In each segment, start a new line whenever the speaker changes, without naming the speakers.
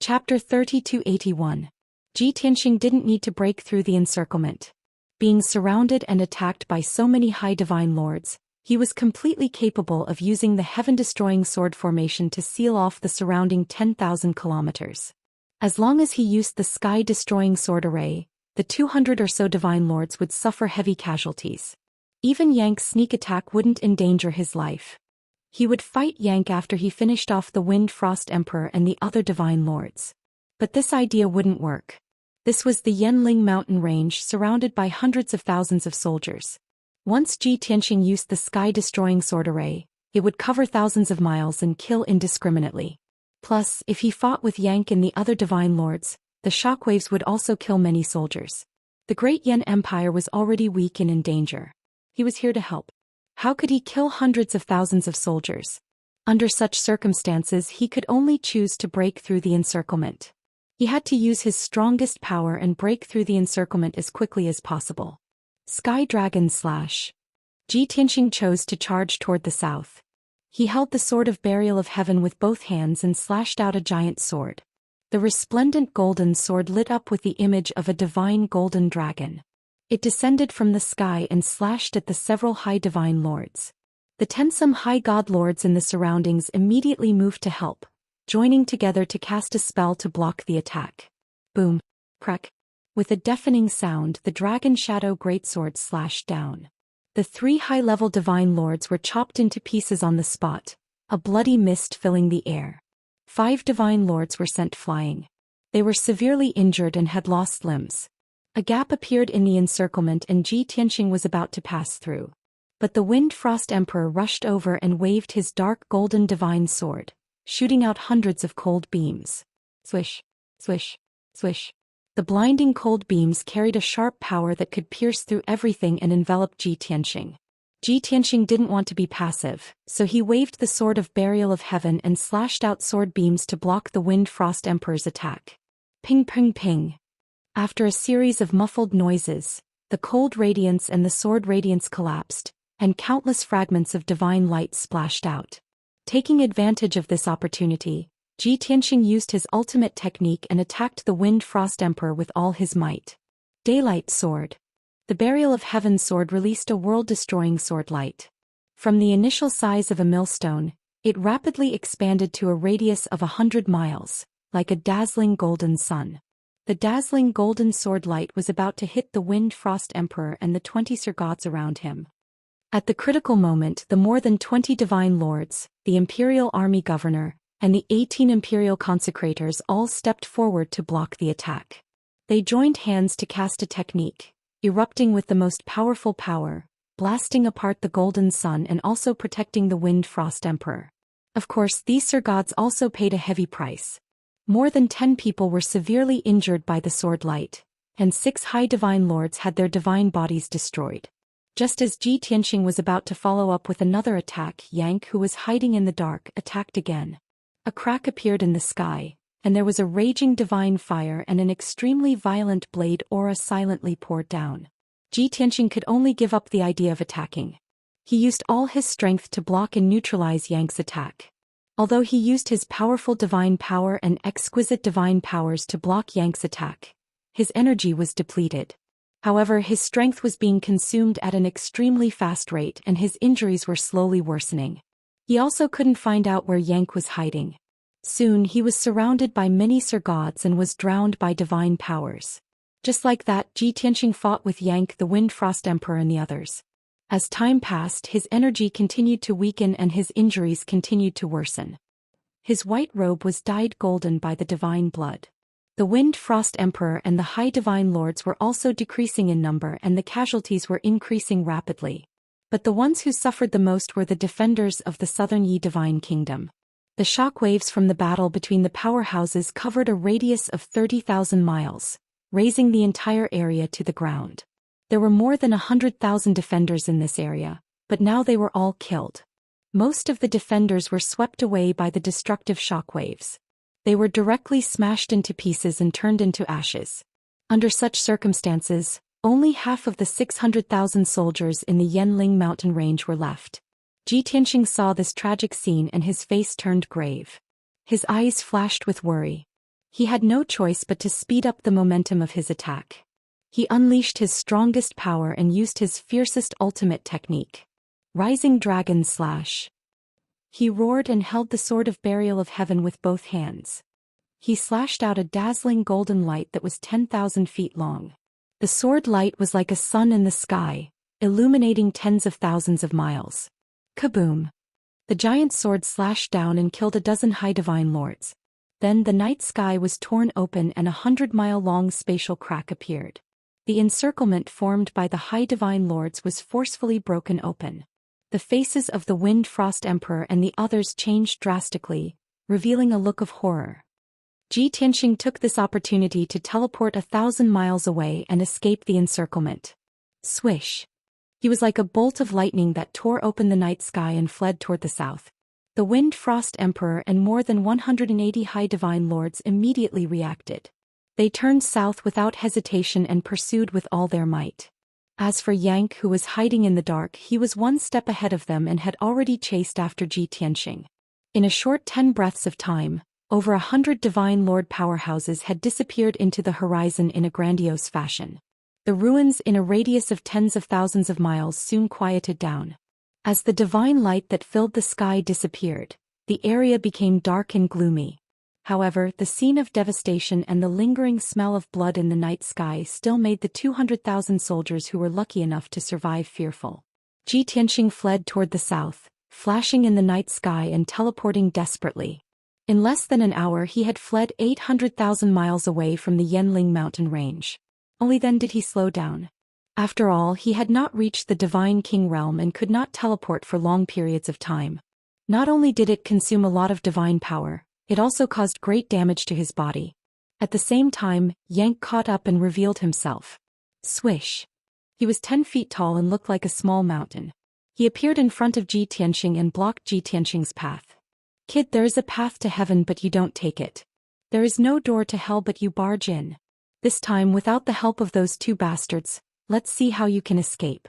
Chapter 30-81. Ji Tianxing didn't need to break through the encirclement. Being surrounded and attacked by so many high divine lords, he was completely capable of using the heaven-destroying sword formation to seal off the surrounding 10,000 kilometers. As long as he used the sky-destroying sword array, the 200 or so divine lords would suffer heavy casualties. Even Yang's sneak attack wouldn't endanger his life. He would fight Yang after he finished off the Wind Frost Emperor and the other divine lords. But this idea wouldn't work. This was the Yanling mountain range surrounded by hundreds of thousands of soldiers. Once Ji Tianxing used the sky-destroying sword array, it would cover thousands of miles and kill indiscriminately. Plus, if he fought with Yang and the other divine lords, the shockwaves would also kill many soldiers. The Great Yan Empire was already weak and in danger. He was here to help. How could he kill hundreds of thousands of soldiers? Under such circumstances, he could only choose to break through the encirclement. He had to use his strongest power and break through the encirclement as quickly as possible. Sky Dragon Slash. Ji Tianxing chose to charge toward the south. He held the Sword of Burial of Heaven with both hands and slashed out a giant sword. The resplendent golden sword lit up with the image of a divine golden dragon. It descended from the sky and slashed at the several high divine lords. The tensome high god lords in the surroundings immediately moved to help, joining together to cast a spell to block the attack. Boom! Crack! With a deafening sound, the dragon shadow greatsword slashed down. The three high-level divine lords were chopped into pieces on the spot, a bloody mist filling the air. 5 divine lords were sent flying. They were severely injured and had lost limbs. A gap appeared in the encirclement and Ji Tianxing was about to pass through. But the Wind Frost Emperor rushed over and waved his dark golden divine sword, shooting out hundreds of cold beams. Swish, swish, swish. The blinding cold beams carried a sharp power that could pierce through everything and envelop Ji Tianxing. Ji Tianxing didn't want to be passive, so he waved the Sword of Burial of Heaven and slashed out sword beams to block the Wind Frost Emperor's attack. Ping ping ping. After a series of muffled noises, the cold radiance and the sword radiance collapsed, and countless fragments of divine light splashed out. Taking advantage of this opportunity, Ji Tianxing used his ultimate technique and attacked the Wind Frost Emperor with all his might. Daylight Sword. The Burial of Heaven sword released a world-destroying sword light. From the initial size of a millstone, it rapidly expanded to a radius of 100 miles, like a dazzling golden sun. The dazzling golden sword light was about to hit the Wind Frost Emperor and the 20 Surgods around him. At the critical moment, the more than 20 divine lords, the Imperial Army Governor, and the 18 Imperial Consecrators all stepped forward to block the attack. They joined hands to cast a technique, erupting with the most powerful power, blasting apart the golden sun and also protecting the Wind Frost Emperor. Of course, these Surgods also paid a heavy price. More than 10 people were severely injured by the sword light, and 6 high divine lords had their divine bodies destroyed. Just as Ji Tianxing was about to follow up with another attack, Yang, who was hiding in the dark, attacked again. A crack appeared in the sky, and there was a raging divine fire and an extremely violent blade aura silently poured down. Ji Tianxing could only give up the idea of attacking. He used all his strength to block and neutralize Yang's attack. Although he used his powerful divine power and exquisite divine powers to block Yang's attack, his energy was depleted. However, his strength was being consumed at an extremely fast rate and his injuries were slowly worsening. He also couldn't find out where Yang was hiding. Soon he was surrounded by many Surgods and was drowned by divine powers. Just like that, Ji Tianxing fought with Yang, the Wind Frost Emperor and the others. As time passed, his energy continued to weaken and his injuries continued to worsen. His white robe was dyed golden by the divine blood. The Wind Frost Emperor and the high divine lords were also decreasing in number and the casualties were increasing rapidly. But the ones who suffered the most were the defenders of the Southern Yi Divine Kingdom. The shockwaves from the battle between the powerhouses covered a radius of 30,000 miles, razing the entire area to the ground. There were more than 100,000 defenders in this area, but now they were all killed. Most of the defenders were swept away by the destructive shockwaves. They were directly smashed into pieces and turned into ashes. Under such circumstances, only half of the 600,000 soldiers in the Yanling mountain range were left. Ji Tianxing saw this tragic scene and his face turned grave. His eyes flashed with worry. He had no choice but to speed up the momentum of his attack. He unleashed his strongest power and used his fiercest ultimate technique. Rising Dragon Slash. He roared and held the sword of burial of heaven with both hands. He slashed out a dazzling golden light that was 10,000 feet long. The sword light was like a sun in the sky, illuminating tens of thousands of miles. Kaboom! The giant sword slashed down and killed a dozen high divine lords. Then the night sky was torn open and a 100-mile-long spatial crack appeared. The encirclement formed by the high divine lords was forcefully broken open. The faces of the Wind Frost Emperor and the others changed drastically, revealing a look of horror. Ji Tianxing took this opportunity to teleport 1,000 miles away and escape the encirclement. Swish! He was like a bolt of lightning that tore open the night sky and fled toward the south. The Wind Frost Emperor and more than 180 high divine lords immediately reacted. They turned south without hesitation and pursued with all their might. As for Yang, who was hiding in the dark, he was one step ahead of them and had already chased after Ji Tianxing. In a short 10 breaths of time, over 100 divine lord powerhouses had disappeared into the horizon in a grandiose fashion. The ruins in a radius of tens of thousands of miles soon quieted down. As the divine light that filled the sky disappeared, the area became dark and gloomy. However, the scene of devastation and the lingering smell of blood in the night sky still made the 200,000 soldiers who were lucky enough to survive fearful. Ji Tianxing fled toward the south, flashing in the night sky and teleporting desperately. In less than an hour he had fled 800,000 miles away from the Yanling mountain range. Only then did he slow down. After all, he had not reached the Divine King realm and could not teleport for long periods of time. Not only did it consume a lot of divine power, it also caused great damage to his body. At the same time, Yang caught up and revealed himself. Swish! He was 10 feet tall and looked like a small mountain. He appeared in front of Ji Tianxing and blocked Ji Tianxing's path. Kid, there is a path to heaven but you don't take it. There is no door to hell but you barge in. This time without the help of those two bastards, let's see how you can escape.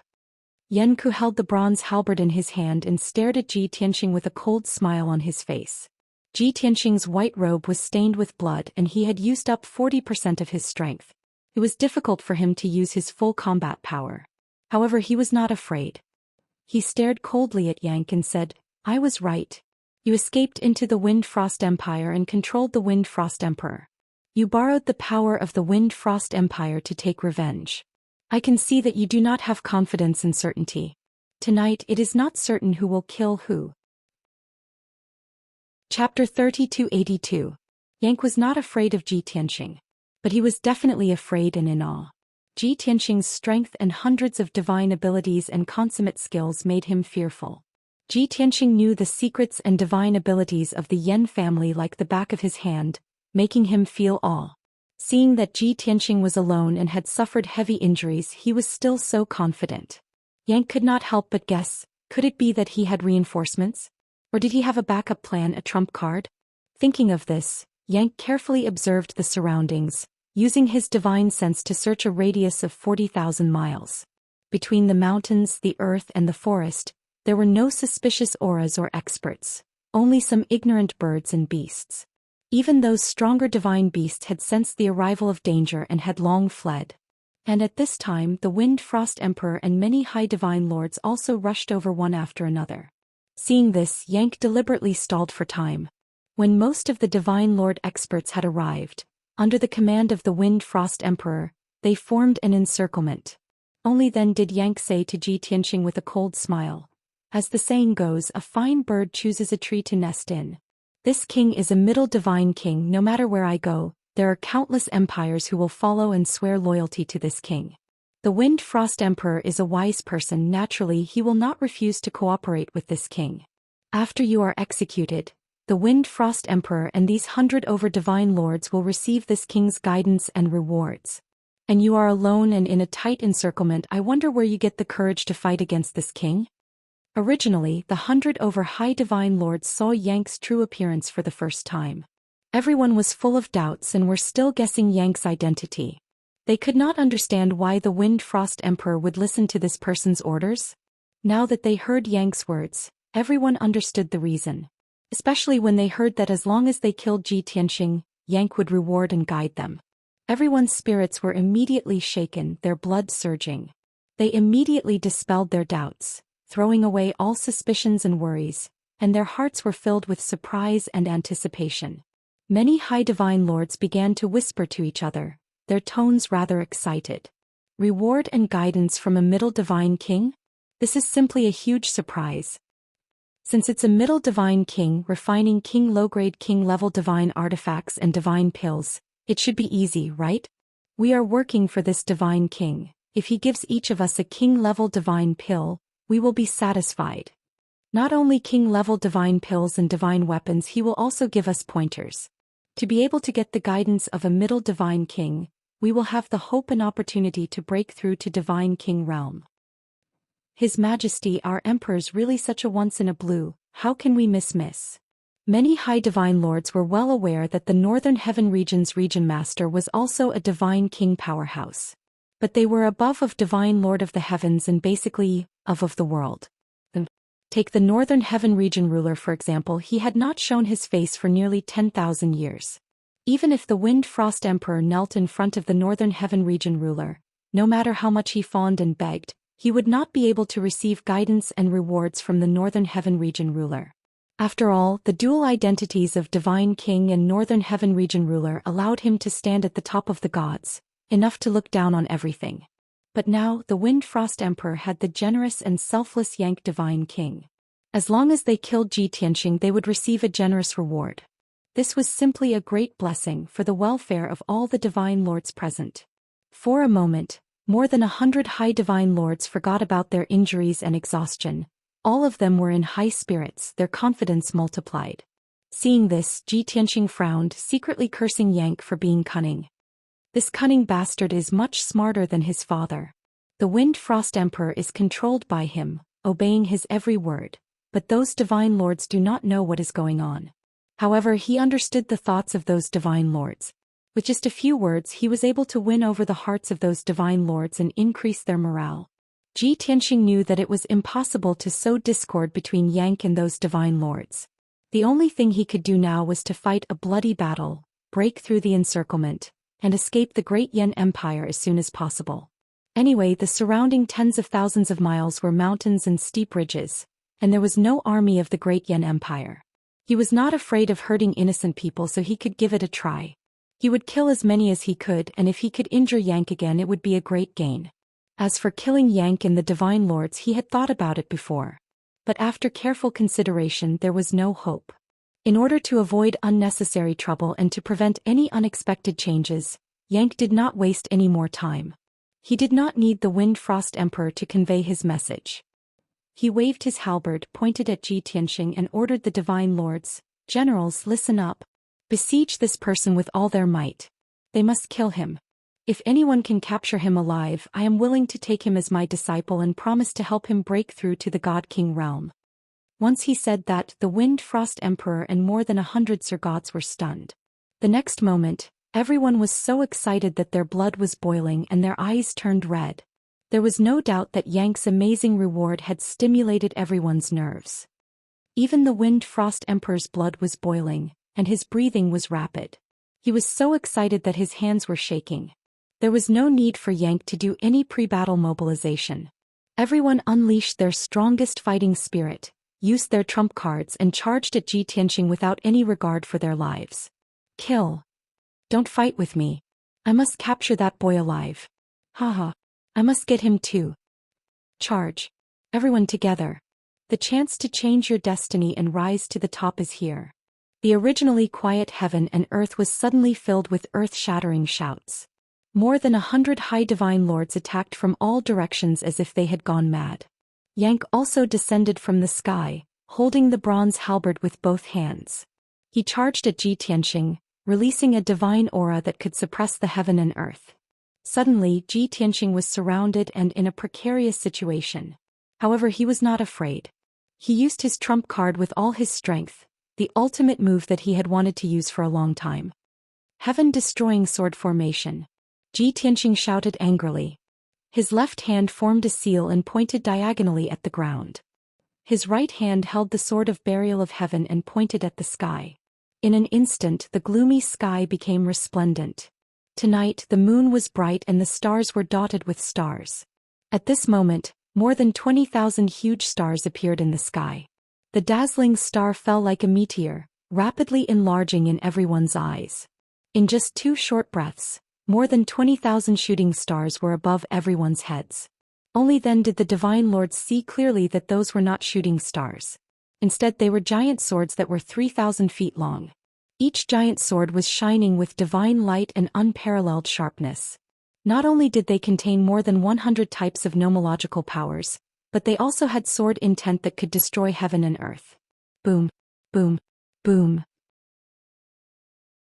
Yanku held the bronze halberd in his hand and stared at Ji Tianxing with a cold smile on his face. Ji Tianxing's white robe was stained with blood and he had used up 40% of his strength. It was difficult for him to use his full combat power. However, he was not afraid. He stared coldly at Yang and said, I was right. You escaped into the Wind Frost Empire and controlled the Wind Frost Emperor. You borrowed the power of the Wind Frost Empire to take revenge. I can see that you do not have confidence and certainty. Tonight it is not certain who will kill who. Chapter 3282. Yang was not afraid of Ji Tianxing. But he was definitely afraid and in awe. Ji Tianxing's strength and hundreds of divine abilities and consummate skills made him fearful. Ji Tianxing knew the secrets and divine abilities of the Yan family like the back of his hand, making him feel awe. Seeing that Ji Tianxing was alone and had suffered heavy injuries, he was still so confident. Yang could not help but guess, could it be that he had reinforcements? Or did he have a backup plan, a trump card? Thinking of this, Yang carefully observed the surroundings, using his divine sense to search a radius of 40,000 miles. Between the mountains, the earth, and the forest, there were no suspicious auras or experts, only some ignorant birds and beasts. Even those stronger divine beasts had sensed the arrival of danger and had long fled. And at this time the Wind Frost Emperor and many high divine lords also rushed over one after another. Seeing this, Yank deliberately stalled for time. When most of the divine lord experts had arrived, under the command of the Wind Frost Emperor, they formed an encirclement. Only then did Yank say to Ji Tianxing with a cold smile, as the saying goes, a fine bird chooses a tree to nest in. This king is a middle divine king. No matter where I go, there are countless empires who will follow and swear loyalty to this king. The Wind Frost Emperor is a wise person. Naturally, he will not refuse to cooperate with this king. After you are executed, the Wind Frost Emperor and these 100 over divine lords will receive this king's guidance and rewards. And you are alone and in a tight encirclement. I wonder where you get the courage to fight against this king? Originally, the 100 over high divine lords saw Yank's true appearance for the first time. Everyone was full of doubts and were still guessing Yank's identity. They could not understand why the Wind Frost Emperor would listen to this person's orders. Now that they heard Yank's words, everyone understood the reason. Especially when they heard that as long as they killed Ji Tianxing, Yang would reward and guide them. Everyone's spirits were immediately shaken, their blood surging. They immediately dispelled their doubts, throwing away all suspicions and worries, and their hearts were filled with surprise and anticipation. Many high divine lords began to whisper to each other, their tones rather excited. Reward and guidance from a middle divine king? This is simply a huge surprise. Since it's a middle divine king refining king low-grade king level divine artifacts and divine pills, it should be easy, right? We are working for this divine king. If he gives each of us a king level divine pill, we will be satisfied. Not only king level divine pills and divine weapons, he will also give us pointers. To be able to get the guidance of a middle divine king, we will have the hope and opportunity to break through to divine king realm. His Majesty our Emperor's really such a once-in-a-blue, how can we miss? Many high divine lords were well aware that the Northern Heaven region's region master was also a divine king powerhouse. But they were above of divine lord of the heavens and basically, of the world. Take the Northern Heaven region ruler for example, he had not shown his face for nearly 10,000 years. Even if the Wind Frost Emperor knelt in front of the Northern Heaven region ruler, no matter how much he fawned and begged, he would not be able to receive guidance and rewards from the Northern Heaven region ruler. After all, the dual identities of Divine King and Northern Heaven region ruler allowed him to stand at the top of the gods, enough to look down on everything. But now, the Wind Frost Emperor had the generous and selfless Yang Divine King. As long as they killed Zhi Tianxing, they would receive a generous reward. This was simply a great blessing for the welfare of all the divine lords present. For a moment, more than 100 high divine lords forgot about their injuries and exhaustion. All of them were in high spirits, their confidence multiplied. Seeing this, Zhi Tianxing frowned, secretly cursing Yang for being cunning. This cunning bastard is much smarter than his father. The Wind Frost Emperor is controlled by him, obeying his every word, but those divine lords do not know what is going on. However, he understood the thoughts of those divine lords. With just a few words, he was able to win over the hearts of those divine lords and increase their morale. Zhi Tianxing knew that it was impossible to sow discord between Yang and those divine lords. The only thing he could do now was to fight a bloody battle, break through the encirclement, and escape the great Yan Empire as soon as possible. Anyway, the surrounding tens of thousands of miles were mountains and steep ridges, and there was no army of the great Yan Empire. He was not afraid of hurting innocent people, so he could give it a try. He would kill as many as he could, and if he could injure Yang again, it would be a great gain. As for killing Yang and the divine lords, he had thought about it before. But after careful consideration, there was no hope. In order to avoid unnecessary trouble and to prevent any unexpected changes, Yang did not waste any more time. He did not need the Wind Frost Emperor to convey his message. He waved his halberd, pointed at Zhi Tianxing, and ordered the divine lords, "Generals, listen up. Besiege this person with all their might. They must kill him. If anyone can capture him alive, I am willing to take him as my disciple and promise to help him break through to the God King realm." Once he said that, the Wind Frost Emperor and more than 100 Sir Gods were stunned. The next moment, everyone was so excited that their blood was boiling and their eyes turned red. There was no doubt that Yang's amazing reward had stimulated everyone's nerves. Even the Wind Frost Emperor's blood was boiling, and his breathing was rapid. He was so excited that his hands were shaking. There was no need for Yang to do any pre-battle mobilization. Everyone unleashed their strongest fighting spirit, used their trump cards and charged at Zhi Tianxing without any regard for their lives. Kill. Don't fight with me. I must capture that boy alive. Haha. I must get him too. Charge. Everyone together. The chance to change your destiny and rise to the top is here. The originally quiet heaven and earth was suddenly filled with earth-shattering shouts. More than 100 high divine lords attacked from all directions as if they had gone mad. Yang also descended from the sky, holding the bronze halberd with both hands. He charged at Zhi Tianxing, releasing a divine aura that could suppress the heaven and earth. Suddenly, Zhi Tianxing was surrounded and in a precarious situation. However, he was not afraid. He used his trump card with all his strength, the ultimate move that he had wanted to use for a long time. Heaven-destroying sword formation. Zhi Tianxing shouted angrily. His left hand formed a seal and pointed diagonally at the ground. His right hand held the sword of burial of heaven and pointed at the sky. In an instant the gloomy sky became resplendent. Tonight the moon was bright and the stars were dotted with stars. At this moment, more than 20,000 huge stars appeared in the sky. The dazzling star fell like a meteor, rapidly enlarging in everyone's eyes. In just 2 short breaths, more than 20,000 shooting stars were above everyone's heads. Only then did the Divine Lords see clearly that those were not shooting stars. Instead they were giant swords that were 3,000 feet long. Each giant sword was shining with divine light and unparalleled sharpness. Not only did they contain more than 100 types of nomological powers, but they also had sword intent that could destroy heaven and earth. Boom, boom, boom.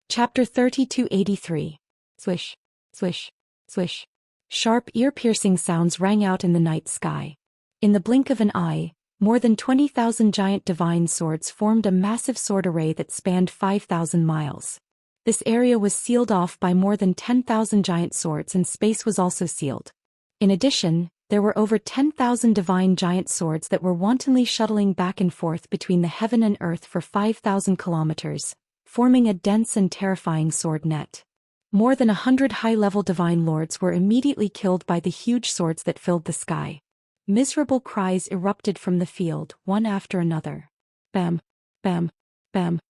Chapter 3283. Swish, swish, swish. Sharp, ear-piercing sounds rang out in the night sky. In the blink of an eye, more than 20,000 giant divine swords formed a massive sword array that spanned 5,000 miles. This area was sealed off by more than 10,000 giant swords and space was also sealed. In addition, there were over 10,000 divine giant swords that were wantonly shuttling back and forth between the heaven and earth for 5,000 kilometers, forming a dense and terrifying sword net. More than 100 high-level divine lords were immediately killed by the huge swords that filled the sky. Miserable cries erupted from the field, one after another. Bam, bam, bam.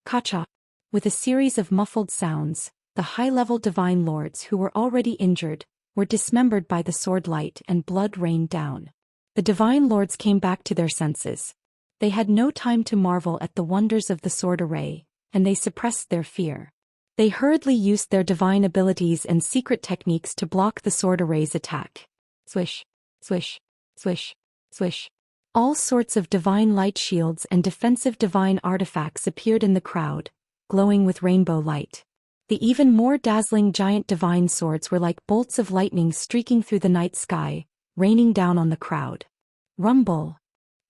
Kacha. With a series of muffled sounds, the high-level divine lords who were already injured were dismembered by the sword light and blood rained down. The divine lords came back to their senses. They had no time to marvel at the wonders of the sword array, and they suppressed their fear. They hurriedly used their divine abilities and secret techniques to block the sword array's attack. Swish, swish, swish, swish. All sorts of divine light shields and defensive divine artifacts appeared in the crowd, glowing with rainbow light. The even more dazzling giant divine swords were like bolts of lightning streaking through the night sky, raining down on the crowd. Rumble.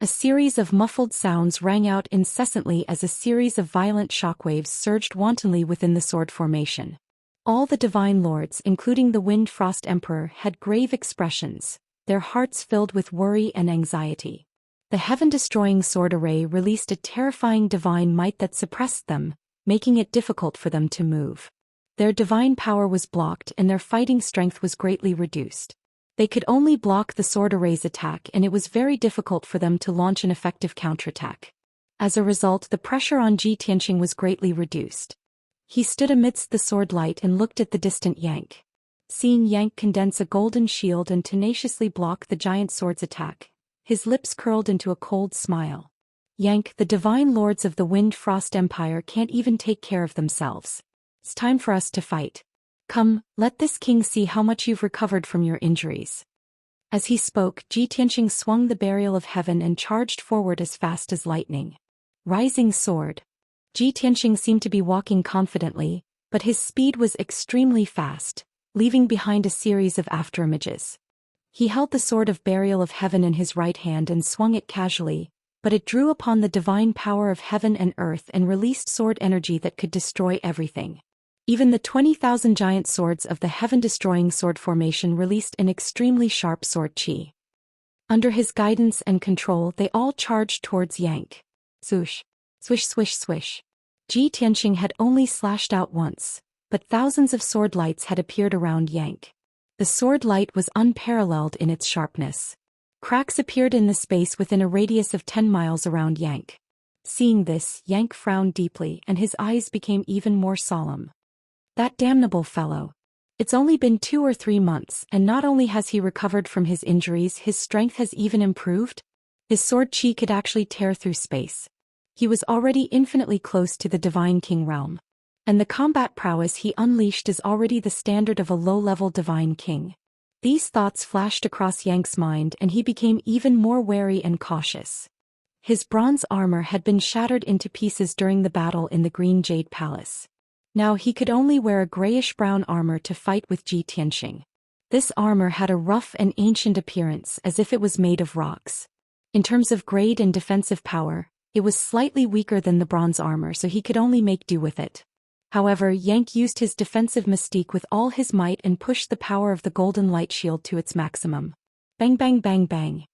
A series of muffled sounds rang out incessantly as a series of violent shockwaves surged wantonly within the sword formation. All the divine lords, including the Wind Frost Emperor, had grave expressions, their hearts filled with worry and anxiety. The heaven-destroying sword array released a terrifying divine might that suppressed them, making it difficult for them to move. Their divine power was blocked and their fighting strength was greatly reduced. They could only block the sword array's attack and it was very difficult for them to launch an effective counterattack. As a result, the pressure on Zhi Tianxing was greatly reduced. He stood amidst the sword light and looked at the distant Yank. Seeing Yank condense a golden shield and tenaciously block the giant sword's attack, his lips curled into a cold smile. Yank, the divine lords of the Wind Frost Empire can't even take care of themselves. It's time for us to fight. Come, let this king see how much you've recovered from your injuries. As he spoke, Zhi Tianxing swung the burial of heaven and charged forward as fast as lightning. Rising sword. Zhi Tianxing seemed to be walking confidently, but his speed was extremely fast, leaving behind a series of afterimages. He held the sword of burial of heaven in his right hand and swung it casually, but it drew upon the divine power of heaven and earth and released sword energy that could destroy everything. Even the 20,000 giant swords of the heaven-destroying sword formation released an extremely sharp sword chi. Under his guidance and control they all charged towards Yank. Swoosh, swish swish swish. Zhi Tianxing had only slashed out once, but thousands of sword lights had appeared around Yank. The sword light was unparalleled in its sharpness. Cracks appeared in the space within a radius of 10 miles around Yank. Seeing this, Yank frowned deeply and his eyes became even more solemn. That damnable fellow. It's only been 2 or 3 months, and not only has he recovered from his injuries, his strength has even improved. His sword chi could actually tear through space. He was already infinitely close to the Divine King realm. And the combat prowess he unleashed is already the standard of a low-level Divine King. These thoughts flashed across Yank's mind and he became even more wary and cautious. His bronze armor had been shattered into pieces during the battle in the Green Jade Palace. Now he could only wear a grayish-brown armor to fight with Zhi Tianxing. This armor had a rough and ancient appearance as if it was made of rocks. In terms of grade and defensive power, it was slightly weaker than the bronze armor, so he could only make do with it. However, Yank used his defensive mystique with all his might and pushed the power of the golden light shield to its maximum. Bang bang bang bang.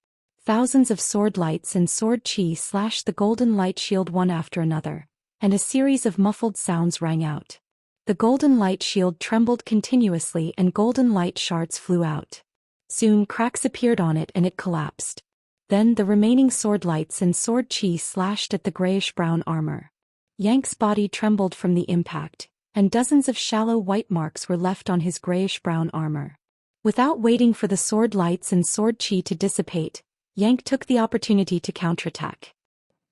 Thousands of sword lights and sword chi slashed the golden light shield one after another, and a series of muffled sounds rang out. The golden light shield trembled continuously and golden light shards flew out. Soon cracks appeared on it and it collapsed. Then the remaining sword lights and sword chi slashed at the grayish-brown armor. Yank's body trembled from the impact, and dozens of shallow white marks were left on his grayish-brown armor. Without waiting for the sword lights and sword chi to dissipate, Yank took the opportunity to counterattack.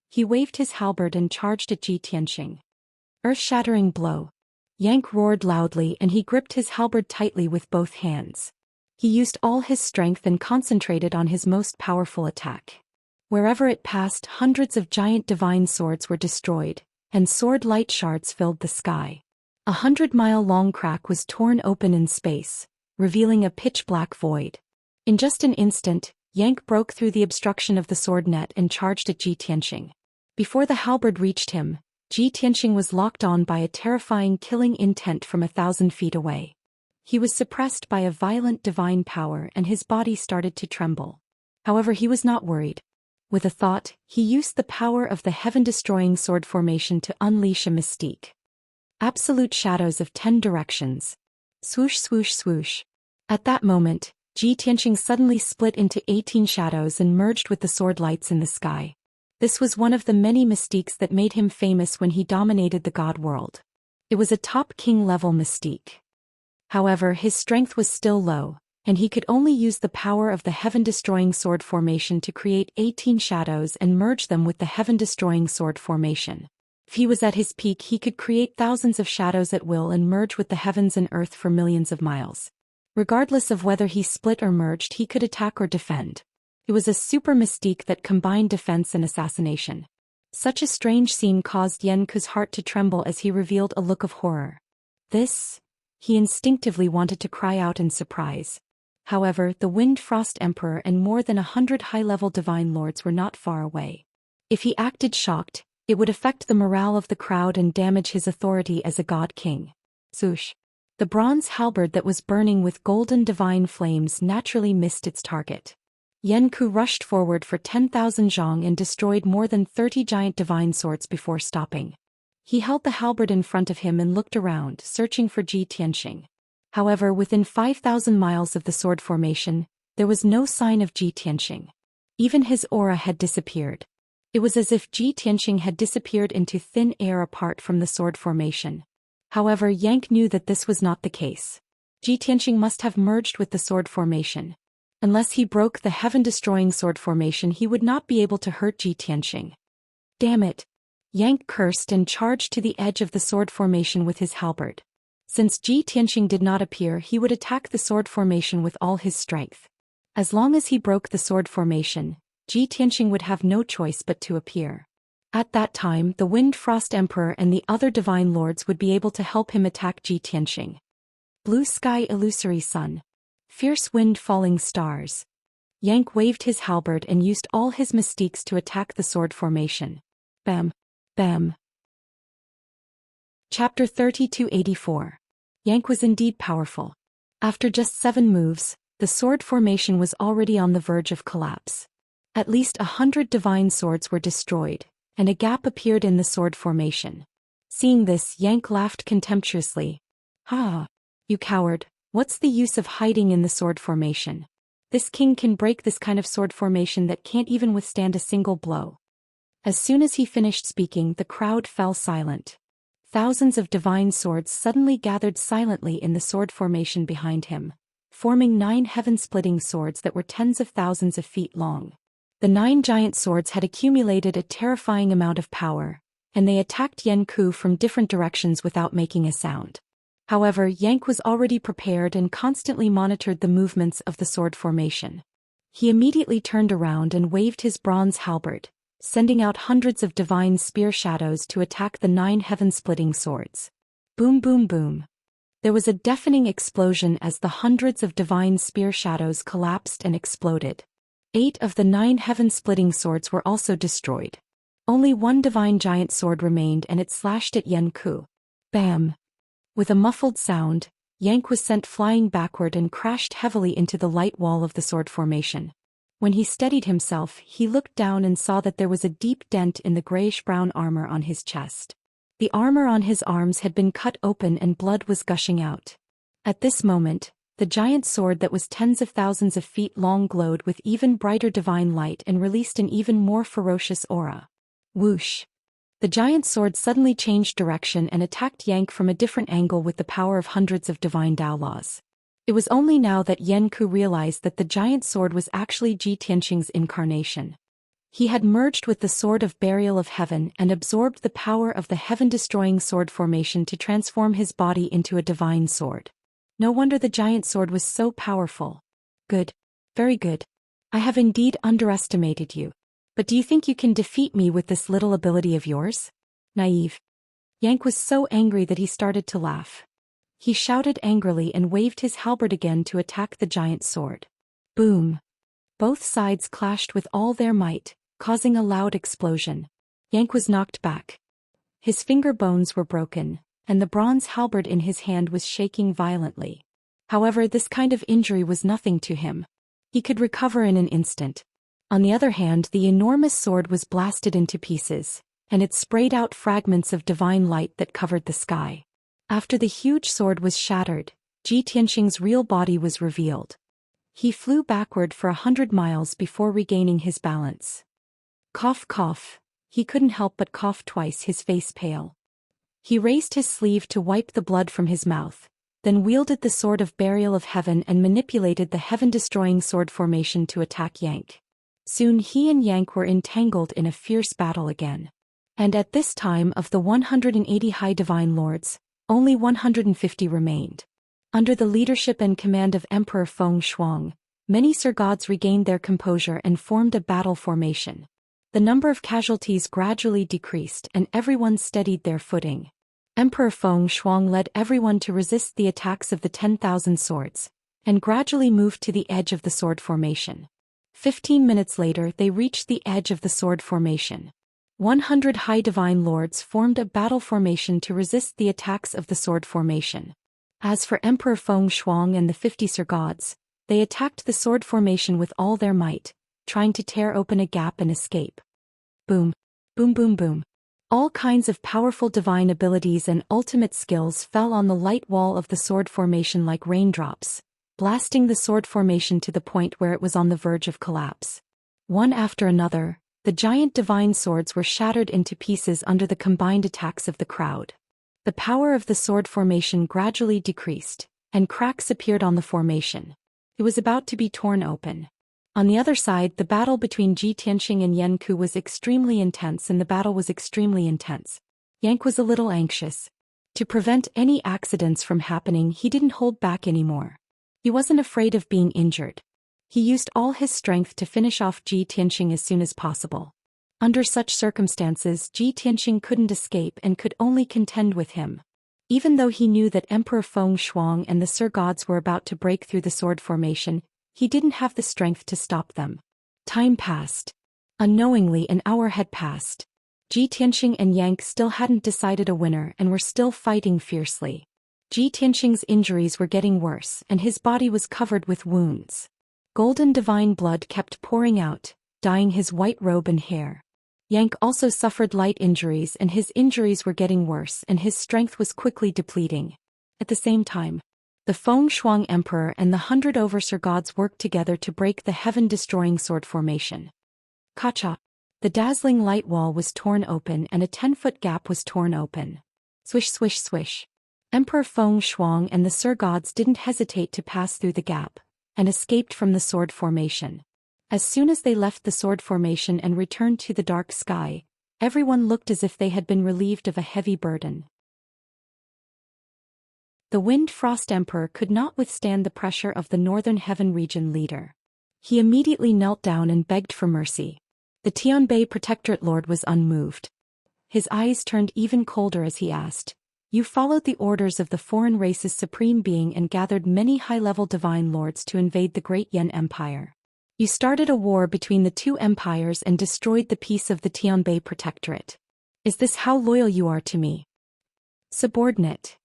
He waved his halberd and charged at Ji Tianxing. Earth-shattering blow. Yank roared loudly and he gripped his halberd tightly with both hands. He used all his strength and concentrated on his most powerful attack. Wherever it passed, hundreds of giant divine swords were destroyed, and sword light shards filled the sky. 100-mile-long crack was torn open in space, revealing a pitch-black void. In just an instant, Yank broke through the obstruction of the sword net and charged at Ji Tianxing. Before the halberd reached him, Ji Tianxing was locked on by a terrifying killing intent from 1,000 feet away. He was suppressed by a violent divine power and his body started to tremble. However, he was not worried. With a thought, he used the power of the heaven-destroying sword formation to unleash a mystique. Absolute shadows of 10 directions. Swoosh swoosh swoosh. At that moment, Ji Tianxing suddenly split into 18 shadows and merged with the sword lights in the sky. This was one of the many mystiques that made him famous when he dominated the god world. It was a top king-level mystique. However, his strength was still low, and he could only use the power of the heaven-destroying sword formation to create 18 shadows and merge them with the heaven-destroying sword formation. If he was at his peak, he could create thousands of shadows at will and merge with the heavens and earth for millions of miles. Regardless of whether he split or merged, he could attack or defend. It was a super mystique that combined defense and assassination. Such a strange scene caused Yanku's heart to tremble as he revealed a look of horror. He instinctively wanted to cry out in surprise. However, the Wind Frost Emperor and more than 100 high-level divine lords were not far away. If he acted shocked, it would affect the morale of the crowd and damage his authority as a god king. Swoosh. The bronze halberd that was burning with golden divine flames naturally missed its target. Yanku rushed forward for 10,000 zhong and destroyed more than 30 giant divine swords before stopping. He held the halberd in front of him and looked around, searching for Ji Tianxing. However, within 5,000 miles of the sword formation, there was no sign of Ji Tianxing. Even his aura had disappeared. It was as if Ji Tianxing had disappeared into thin air apart from the sword formation. However, Yank knew that this was not the case. Ji Tianxing must have merged with the sword formation. Unless he broke the heaven-destroying sword formation, he would not be able to hurt Ji Tianxing. Damn it! Yank cursed and charged to the edge of the sword formation with his halberd. Since Ji Tianxing did not appear, he would attack the sword formation with all his strength. As long as he broke the sword formation, Ji Tianxing would have no choice but to appear. At that time, the Wind Frost Emperor and the other divine lords would be able to help him attack Ji Tianxing. Blue sky, illusory sun. Fierce wind, falling stars. Yank waved his halberd and used all his mystiques to attack the sword formation. Bam. Bam. Chapter 3284. Yank was indeed powerful. After just 7 moves, the sword formation was already on the verge of collapse. At least 100 divine swords were destroyed, and a gap appeared in the sword formation. Seeing this, Yank laughed contemptuously. "Ha! You coward, what's the use of hiding in the sword formation? This king can break this kind of sword formation that can't even withstand a single blow." As soon as he finished speaking, the crowd fell silent. Thousands of divine swords suddenly gathered silently in the sword formation behind him, forming 9 heaven-splitting swords that were tens of thousands of feet long. The 9 giant swords had accumulated a terrifying amount of power, and they attacked Yanku from different directions without making a sound. However, Yank was already prepared and constantly monitored the movements of the sword formation. He immediately turned around and waved his bronze halberd, sending out hundreds of divine spear shadows to attack the 9 heaven-splitting swords. Boom boom boom. There was a deafening explosion as the hundreds of divine spear shadows collapsed and exploded. 8 of the 9 heaven-splitting swords were also destroyed. Only 1 divine giant sword remained and it slashed at Yanku. Bam! With a muffled sound, Yank was sent flying backward and crashed heavily into the light wall of the sword formation. When he steadied himself, he looked down and saw that there was a deep dent in the grayish-brown armor on his chest. The armor on his arms had been cut open and blood was gushing out. At this moment, the giant sword that was tens of thousands of feet long glowed with even brighter divine light and released an even more ferocious aura. Whoosh! The giant sword suddenly changed direction and attacked Yank from a different angle with the power of hundreds of divine Dao laws. It was only now that Yanku realized that the giant sword was actually Ji Tianqing's incarnation. He had merged with the Sword of Burial of Heaven and absorbed the power of the heaven-destroying sword formation to transform his body into a divine sword. No wonder the giant sword was so powerful. Good. Very good. I have indeed underestimated you. But do you think you can defeat me with this little ability of yours? Naive. Yank was so angry that he started to laugh. He shouted angrily and waved his halberd again to attack the giant sword. Boom! Both sides clashed with all their might, causing a loud explosion. Yank was knocked back. His finger bones were broken, and the bronze halberd in his hand was shaking violently. However, this kind of injury was nothing to him. He could recover in an instant. On the other hand, the enormous sword was blasted into pieces, and it sprayed out fragments of divine light that covered the sky. After the huge sword was shattered, Ji Tianqing's real body was revealed. He flew backward for 100 miles before regaining his balance. Cough, cough. He couldn't help but cough twice, his face pale. He raised his sleeve to wipe the blood from his mouth, then wielded the Sword of Burial of Heaven and manipulated the heaven-destroying sword formation to attack Yank. Soon he and Yank were entangled in a fierce battle again. And at this time, of the 180 high divine lords, only 150 remained. Under the leadership and command of Emperor Feng Shuang, many Sir Gods regained their composure and formed a battle formation. The number of casualties gradually decreased and everyone steadied their footing. Emperor Feng Shuang led everyone to resist the attacks of the 10,000 swords, and gradually moved to the edge of the sword formation. 15 minutes later they reached the edge of the sword formation. 100 high divine lords formed a battle formation to resist the attacks of the sword formation. As for Emperor Feng Shuang and the 50 Sir Gods, they attacked the sword formation with all their might, trying to tear open a gap and escape. Boom. Boom boom boom. All kinds of powerful divine abilities and ultimate skills fell on the light wall of the sword formation like raindrops, blasting the sword formation to the point where it was on the verge of collapse. One after another, the giant divine swords were shattered into pieces under the combined attacks of the crowd. The power of the sword formation gradually decreased, and cracks appeared on the formation. It was about to be torn open. On the other side, the battle between Ji Tianqing and Yanku was extremely intense, and the battle was extremely intense. Yank was a little anxious. To prevent any accidents from happening, he didn't hold back anymore. He wasn't afraid of being injured. He used all his strength to finish off Ji Tianqing as soon as possible. Under such circumstances, Ji Tianqing couldn't escape and could only contend with him. Even though he knew that Emperor Feng Shuang and the Sir Gods were about to break through the sword formation, he didn't have the strength to stop them. Time passed. Unknowingly, an hour had passed. Ji Tianqing and Yank still hadn't decided a winner and were still fighting fiercely. Ji Tianqing's injuries were getting worse and his body was covered with wounds. Golden divine blood kept pouring out, dyeing his white robe and hair. Yank also suffered light injuries and his injuries were getting worse and his strength was quickly depleting. At the same time, the Feng Shuang Emperor and the 100 Overseer Gods worked together to break the heaven-destroying sword formation. Kacha! The dazzling light wall was torn open and a 10-foot gap was torn open. Swish swish swish. Emperor Feng Shuang and the Sir Gods didn't hesitate to pass through the gap, and escaped from the sword formation. As soon as they left the sword formation and returned to the dark sky, everyone looked as if they had been relieved of a heavy burden. The Wind Frost Emperor could not withstand the pressure of the Northern Heaven region leader. He immediately knelt down and begged for mercy. The Tianbei Protectorate Lord was unmoved. His eyes turned even colder as he asked, "You followed the orders of the foreign race's supreme being and gathered many high-level divine lords to invade the Great Yan Empire. You started a war between the two empires and destroyed the peace of the Tianbei Protectorate. Is this how loyal you are to me?" Subordinate.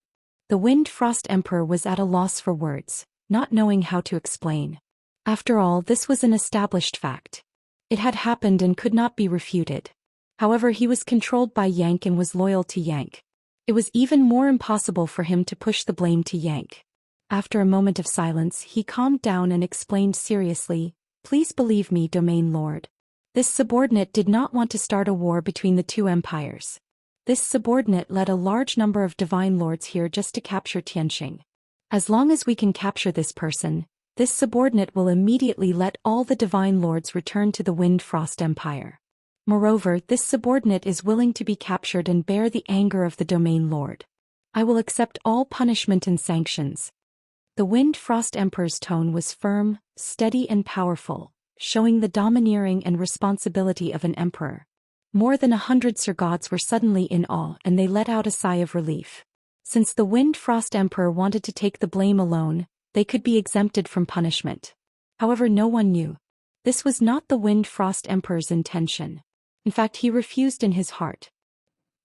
The Wind Frost Emperor was at a loss for words, not knowing how to explain. After all, this was an established fact. It had happened and could not be refuted. However, he was controlled by Yank and was loyal to Yank. It was even more impossible for him to push the blame to Yank. After a moment of silence, he calmed down and explained seriously, "Please believe me, Domain Lord. This subordinate did not want to start a war between the two empires. This subordinate led a large number of divine lords here just to capture Tianxing. As long as we can capture this person, this subordinate will immediately let all the divine lords return to the Wind Frost Empire. Moreover, this subordinate is willing to be captured and bear the anger of the Domain Lord. I will accept all punishment and sanctions." The Wind Frost Emperor's tone was firm, steady and powerful, showing the domineering and responsibility of an emperor. More than 100 Sir Gods were suddenly in awe and they let out a sigh of relief. Since the Wind Frost Emperor wanted to take the blame alone, they could be exempted from punishment. However, no one knew. This was not the Wind Frost Emperor's intention. In fact, he refused in his heart.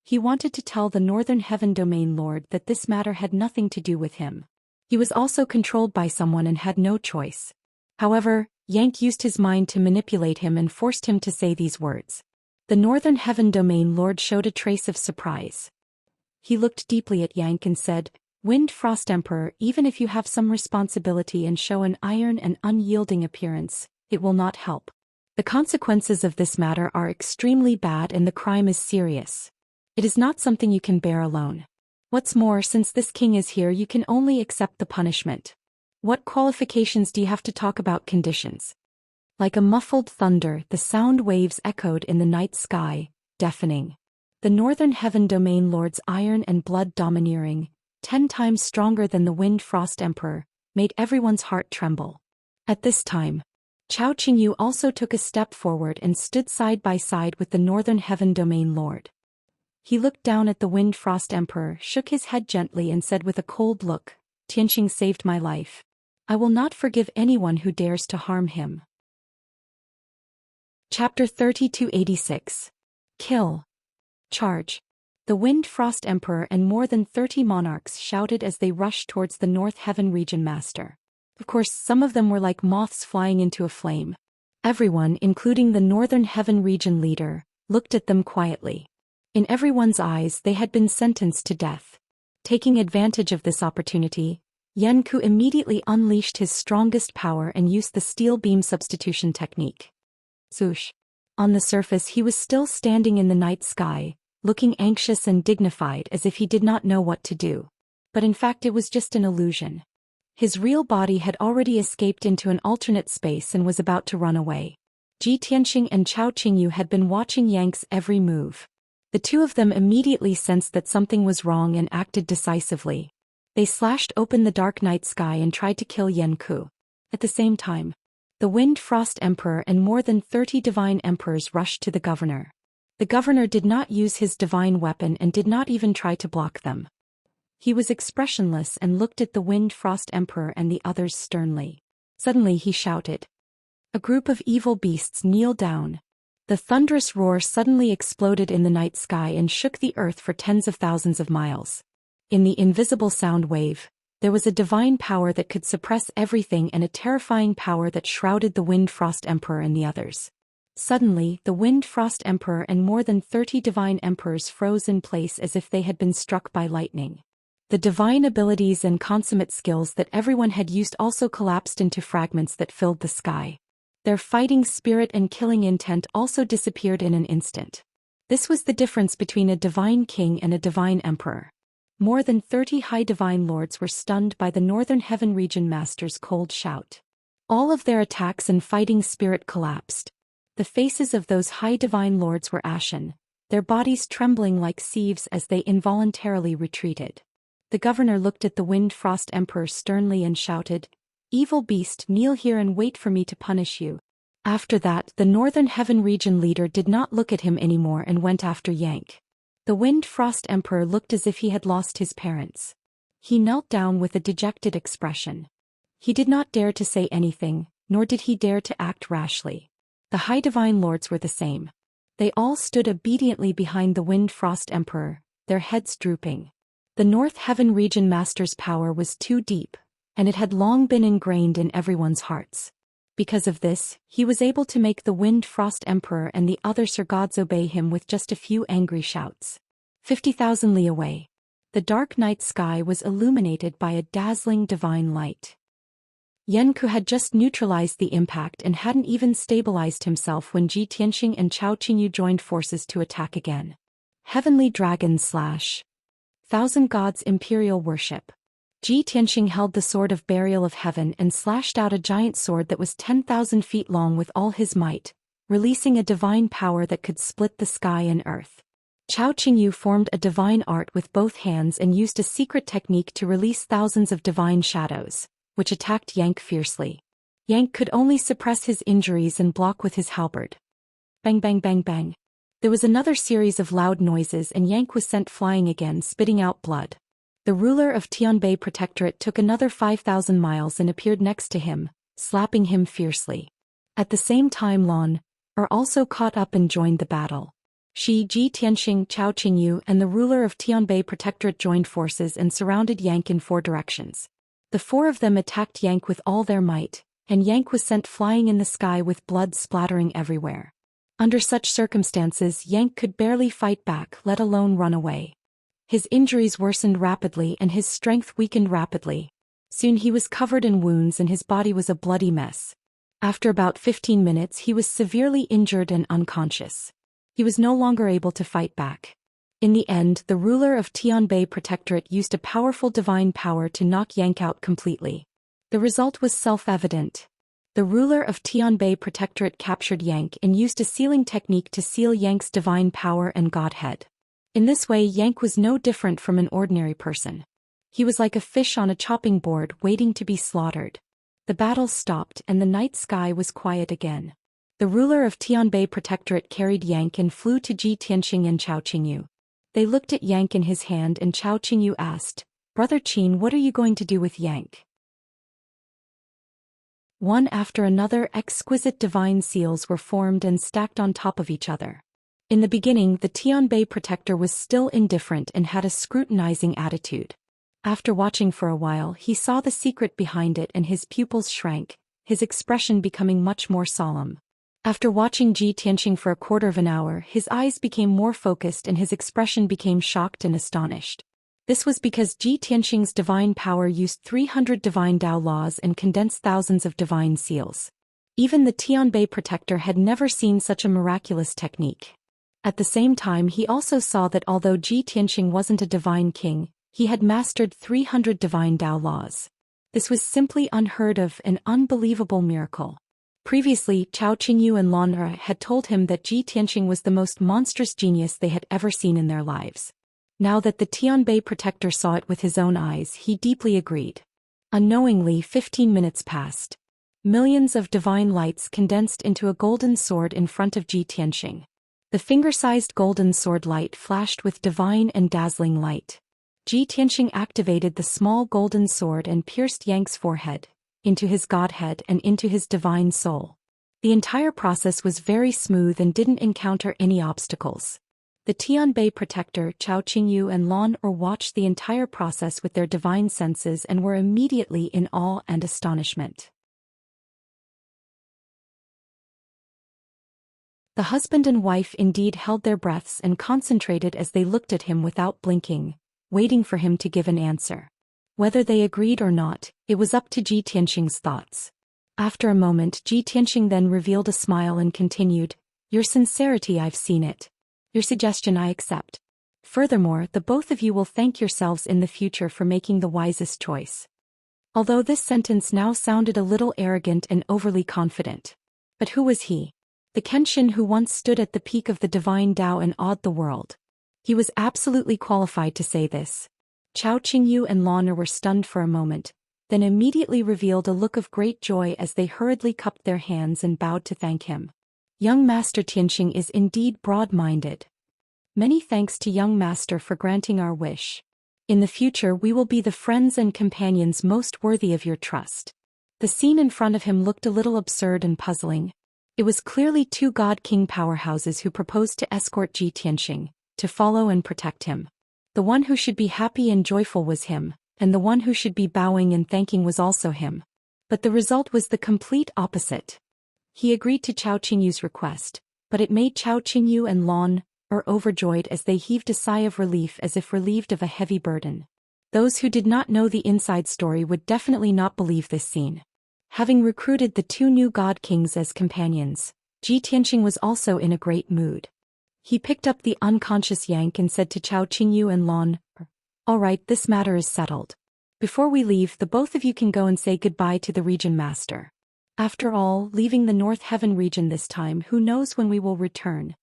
He wanted to tell the Northern Heaven Domain Lord that this matter had nothing to do with him. He was also controlled by someone and had no choice. However, Yank used his mind to manipulate him and forced him to say these words. The Northern Heaven Domain Lord showed a trace of surprise. He looked deeply at Yank and said, "Wind Frost Emperor, even if you have some responsibility and show an iron and unyielding appearance, it will not help. The consequences of this matter are extremely bad and the crime is serious. It is not something you can bear alone. What's more, since this king is here, you can only accept the punishment. What qualifications do you have to talk about conditions?" Like a muffled thunder, the sound waves echoed in the night sky, deafening. The Northern Heaven Domain Lord's iron and blood domineering, 10 times stronger than the Wind Frost Emperor, made everyone's heart tremble. At this time, Chao Qingyu also took a step forward and stood side by side with the Northern Heaven Domain Lord. He looked down at the Wind Frost Emperor, shook his head gently and said with a cold look, "Tianxing saved my life. I will not forgive anyone who dares to harm him." Chapter 3286. Kill. Charge. The Wind Frost Emperor and more than 30 monarchs shouted as they rushed towards the North Heaven Region Master. Of course, some of them were like moths flying into a flame. Everyone, including the Northern Heaven Region leader, looked at them quietly. In everyone's eyes, they had been sentenced to death. Taking advantage of this opportunity, Yanku immediately unleashed his strongest power and used the steel beam substitution technique. Swoosh. On the surface, he was still standing in the night sky, looking anxious and dignified as if he did not know what to do. But in fact, it was just an illusion. His real body had already escaped into an alternate space and was about to run away. Ji Tianxing and Chao Qingyu had been watching Yank's every move. The two of them immediately sensed that something was wrong and acted decisively. They slashed open the dark night sky and tried to kill Yanku. At the same time, the Wind Frost Emperor and more than 30 divine emperors rushed to the governor. The governor did not use his divine weapon and did not even try to block them. He was expressionless and looked at the Wind Frost Emperor and the others sternly. Suddenly he shouted. A group of evil beasts kneel down. The thunderous roar suddenly exploded in the night sky and shook the earth for tens of thousands of miles. In the invisible sound wave, there was a divine power that could suppress everything and a terrifying power that shrouded the Wind Frost Emperor and the others. Suddenly, the Wind Frost Emperor and more than 30 divine emperors froze in place as if they had been struck by lightning. The divine abilities and consummate skills that everyone had used also collapsed into fragments that filled the sky. Their fighting spirit and killing intent also disappeared in an instant. This was the difference between a divine king and a divine emperor. More than 30 high divine lords were stunned by the Northern Heaven Region Master's cold shout. All of their attacks and fighting spirit collapsed. The faces of those high divine lords were ashen, their bodies trembling like sieves as they involuntarily retreated. The governor looked at the Wind Frost Emperor sternly and shouted, "Evil beast, kneel here and wait for me to punish you." After that, the Northern Heaven Region leader did not look at him anymore and went after Yank. The Wind Frost Emperor looked as if he had lost his parents. He knelt down with a dejected expression. He did not dare to say anything, nor did he dare to act rashly. The high divine lords were the same. They all stood obediently behind the Wind Frost Emperor, their heads drooping. The North Heaven Region Master's power was too deep, and it had long been ingrained in everyone's hearts. Because of this, he was able to make the Wind Frost Emperor and the other Sir Gods obey him with just a few angry shouts. 50,000 li away. The dark night sky was illuminated by a dazzling divine light. Yanku had just neutralized the impact and hadn't even stabilized himself when Ji Tianxing and Chao Qingyu joined forces to attack again. Heavenly Dragon / Thousand Gods Imperial Worship. Ji Tianxing held the Sword of Burial of Heaven and slashed out a giant sword that was 10,000 feet long with all his might, releasing a divine power that could split the sky and earth. Chao Qingyu formed a divine art with both hands and used a secret technique to release thousands of divine shadows, which attacked Yank fiercely. Yank could only suppress his injuries and block with his halberd. Bang bang bang bang. There was another series of loud noises and Yank was sent flying again, spitting out blood. The ruler of Tianbei Protectorate took another 5,000 miles and appeared next to him, slapping him fiercely. At the same time Lan Er also caught up and joined the battle. Ji Tianxing, Chao Qingyu and the ruler of Tianbei Protectorate joined forces and surrounded Yank in 4 directions. The 4 of them attacked Yank with all their might, and Yank was sent flying in the sky with blood splattering everywhere. Under such circumstances Yank could barely fight back, let alone run away. His injuries worsened rapidly and his strength weakened rapidly. Soon he was covered in wounds and his body was a bloody mess. After about 15 minutes he was severely injured and unconscious. He was no longer able to fight back. In the end, the ruler of Tianbei Protectorate used a powerful divine power to knock Yank out completely. The result was self-evident. The ruler of Tianbei Protectorate captured Yank and used a sealing technique to seal Yank's divine power and godhead. In this way Yank was no different from an ordinary person. He was like a fish on a chopping board waiting to be slaughtered. The battle stopped and the night sky was quiet again. The ruler of Tianbei Protectorate carried Yank and flew to Ji Tianxing and Chao Qingyu. They looked at Yank in his hand and Chao Qingyu asked, "Brother Qin, what are you going to do with Yank?" One after another exquisite divine seals were formed and stacked on top of each other. In the beginning the Tianbei Protector was still indifferent and had a scrutinizing attitude. After watching for a while he saw the secret behind it and his pupils shrank, his expression becoming much more solemn. After watching Ji Tianxing for a quarter of an hour his eyes became more focused and his expression became shocked and astonished. This was because Ji Tianxing's divine power used 300 divine Tao laws and condensed thousands of divine seals. Even the Tianbei Protector had never seen such a miraculous technique. At the same time he also saw that although Ji Tianxing wasn't a divine king, he had mastered 300 divine Tao laws. This was simply unheard of, an unbelievable miracle. Previously, Chao Qingyu and Lan Er had told him that Ji Tianxing was the most monstrous genius they had ever seen in their lives. Now that the Tianbei Protector saw it with his own eyes, he deeply agreed. Unknowingly, 15 minutes passed. Millions of divine lights condensed into a golden sword in front of Ji Tianxing. The finger-sized golden sword light flashed with divine and dazzling light. Ji Tianxing activated the small golden sword and pierced Yank's forehead, into his godhead and into his divine soul. The entire process was very smooth and didn't encounter any obstacles. The Tianbei Protector, Chao Qingyu and Lan Er watched the entire process with their divine senses and were immediately in awe and astonishment. The husband and wife indeed held their breaths and concentrated as they looked at him without blinking, waiting for him to give an answer. Whether they agreed or not, it was up to Ji Tianxing's thoughts. After a moment Ji Tianxing then revealed a smile and continued, "Your sincerity, I've seen it. Your suggestion I accept. Furthermore, the both of you will thank yourselves in the future for making the wisest choice." Although this sentence now sounded a little arrogant and overly confident. But who was he? The Kenshin who once stood at the peak of the divine Tao and awed the world. He was absolutely qualified to say this. Chao Qingyu and Lan Er were stunned for a moment, then immediately revealed a look of great joy as they hurriedly cupped their hands and bowed to thank him. Young Master Tianxing is indeed broad-minded. Many thanks to young Master for granting our wish. In the future we will be the friends and companions most worthy of your trust. The scene in front of him looked a little absurd and puzzling. It was clearly 2 God-King powerhouses who proposed to escort Ji Tianxing, to follow and protect him. The one who should be happy and joyful was him, and the one who should be bowing and thanking was also him. But the result was the complete opposite. He agreed to Chao Qingyu's request, but it made Chao Qingyu and Lan Er overjoyed as they heaved a sigh of relief as if relieved of a heavy burden. Those who did not know the inside story would definitely not believe this scene. Having recruited the two new god kings as companions, Ji Tianxing was also in a great mood. He picked up the unconscious Yank and said to Chao Qingyu and Lan Er, "All right, this matter is settled. Before we leave, the both of you can go and say goodbye to the region master. After all, leaving the North Heaven region this time, who knows when we will return."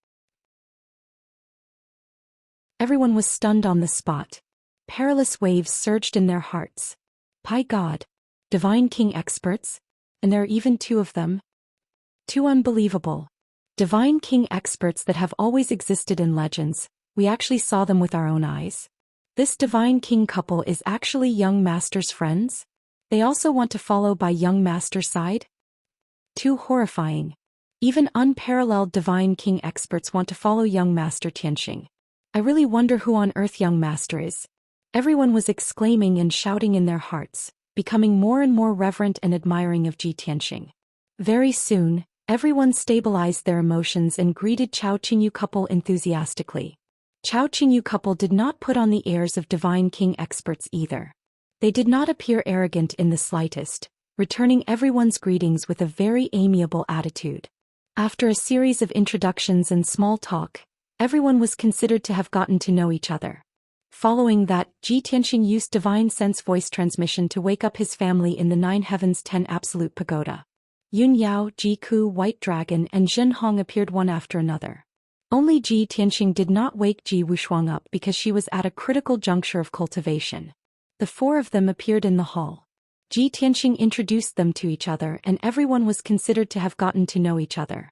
Everyone was stunned on the spot. Perilous waves surged in their hearts. By God! Divine King experts? And there are even two of them? Too unbelievable. Divine King experts that have always existed in legends, we actually saw them with our own eyes. This Divine King couple is actually young master's friends? They also want to follow by young master's side? Too horrifying. Even unparalleled Divine King experts want to follow young master Tianxing. I really wonder who on earth young master is. Everyone was exclaiming and shouting in their hearts, becoming more and more reverent and admiring of Ji Tianxing. Very soon, everyone stabilized their emotions and greeted Chao Qingyu couple enthusiastically. Chao Qingyu couple did not put on the airs of Divine King experts either. They did not appear arrogant in the slightest, returning everyone's greetings with a very amiable attitude. After a series of introductions and small talk, everyone was considered to have gotten to know each other. Following that, Ji Tianxing used Divine Sense voice transmission to wake up his family in the Nine Heavens 10 Absolute Pagoda. Yun Yao, Ji Ku, White Dragon, and Zhen Hong appeared one after another. Only Ji Tianxing did not wake Ji Wushuang up because she was at a critical juncture of cultivation. The four of them appeared in the hall. Ji Tianxing introduced them to each other and everyone was considered to have gotten to know each other.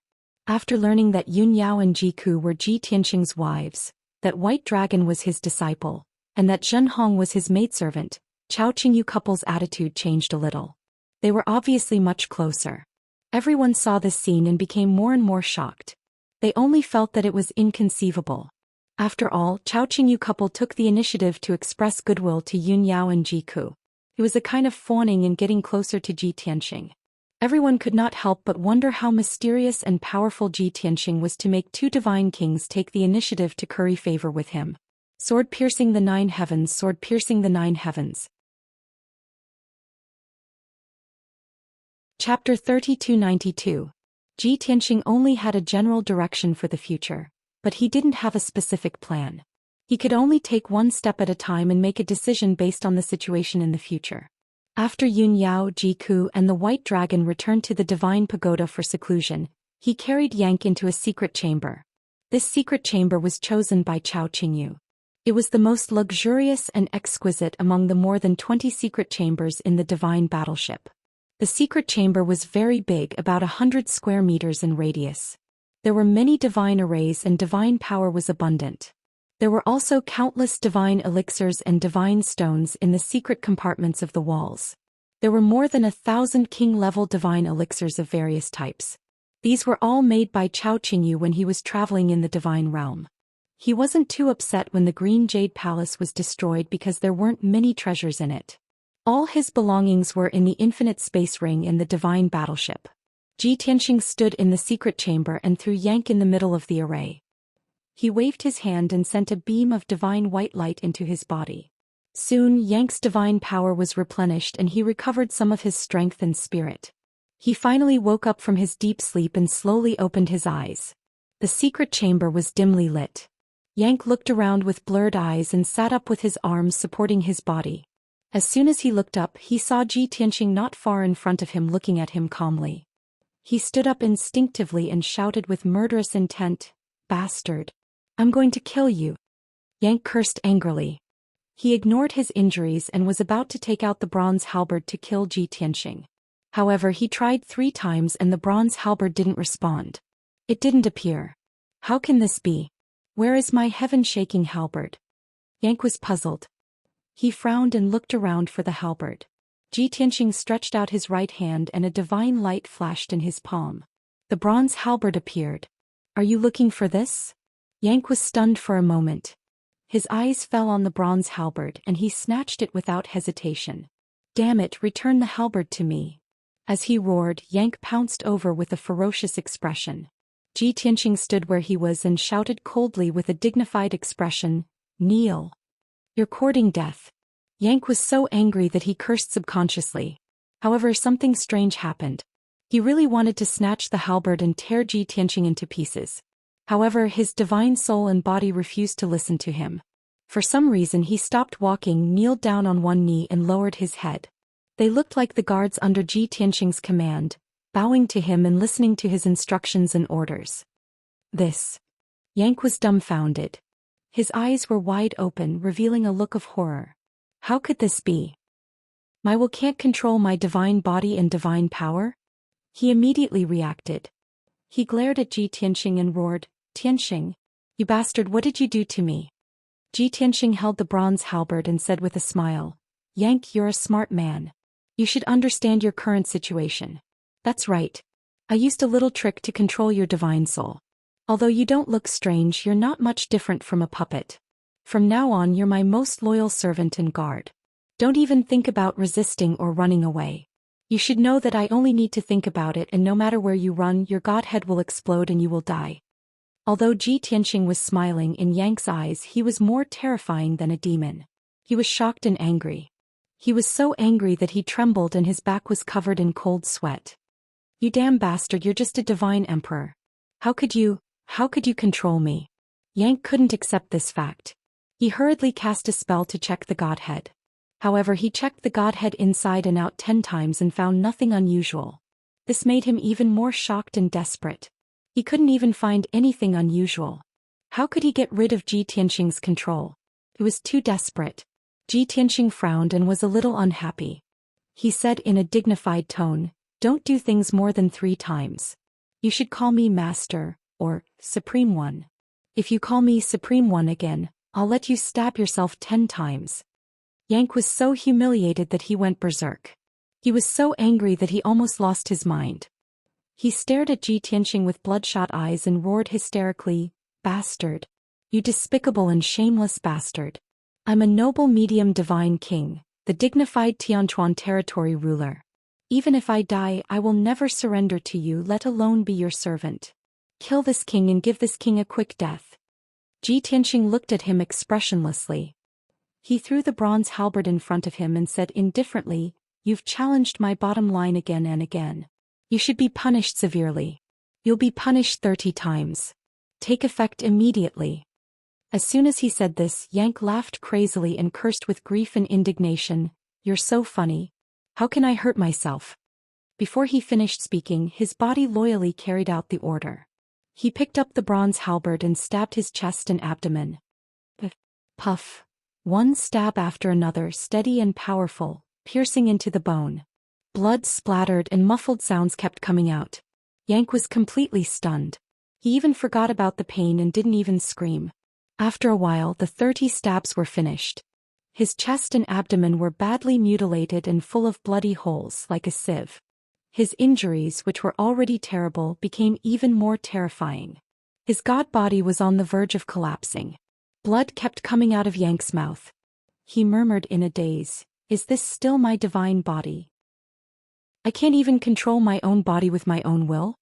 After learning that Yun Yao and Ji Ku were Ji Tianxing's wives, that White Dragon was his disciple, and that Zhen Hong was his maidservant, Chao Qingyu couple's attitude changed a little. They were obviously much closer. Everyone saw this scene and became more and more shocked. They only felt that it was inconceivable. After all, Chao Qingyu couple took the initiative to express goodwill to Yun Yao and Ji Ku. It was a kind of fawning and getting closer to Ji Tianxing. Everyone could not help but wonder how mysterious and powerful Ji Tianxing was to make two divine kings take the initiative to curry favor with him. Sword piercing the nine heavens, sword piercing the nine heavens. Chapter 3292. Ji Tianxing only had a general direction for the future, but he didn't have a specific plan. He could only take one step at a time and make a decision based on the situation in the future. After Yun Yao, Ji Ku, and the White Dragon returned to the Divine Pagoda for seclusion, he carried Yank into a secret chamber. This secret chamber was chosen by Chao Qingyu. It was the most luxurious and exquisite among the more than 20 secret chambers in the Divine Battleship. The secret chamber was very big, about 100 square meters in radius. There were many divine arrays and divine power was abundant. There were also countless divine elixirs and divine stones in the secret compartments of the walls. There were more than 1,000 king-level divine elixirs of various types. These were all made by Chao Qingyu when he was traveling in the divine realm. He wasn't too upset when the Green Jade Palace was destroyed because there weren't many treasures in it. All his belongings were in the infinite space ring in the divine battleship. Ji Tianxing stood in the secret chamber and threw Yank in the middle of the array. He waved his hand and sent a beam of divine white light into his body. Soon Yank's divine power was replenished and he recovered some of his strength and spirit. He finally woke up from his deep sleep and slowly opened his eyes. The secret chamber was dimly lit. Yank looked around with blurred eyes and sat up with his arms supporting his body. As soon as he looked up, he saw Ji Tianxing not far in front of him looking at him calmly. He stood up instinctively and shouted with murderous intent, "Bastard! I'm going to kill you." Yank cursed angrily. He ignored his injuries and was about to take out the bronze halberd to kill Ji Tianxing. However, he tried 3 times and the bronze halberd didn't respond. It didn't appear. How can this be? Where is my heaven-shaking halberd? Yank was puzzled. He frowned and looked around for the halberd. Ji Tianxing stretched out his right hand and a divine light flashed in his palm. The bronze halberd appeared. "Are you looking for this?" Yank was stunned for a moment. His eyes fell on the bronze halberd and he snatched it without hesitation. "Damn it, return the halberd to me." As he roared, Yank pounced over with a ferocious expression. Ji Tianqing stood where he was and shouted coldly with a dignified expression, "Kneel. You're courting death." Yank was so angry that he cursed subconsciously. However, something strange happened. He really wanted to snatch the halberd and tear Ji Tianqing into pieces. However, his divine soul and body refused to listen to him. For some reason he stopped walking, kneeled down on one knee and lowered his head. They looked like the guards under Ji Tianqing's command, bowing to him and listening to his instructions and orders. This. Yank was dumbfounded. His eyes were wide open, revealing a look of horror. How could this be? My will can't control my divine body and divine power? He immediately reacted. He glared at Ji Tianqing and roared, "Tianqing, you bastard, what did you do to me?" Ji Tianqing held the bronze halberd and said with a smile, "Yank, you're a smart man. You should understand your current situation. That's right. I used a little trick to control your divine soul. Although you don't look strange, you're not much different from a puppet. From now on, you're my most loyal servant and guard. Don't even think about resisting or running away. You should know that I only need to think about it, and no matter where you run, your godhead will explode and you will die." Although Ji Tianqing was smiling, in Yank's eyes he was more terrifying than a demon. He was shocked and angry. He was so angry that he trembled and his back was covered in cold sweat. "You damn bastard, you're just a divine emperor. How could you control me?" Yank couldn't accept this fact. He hurriedly cast a spell to check the godhead. However, he checked the godhead inside and out 10 times and found nothing unusual. This made him even more shocked and desperate. He couldn't even find anything unusual. How could he get rid of Ji Tianqing's control? He was too desperate. Ji Tianqing frowned and was a little unhappy. He said in a dignified tone, "Don't do things more than 3 times. You should call me Master, or Supreme One. If you call me Supreme One again, I'll let you stab yourself 10 times. Yank was so humiliated that he went berserk. He was so angry that he almost lost his mind. He stared at Ji Tianqing with bloodshot eyes and roared hysterically, "Bastard! You despicable and shameless bastard! I'm a noble medium divine king, the dignified Tianquan territory ruler. Even if I die, I will never surrender to you, let alone be your servant. Kill this king and give this king a quick death." Ji Tianqing looked at him expressionlessly. He threw the bronze halberd in front of him and said indifferently, "You've challenged my bottom line again and again. You should be punished severely. You'll be punished 30 times. Take effect immediately." As soon as he said this, Yank laughed crazily and cursed with grief and indignation, "You're so funny. How can I hurt myself?" Before he finished speaking, his body loyally carried out the order. He picked up the bronze halberd and stabbed his chest and abdomen. Puff. One stab after another, steady and powerful, piercing into the bone. Blood splattered and muffled sounds kept coming out. Yank was completely stunned. He even forgot about the pain and didn't even scream. After a while, the 30 stabs were finished. His chest and abdomen were badly mutilated and full of bloody holes like a sieve. His injuries, which were already terrible, became even more terrifying. His god body was on the verge of collapsing. Blood kept coming out of Yank's mouth. He murmured in a daze, "Is this still my divine body? I can't even control my own body with my own will?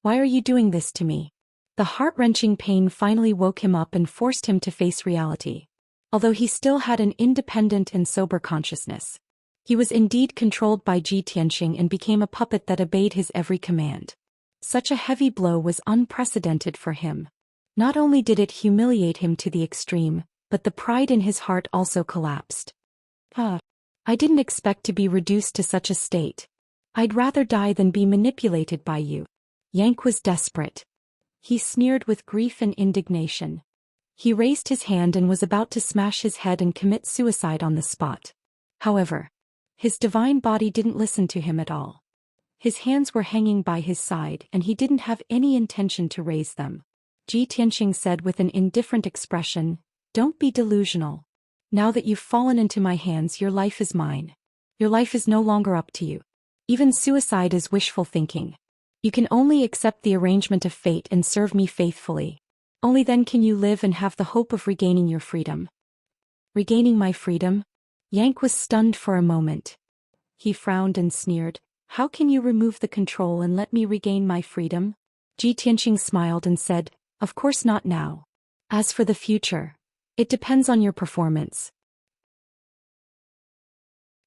Why are you doing this to me?" The heart-wrenching pain finally woke him up and forced him to face reality. Although he still had an independent and sober consciousness, he was indeed controlled by Ji Tianqing and became a puppet that obeyed his every command. Such a heavy blow was unprecedented for him. Not only did it humiliate him to the extreme, but the pride in his heart also collapsed. I didn't expect to be reduced to such a state. I'd rather die than be manipulated by you." Yank was desperate. He sneered with grief and indignation. He raised his hand and was about to smash his head and commit suicide on the spot. However, his divine body didn't listen to him at all. His hands were hanging by his side and he didn't have any intention to raise them. Ji Tianqing said with an indifferent expression, "Don't be delusional. Now that you've fallen into my hands, your life is mine. Your life is no longer up to you. Even suicide is wishful thinking. You can only accept the arrangement of fate and serve me faithfully. Only then can you live and have the hope of regaining your freedom." Regaining my freedom? Yank was stunned for a moment. He frowned and sneered, How can you remove the control and let me regain my freedom? Ji Tianxing smiled and said, Of course not now. As for the future, it depends on your performance.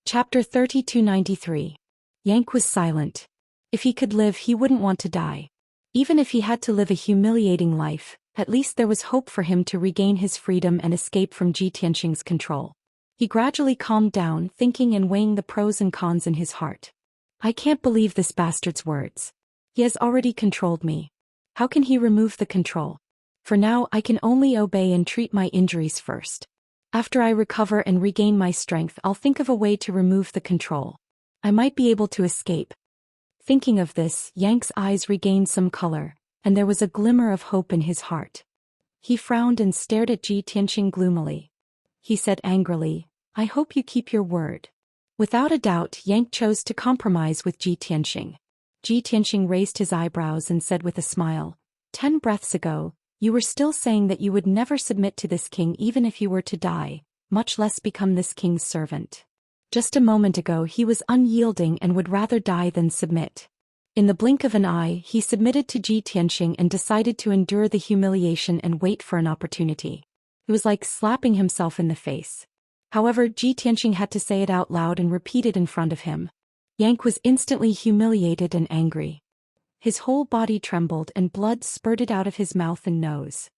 Chapter 3293. Yank was silent. If he could live, he wouldn't want to die. Even if he had to live a humiliating life, at least there was hope for him to regain his freedom and escape from Ji Tianxing's control. He gradually calmed down, thinking and weighing the pros and cons in his heart. I can't believe this bastard's words. He has already controlled me. How can he remove the control? For now, I can only obey and treat my injuries first. After I recover and regain my strength, I'll think of a way to remove the control. I might be able to escape. Thinking of this, Yank's eyes regained some color, and there was a glimmer of hope in his heart. He frowned and stared at Ji Tianxing gloomily. He said angrily, I hope you keep your word. Without a doubt, Yank chose to compromise with Ji Tianxing. Ji Tianxing raised his eyebrows and said with a smile, 10 breaths ago, you were still saying that you would never submit to this king even if you were to die, much less become this king's servant. Just a moment ago he was unyielding and would rather die than submit. In the blink of an eye, he submitted to Ji Tianxing and decided to endure the humiliation and wait for an opportunity. It was like slapping himself in the face. However, Ji Tianxing had to say it out loud and repeat it in front of him. Yank was instantly humiliated and angry. His whole body trembled and blood spurted out of his mouth and nose.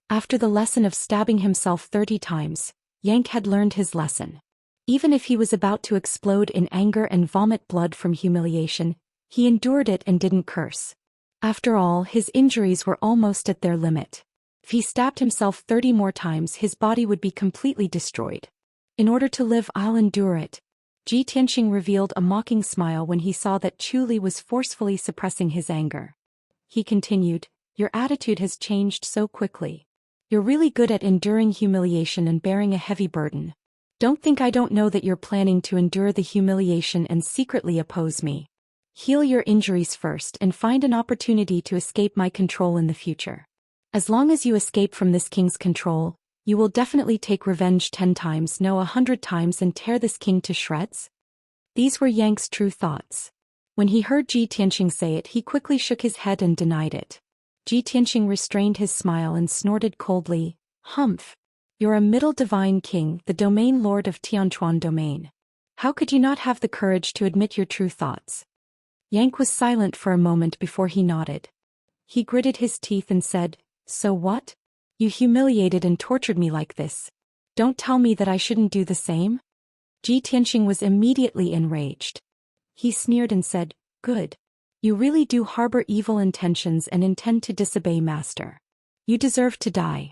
After the lesson of stabbing himself 30 times, Yank had learned his lesson. Even if he was about to explode in anger and vomit blood from humiliation, he endured it and didn't curse. After all, his injuries were almost at their limit. If he stabbed himself 30 more times, his body would be completely destroyed. In order to live, I'll endure it. Ji Tianxing revealed a mocking smile when he saw that Chu Li was forcefully suppressing his anger. He continued, Your attitude has changed so quickly. You're really good at enduring humiliation and bearing a heavy burden. Don't think I don't know that you're planning to endure the humiliation and secretly oppose me. Heal your injuries first and find an opportunity to escape my control in the future. As long as you escape from this king's control, you will definitely take revenge 10 times, no 100 times, and tear this king to shreds. These were Yank's true thoughts. When he heard Ji Tianxing say it, he quickly shook his head and denied it. Ji Tianxing restrained his smile and snorted coldly, Humph! You're a middle divine king, the domain lord of Tianchuan domain. How could you not have the courage to admit your true thoughts? Yank was silent for a moment before he nodded. He gritted his teeth and said, So what? You humiliated and tortured me like this. Don't tell me that I shouldn't do the same? Ji Tianxing was immediately enraged. He sneered and said, Good. You really do harbor evil intentions and intend to disobey master. You deserve to die.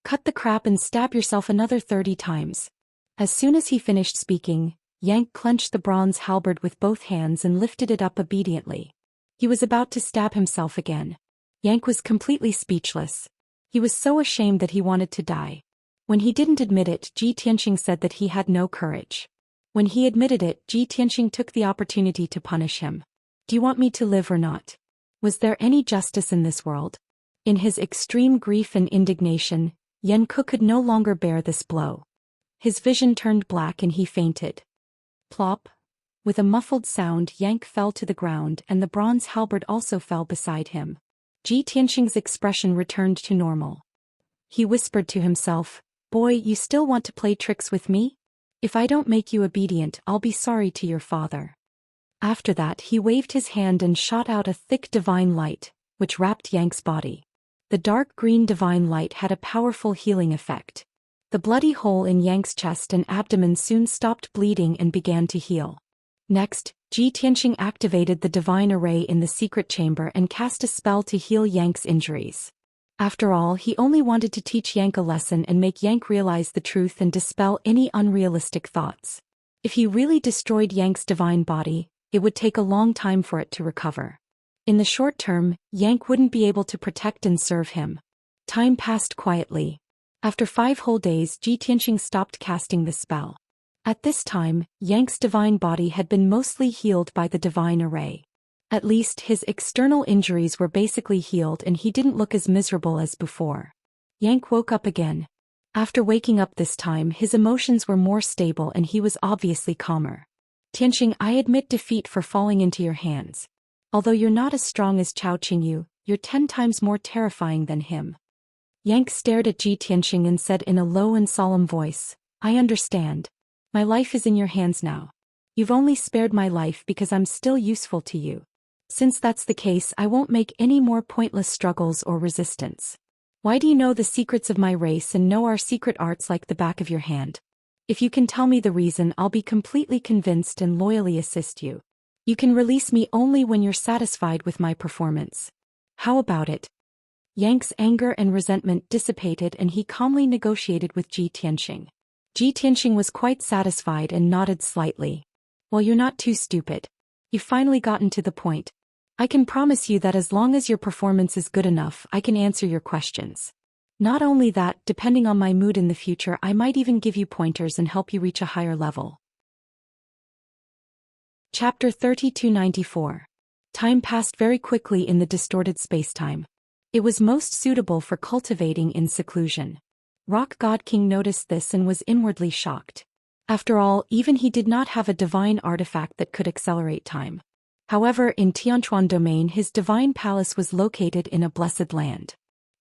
Cut the crap and stab yourself another 30 times. As soon as he finished speaking, Yank clenched the bronze halberd with both hands and lifted it up obediently. He was about to stab himself again. Yank was completely speechless. He was so ashamed that he wanted to die. When he didn't admit it, Ji Tianxing said that he had no courage. When he admitted it, Ji Tianxing took the opportunity to punish him. Do you want me to live or not? Was there any justice in this world? In his extreme grief and indignation, Yanku could no longer bear this blow. His vision turned black and he fainted. Plop! With a muffled sound, Yank fell to the ground and the bronze halberd also fell beside him. Ji Tianxing's expression returned to normal. He whispered to himself, Boy, you still want to play tricks with me? If I don't make you obedient, I'll be sorry to your father. After that, he waved his hand and shot out a thick divine light, which wrapped Yank's body. The dark green divine light had a powerful healing effect. The bloody hole in Yank's chest and abdomen soon stopped bleeding and began to heal. Next, Ji Tianxing activated the divine array in the secret chamber and cast a spell to heal Yank's injuries. After all, he only wanted to teach Yank a lesson and make Yank realize the truth and dispel any unrealistic thoughts. If he really destroyed Yank's divine body, it would take a long time for it to recover. In the short term, Yank wouldn't be able to protect and serve him. Time passed quietly. After 5 whole days, Ji Tianxing stopped casting the spell. At this time, Yank's divine body had been mostly healed by the divine array. At least his external injuries were basically healed and he didn't look as miserable as before. Yank woke up again. After waking up this time, his emotions were more stable and he was obviously calmer. Tianxing, I admit defeat for falling into your hands. Although you're not as strong as Chao Qingyu, you're 10 times more terrifying than him. Yang stared at Ji Tianxing and said in a low and solemn voice, I understand. My life is in your hands now. You've only spared my life because I'm still useful to you. Since that's the case, I won't make any more pointless struggles or resistance. Why do you know the secrets of my race and know our secret arts like the back of your hand? If you can tell me the reason, I'll be completely convinced and loyally assist you. You can release me only when you're satisfied with my performance. How about it? Yang's anger and resentment dissipated and he calmly negotiated with Ji Tianxing. Ji Tianxing was quite satisfied and nodded slightly. Well, you're not too stupid. You've finally gotten to the point. I can promise you that as long as your performance is good enough, I can answer your questions. Not only that, depending on my mood in the future, I might even give you pointers and help you reach a higher level. Chapter 3294. Time passed very quickly in the distorted spacetime. It was most suitable for cultivating in seclusion. Rock God King noticed this and was inwardly shocked. After all, even he did not have a divine artifact that could accelerate time. However, in Tianchuan domain his divine palace was located in a blessed land.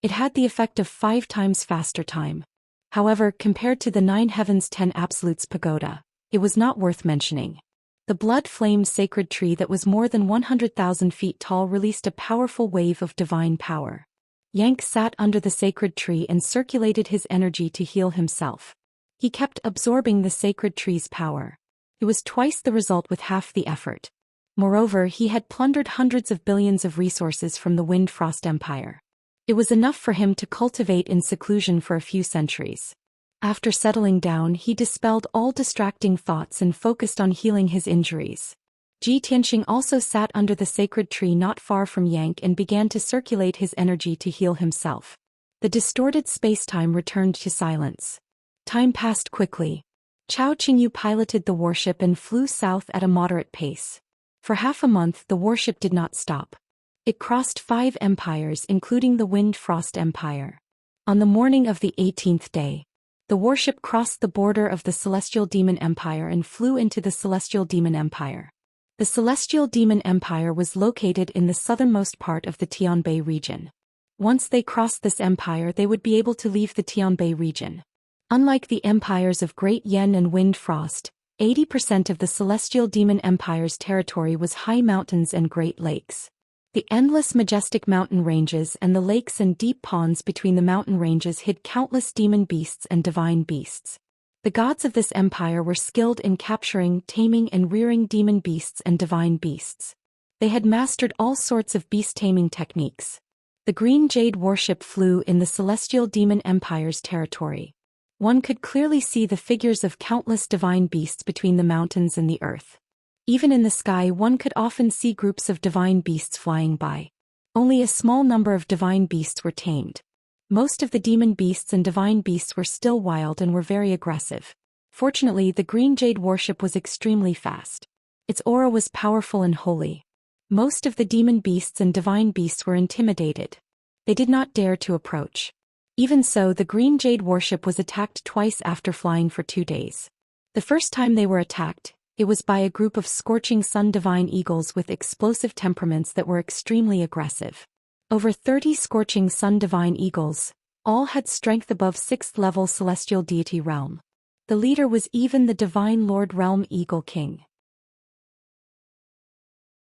It had the effect of 5 times faster time. However, compared to the 9 heavens 10 absolutes pagoda, it was not worth mentioning. The blood flame sacred tree that was more than 100,000 feet tall released a powerful wave of divine power. Yang sat under the sacred tree and circulated his energy to heal himself. He kept absorbing the sacred tree's power. It was twice the result with half the effort. Moreover, he had plundered hundreds of billions of resources from the Wind Frost Empire. It was enough for him to cultivate in seclusion for a few centuries. After settling down, he dispelled all distracting thoughts and focused on healing his injuries. Ji Tianxing also sat under the sacred tree not far from Yang and began to circulate his energy to heal himself. The distorted spacetime returned to silence. Time passed quickly. Chao Qingyu piloted the warship and flew south at a moderate pace. For half a month the warship did not stop. It crossed 5 empires including the Wind Frost Empire. On the morning of the 18th day, the warship crossed the border of the Celestial Demon Empire and flew into the Celestial Demon Empire. The Celestial Demon Empire was located in the southernmost part of the Tianbei region. Once they crossed this empire, they would be able to leave the Tianbei region. Unlike the empires of Great Yen and Wind Frost, 80% of the Celestial Demon Empire's territory was high mountains and great lakes. The endless majestic mountain ranges and the lakes and deep ponds between the mountain ranges hid countless demon beasts and divine beasts. The gods of this empire were skilled in capturing, taming and rearing demon beasts and divine beasts. They had mastered all sorts of beast-taming techniques. The Green Jade warship flew in the Celestial Demon Empire's territory. One could clearly see the figures of countless divine beasts between the mountains and the earth. Even in the sky one could often see groups of divine beasts flying by. Only a small number of divine beasts were tamed. Most of the demon beasts and divine beasts were still wild and were very aggressive. Fortunately, the Green Jade warship was extremely fast. Its aura was powerful and holy. Most of the demon beasts and divine beasts were intimidated. They did not dare to approach. Even so, the Green Jade warship was attacked twice after flying for 2 days. The first time they were attacked, it was by a group of scorching sun divine eagles with explosive temperaments that were extremely aggressive. Over 30 scorching sun divine eagles, all had strength above 6th level celestial deity realm. The leader was even the divine Lord Realm Eagle King.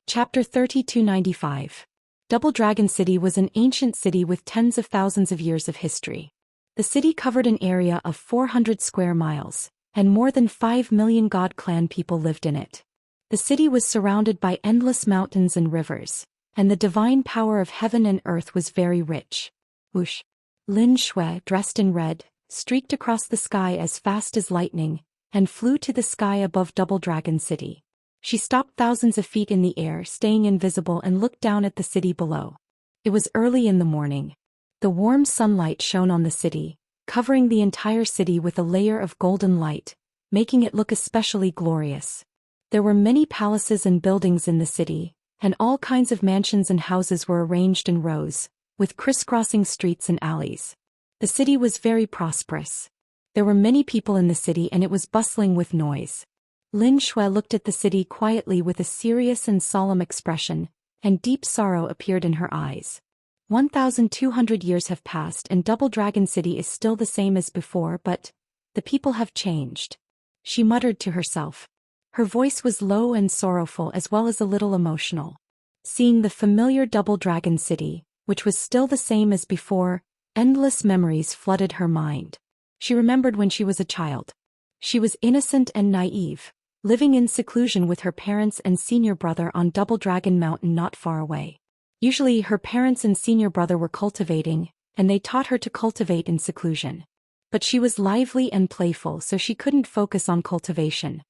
Chapter 3295. Double Dragon City was an ancient city with tens of thousands of years of history. The city covered an area of 400 square miles, and more than 5 million God Clan people lived in it. The city was surrounded by endless mountains and rivers, and the divine power of heaven and earth was very rich. Whoosh! Lin Shui, dressed in red, streaked across the sky as fast as lightning, and flew to the sky above Double Dragon City. She stopped thousands of feet in the air, staying invisible, and looked down at the city below. It was early in the morning. The warm sunlight shone on the city, covering the entire city with a layer of golden light, making it look especially glorious. There were many palaces and buildings in the city, and all kinds of mansions and houses were arranged in rows, with crisscrossing streets and alleys. The city was very prosperous. There were many people in the city and it was bustling with noise. Lin Shui looked at the city quietly with a serious and solemn expression, and deep sorrow appeared in her eyes. 1,200 years have passed and Double Dragon City is still the same as before, but the people have changed. She muttered to herself. Her voice was low and sorrowful as well as a little emotional. Seeing the familiar Double Dragon City, which was still the same as before, endless memories flooded her mind. She remembered when she was a child. She was innocent and naive, living in seclusion with her parents and senior brother on Double Dragon Mountain not far away. Usually her parents and senior brother were cultivating, and they taught her to cultivate in seclusion. But she was lively and playful, so she couldn't focus on cultivation.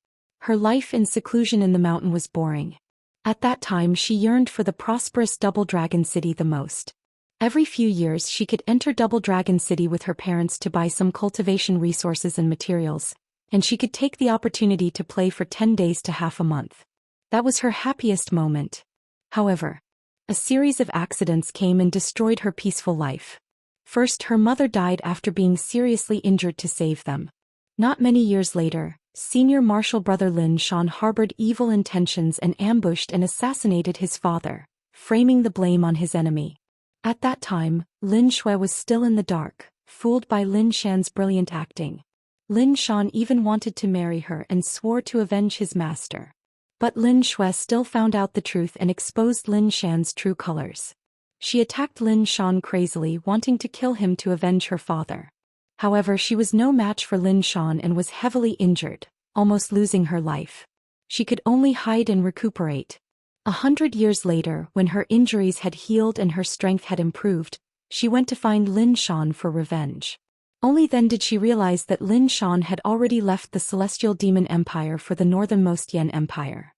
Her life in seclusion in the mountain was boring. At that time she yearned for the prosperous Double Dragon City the most. Every few years she could enter Double Dragon City with her parents to buy some cultivation resources and materials, and she could take the opportunity to play for 10 days to half a month. That was her happiest moment. However, a series of accidents came and destroyed her peaceful life. First, her mother died after being seriously injured to save them. Not many years later, senior martial brother Lin Xian harbored evil intentions and ambushed and assassinated his father, framing the blame on his enemy. At that time, Lin Shui was still in the dark, fooled by Lin Xian's brilliant acting. Lin Xian even wanted to marry her and swore to avenge his master. But Lin Shui still found out the truth and exposed Lin Xian's true colors. She attacked Lin Xian crazily, wanting to kill him to avenge her father. However, she was no match for Lin Xian and was heavily injured, almost losing her life. She could only hide and recuperate. 100 years later, when her injuries had healed and her strength had improved, she went to find Lin Xian for revenge. Only then did she realize that Lin Xian had already left the Celestial Demon Empire for the northernmost Yan Empire.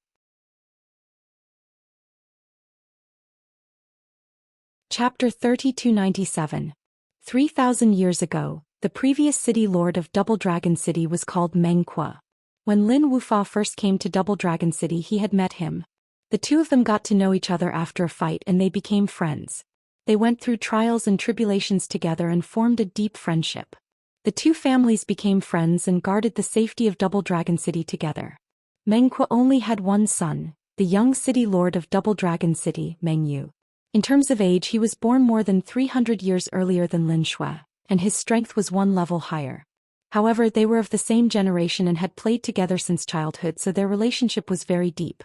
Chapter 3297. 3,000 years ago, the previous city lord of Double Dragon City was called Meng Kuo. When Lin Wufa first came to Double Dragon City, he had met him. The two of them got to know each other after a fight and they became friends. They went through trials and tribulations together and formed a deep friendship. The two families became friends and guarded the safety of Double Dragon City together. Meng Kuo only had one son, the young city lord of Double Dragon City, Meng Yu. In terms of age, he was born more than 300 years earlier than Lin Shui, and his strength was one level higher. However, they were of the same generation and had played together since childhood, so their relationship was very deep.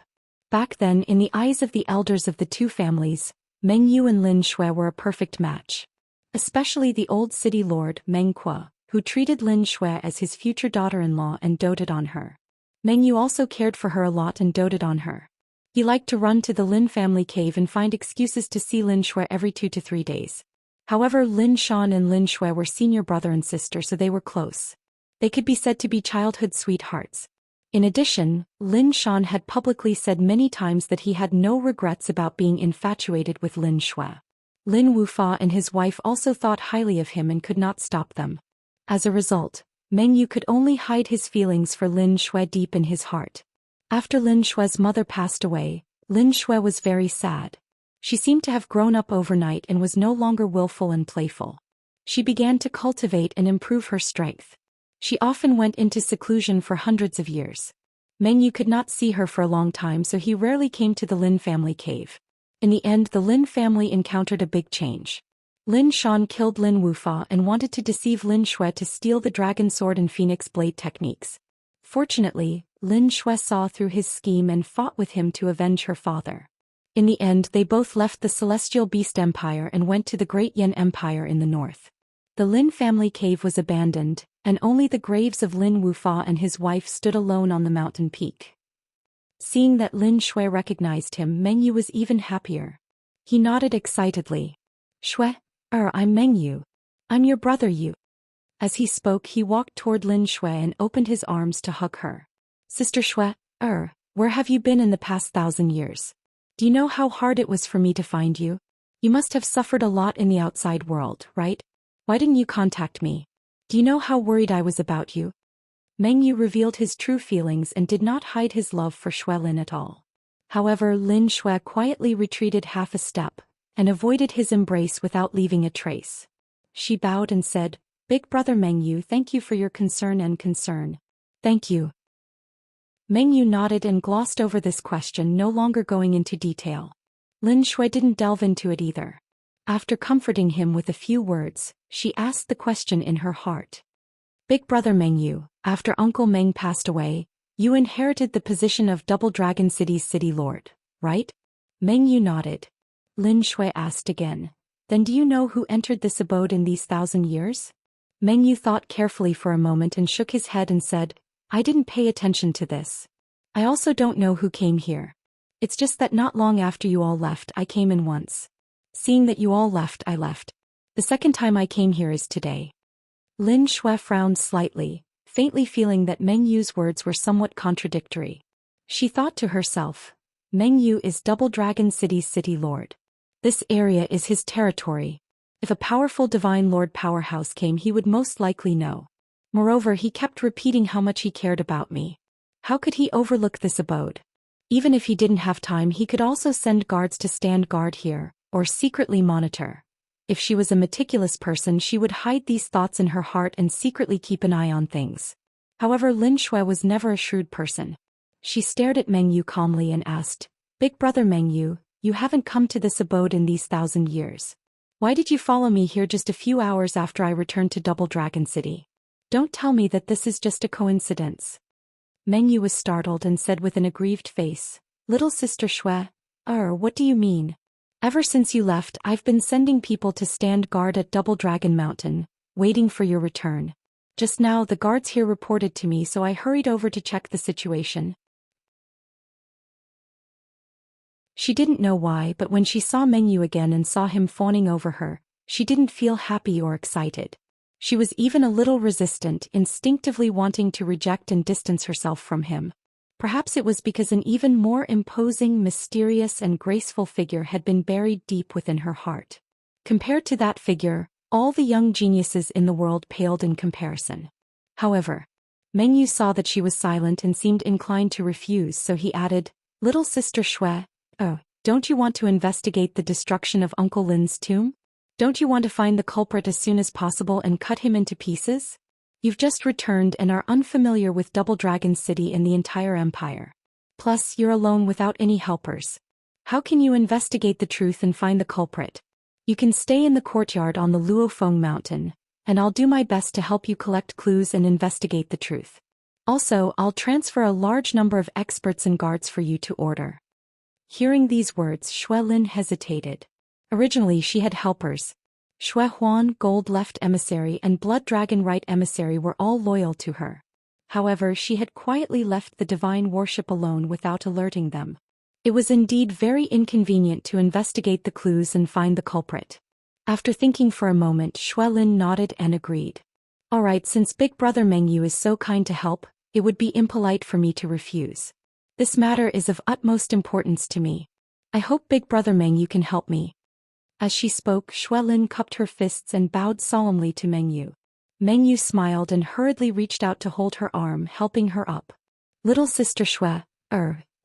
Back then, in the eyes of the elders of the two families, Meng Yu and Lin Shui were a perfect match. Especially the old city lord, Meng Kuo, who treated Lin Shui as his future daughter-in-law and doted on her. Meng Yu also cared for her a lot and doted on her. He liked to run to the Lin family cave and find excuses to see Lin Shui every 2 to 3 days. However, Lin Xian and Lin Shui were senior brother and sister, so they were close. They could be said to be childhood sweethearts. In addition, Lin Xian had publicly said many times that he had no regrets about being infatuated with Lin Shui. Lin Wufa and his wife also thought highly of him and could not stop them. As a result, Meng Yu could only hide his feelings for Lin Shui deep in his heart. After Lin Shui's mother passed away, Lin Shui was very sad. She seemed to have grown up overnight and was no longer willful and playful. She began to cultivate and improve her strength. She often went into seclusion for hundreds of years. Meng Yu could not see her for a long time, so he rarely came to the Lin family cave. In the end, the Lin family encountered a big change. Lin Xian killed Lin Wufa and wanted to deceive Lin Shui to steal the dragon sword and phoenix blade techniques. Fortunately, Lin Shui saw through his scheme and fought with him to avenge her father. In the end, they both left the Celestial Beast Empire and went to the Great Yan Empire in the north. The Lin family cave was abandoned, and only the graves of Lin Wufa and his wife stood alone on the mountain peak. Seeing that Lin Shui recognized him, Meng Yu was even happier. He nodded excitedly. "Shui, I'm Meng Yu. I'm your brother Yu." As he spoke, he walked toward Lin Shui and opened his arms to hug her. "Sister Shui, where have you been in the past 1,000 years? Do you know how hard it was for me to find you? You must have suffered a lot in the outside world, right? Why didn't you contact me? Do you know how worried I was about you?" Meng Yu revealed his true feelings and did not hide his love for Shui Lin at all. However, Lin Shui quietly retreated half a step and avoided his embrace without leaving a trace. She bowed and said, "Big brother Meng Yu, thank you for your concern and concern." "Thank you." Meng Yu nodded and glossed over this question, no longer going into detail. Lin Shui didn't delve into it either. After comforting him with a few words, she asked the question in her heart. Big brother Meng Yu, after Uncle Meng passed away, you inherited the position of Double Dragon City's city lord, right? Meng Yu nodded. Lin Shui asked again. Then do you know who entered this abode in these 1,000 years? Meng Yu thought carefully for a moment and shook his head and said, I didn't pay attention to this. I also don't know who came here. It's just that not long after you all left, I came in once. Seeing that you all left, I left. The second time I came here is today. Lin Shui frowned slightly, faintly feeling that Meng Yu's words were somewhat contradictory. She thought to herself, Meng Yu is Double Dragon City's city lord. This area is his territory. If a powerful divine lord powerhouse came, he would most likely know. Moreover, he kept repeating how much he cared about me. How could he overlook this abode? Even if he didn't have time, he could also send guards to stand guard here, or secretly monitor. If she was a meticulous person, she would hide these thoughts in her heart and secretly keep an eye on things. However, Lin Shui was never a shrewd person. She stared at Meng Yu calmly and asked, Big brother Meng Yu, you haven't come to this abode in these 1,000 years. Why did you follow me here just a few hours after I returned to Double Dragon City? Don't tell me that this is just a coincidence. Meng Yu was startled and said with an aggrieved face, Little sister Shui, what do you mean? Ever since you left, I've been sending people to stand guard at Double Dragon Mountain, waiting for your return. Just now the guards here reported to me, so I hurried over to check the situation. She didn't know why, but when she saw Meng Yu again and saw him fawning over her, she didn't feel happy or excited. She was even a little resistant, instinctively wanting to reject and distance herself from him. Perhaps it was because an even more imposing, mysterious and graceful figure had been buried deep within her heart. Compared to that figure, all the young geniuses in the world paled in comparison. However, Meng Yu saw that she was silent and seemed inclined to refuse, so he added, Little sister Shui, don't you want to investigate the destruction of Uncle Lin's tomb? Don't you want to find the culprit as soon as possible and cut him into pieces? You've just returned and are unfamiliar with Double Dragon City and the entire empire. Plus, you're alone without any helpers. How can you investigate the truth and find the culprit? You can stay in the courtyard on the Luofeng Mountain, and I'll do my best to help you collect clues and investigate the truth. Also, I'll transfer a large number of experts and guards for you to order. Hearing these words, Shui Lin hesitated. Originally she had helpers. Shui Huan, Gold Left Emissary and Blood Dragon Right Emissary were all loyal to her. However, she had quietly left the divine worship alone without alerting them. It was indeed very inconvenient to investigate the clues and find the culprit. After thinking for a moment, Shui Lin nodded and agreed. Alright, since Big Brother Meng Yu is so kind to help, it would be impolite for me to refuse. This matter is of utmost importance to me. I hope Big Brother Meng Yu can help me. As she spoke, Shui Lin cupped her fists and bowed solemnly to Meng Yu. Meng Yu smiled and hurriedly reached out to hold her arm, helping her up. Little sister Shui,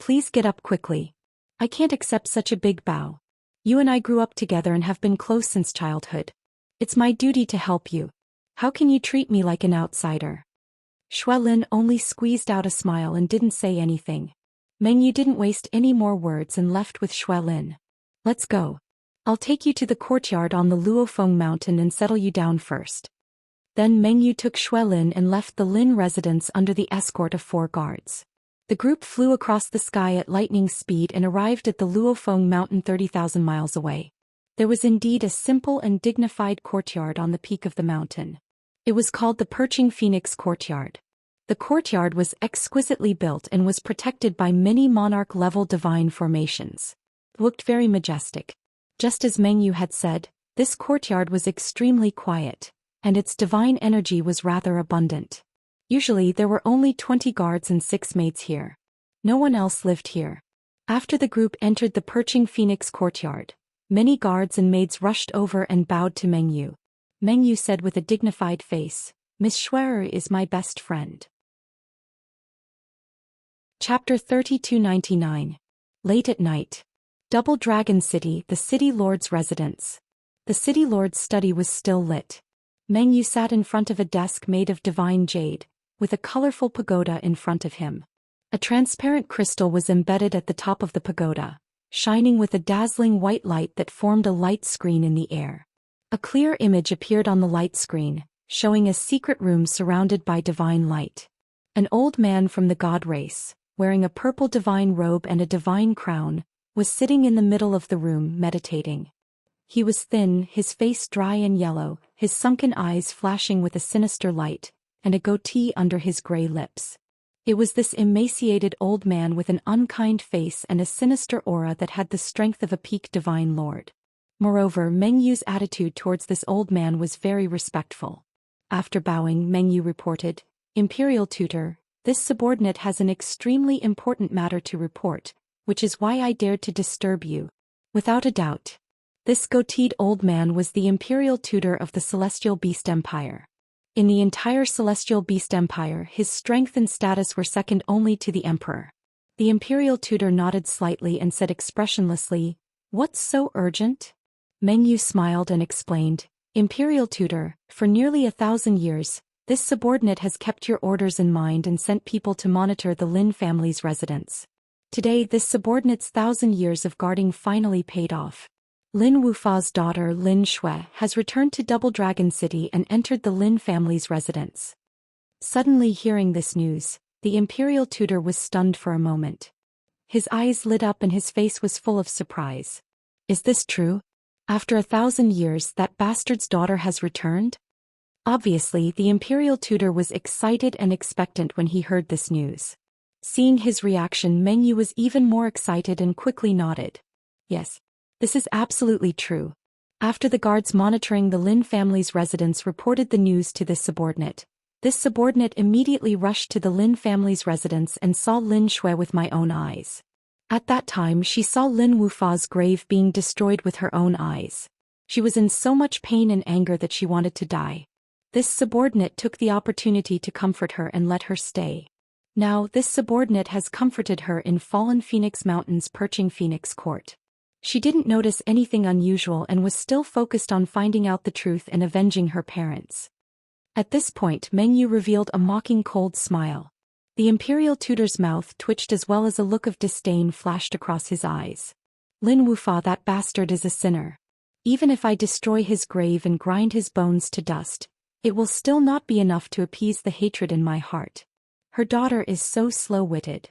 please get up quickly. I can't accept such a big bow. You and I grew up together and have been close since childhood. It's my duty to help you. How can you treat me like an outsider? Shui Lin only squeezed out a smile and didn't say anything. Meng Yu didn't waste any more words and left with Shui Lin. Let's go. I'll take you to the courtyard on the Luofeng Mountain and settle you down first. Then Meng Yu took Shui Lin and left the Lin residence under the escort of 4 guards. The group flew across the sky at lightning speed and arrived at the Luofeng Mountain 30,000 miles away. There was indeed a simple and dignified courtyard on the peak of the mountain. It was called the Perching Phoenix Courtyard. The courtyard was exquisitely built and was protected by many monarch-level divine formations. It looked very majestic. Just as Meng Yu had said, this courtyard was extremely quiet, and its divine energy was rather abundant. Usually there were only 20 guards and 6 maids here. No one else lived here. After the group entered the Perching Phoenix Courtyard, many guards and maids rushed over and bowed to Meng Yu. Meng Yu said with a dignified face, Miss Shui is my best friend. Chapter 3299. Late at night. Double Dragon City, the city lord's residence. The city lord's study was still lit. Meng Yu sat in front of a desk made of divine jade, with a colorful pagoda in front of him. A transparent crystal was embedded at the top of the pagoda, shining with a dazzling white light that formed a light screen in the air. A clear image appeared on the light screen, showing a secret room surrounded by divine light. An old man from the god race, wearing a purple divine robe and a divine crown, was sitting in the middle of the room meditating. He was thin, his face dry and yellow, his sunken eyes flashing with a sinister light, and a goatee under his gray lips. It was this emaciated old man with an unkind face and a sinister aura that had the strength of a peak divine lord. Moreover, Meng Yu's attitude towards this old man was very respectful. After bowing, Meng Yu reported, "Imperial tutor, this subordinate has an extremely important matter to report, which is why I dared to disturb you." Without a doubt, this goateed old man was the imperial tutor of the Celestial Beast Empire. In the entire Celestial Beast Empire, his strength and status were second only to the emperor. The imperial tutor nodded slightly and said expressionlessly, "What's so urgent?" Meng Yu smiled and explained, "Imperial tutor, for nearly 1,000 years, this subordinate has kept your orders in mind and sent people to monitor the Lin family's residence. Today, this subordinate's 1,000 years of guarding finally paid off. Lin Wufa's daughter Lin Shui has returned to Double Dragon City and entered the Lin family's residence." Suddenly hearing this news, the imperial tutor was stunned for a moment. His eyes lit up and his face was full of surprise. "Is this true? After 1,000 years, that bastard's daughter has returned?" Obviously, the imperial tutor was excited and expectant when he heard this news. Seeing his reaction, Meng Yu was even more excited and quickly nodded. "Yes. This is absolutely true." After the guards monitoring the Lin family's residence reported the news to this subordinate immediately rushed to the Lin family's residence and saw Lin Shui with my own eyes. At that time she saw Lin Wufa's grave being destroyed with her own eyes. She was in so much pain and anger that she wanted to die. This subordinate took the opportunity to comfort her and let her stay. Now this subordinate has comforted her in Fallen Phoenix Mountain's perching Phoenix Court. She didn't notice anything unusual and was still focused on finding out the truth and avenging her parents. At this point, Meng Yu revealed a mocking cold smile. The imperial tutor's mouth twitched as well as a look of disdain flashed across his eyes. "Lin Wufa, that bastard is a sinner. Even if I destroy his grave and grind his bones to dust, it will still not be enough to appease the hatred in my heart. Her daughter is so slow-witted.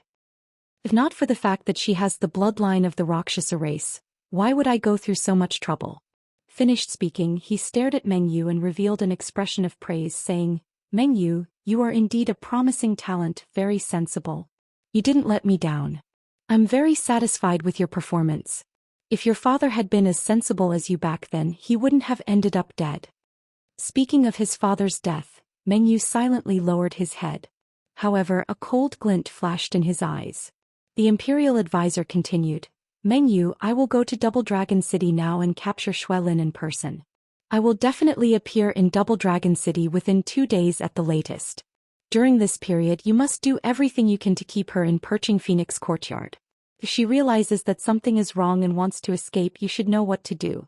If not for the fact that she has the bloodline of the Rakshasa race, why would I go through so much trouble?" Finished speaking, he stared at Meng Yu and revealed an expression of praise, saying, "Meng Yu, you are indeed a promising talent, very sensible. You didn't let me down. I'm very satisfied with your performance. If your father had been as sensible as you back then, he wouldn't have ended up dead." Speaking of his father's death, Meng Yu silently lowered his head. However, a cold glint flashed in his eyes. The imperial advisor continued, "Meng Yu, I will go to Double Dragon City now and capture Shui Lin in person. I will definitely appear in Double Dragon City within 2 days at the latest. During this period you must do everything you can to keep her in Perching Phoenix Courtyard. If she realizes that something is wrong and wants to escape, you should know what to do."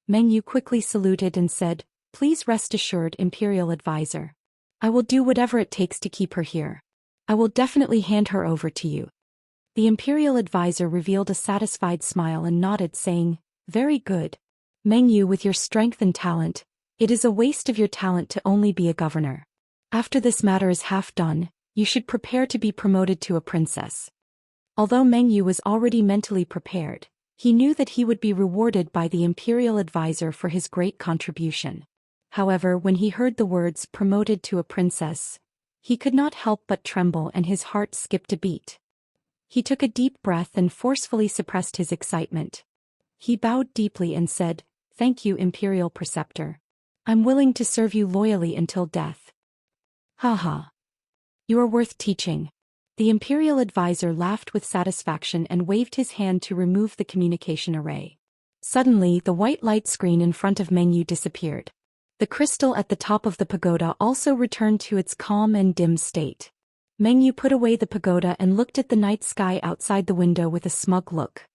Meng Yu quickly saluted and said, "Please rest assured, imperial advisor. I will do whatever it takes to keep her here. I will definitely hand her over to you." The imperial advisor revealed a satisfied smile and nodded, saying, "Very good. Meng Yu, with your strength and talent, it is a waste of your talent to only be a governor. After this matter is half done, you should prepare to be promoted to a princess." Although Meng Yu was already mentally prepared, he knew that he would be rewarded by the imperial advisor for his great contribution. However, when he heard the words "promoted to a princess," he could not help but tremble and his heart skipped a beat. He took a deep breath and forcefully suppressed his excitement. He bowed deeply and said, "Thank you, Imperial Preceptor. I'm willing to serve you loyally until death." "Haha. You are worth teaching." The Imperial Advisor laughed with satisfaction and waved his hand to remove the communication array. Suddenly, the white light screen in front of Meng Yu disappeared. The crystal at the top of the pagoda also returned to its calm and dim state. Meng Yu put away the pagoda and looked at the night sky outside the window with a smug look.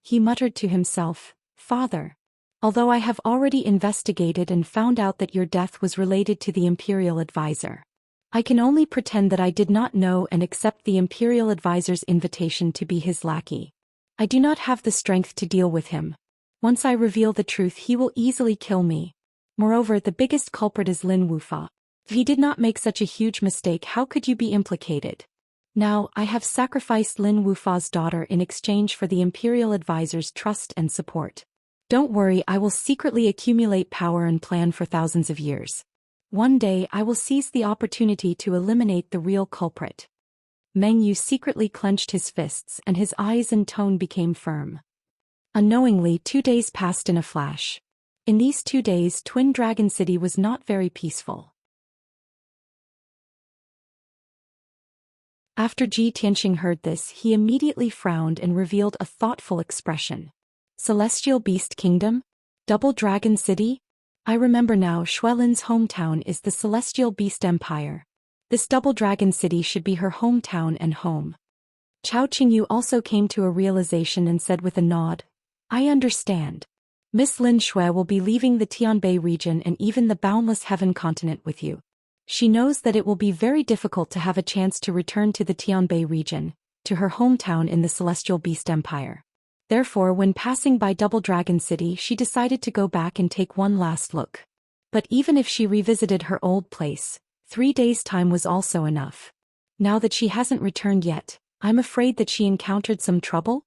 He muttered to himself, "Father, although I have already investigated and found out that your death was related to the Imperial Advisor, I can only pretend that I did not know and accept the imperial advisor's invitation to be his lackey. I do not have the strength to deal with him. Once I reveal the truth, he will easily kill me. Moreover, the biggest culprit is Lin Wufa. If he did not make such a huge mistake, how could you be implicated? Now, I have sacrificed Lin Wufa's daughter in exchange for the imperial advisor's trust and support. Don't worry, I will secretly accumulate power and plan for thousands of years. One day I will seize the opportunity to eliminate the real culprit. Meng Yu secretly clenched his fists and his eyes and tone became firm. Unknowingly, 2 days passed in a flash. In these 2 days, Twin Dragon City was not very peaceful. After Ji Tianxing heard this, he immediately frowned and revealed a thoughtful expression. Celestial Beast Kingdom? Double Dragon City? I remember now, Xuelin's hometown is the Celestial Beast Empire. This Double Dragon City should be her hometown and home. Chao Qingyu also came to a realization and said with a nod, I understand. Miss Lin Xue will be leaving the Tianbei region and even the boundless heaven continent with you. She knows that it will be very difficult to have a chance to return to the Tianbei region, to her hometown in the Celestial Beast Empire. Therefore, when passing by Double Dragon City, she decided to go back and take one last look. But even if she revisited her old place, 3 days' time was also enough. Now that she hasn't returned yet, I'm afraid that she encountered some trouble?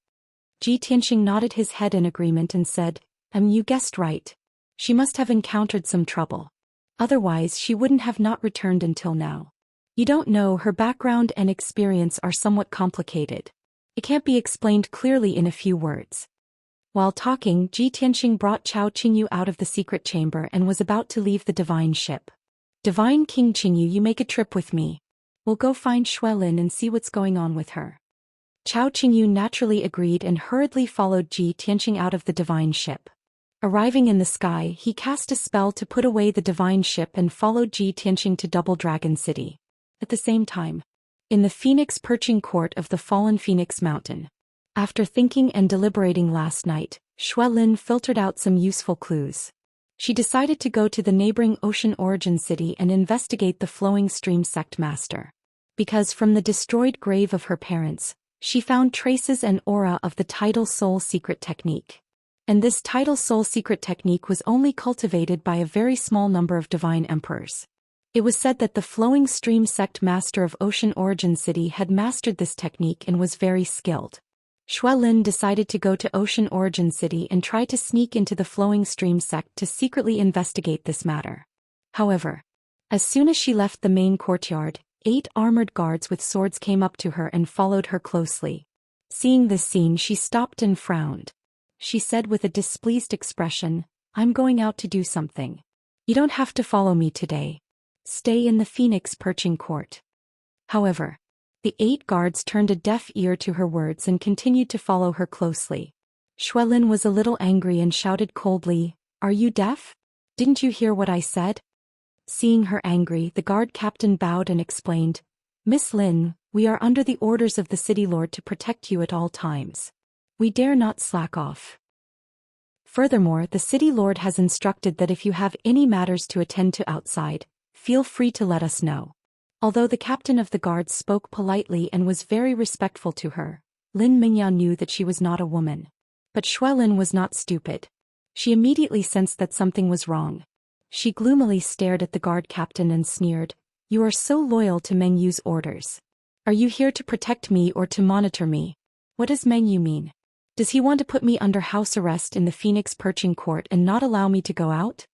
Ji Tianxing nodded his head in agreement and said, You guessed right. She must have encountered some trouble. Otherwise she wouldn't have not returned until now. You don't know, her background and experience are somewhat complicated. It can't be explained clearly in a few words. While talking, Ji Tianxing brought Chao Qingyu out of the secret chamber and was about to leave the divine ship. Divine King Qingyu, you make a trip with me. We'll go find Xuelin and see what's going on with her. Chao Qingyu naturally agreed and hurriedly followed Ji Tianxing out of the divine ship. Arriving in the sky, he cast a spell to put away the divine ship and followed Ji Tianxing to Double Dragon City. At the same time, in the Phoenix Perching Court of the Fallen Phoenix Mountain. After thinking and deliberating last night, Xuelin filtered out some useful clues. She decided to go to the neighboring Ocean Origin City and investigate the Flowing Stream Sect Master. Because from the destroyed grave of her parents, she found traces and aura of the Tidal Soul Secret Technique. And this Tidal Soul Secret Technique was only cultivated by a very small number of divine emperors. It was said that the Flowing Stream Sect Master of Ocean Origin City had mastered this technique and was very skilled. Xuelin decided to go to Ocean Origin City and try to sneak into the Flowing Stream Sect to secretly investigate this matter. However, as soon as she left the main courtyard, 8 armored guards with swords came up to her and followed her closely. Seeing this scene, she stopped and frowned. She said with a displeased expression, I'm going out to do something. You don't have to follow me today. Stay in the Phoenix Perching Court. However, the 8 guards turned a deaf ear to her words and continued to follow her closely. Xuelin was a little angry and shouted coldly, Are you deaf? Didn't you hear what I said? Seeing her angry, the guard captain bowed and explained, Miss Lin, we are under the orders of the city lord to protect you at all times. We dare not slack off. Furthermore, the city lord has instructed that if you have any matters to attend to outside, feel free to let us know. Although the captain of the guards spoke politely and was very respectful to her, Lin Mingyan knew that she was not a woman. But Xuelin was not stupid. She immediately sensed that something was wrong. She gloomily stared at the guard captain and sneered, You are so loyal to Meng Yu's orders. Are you here to protect me or to monitor me? What does Meng Yu mean? Does he want to put me under house arrest in the Phoenix Perching Court and not allow me to go out?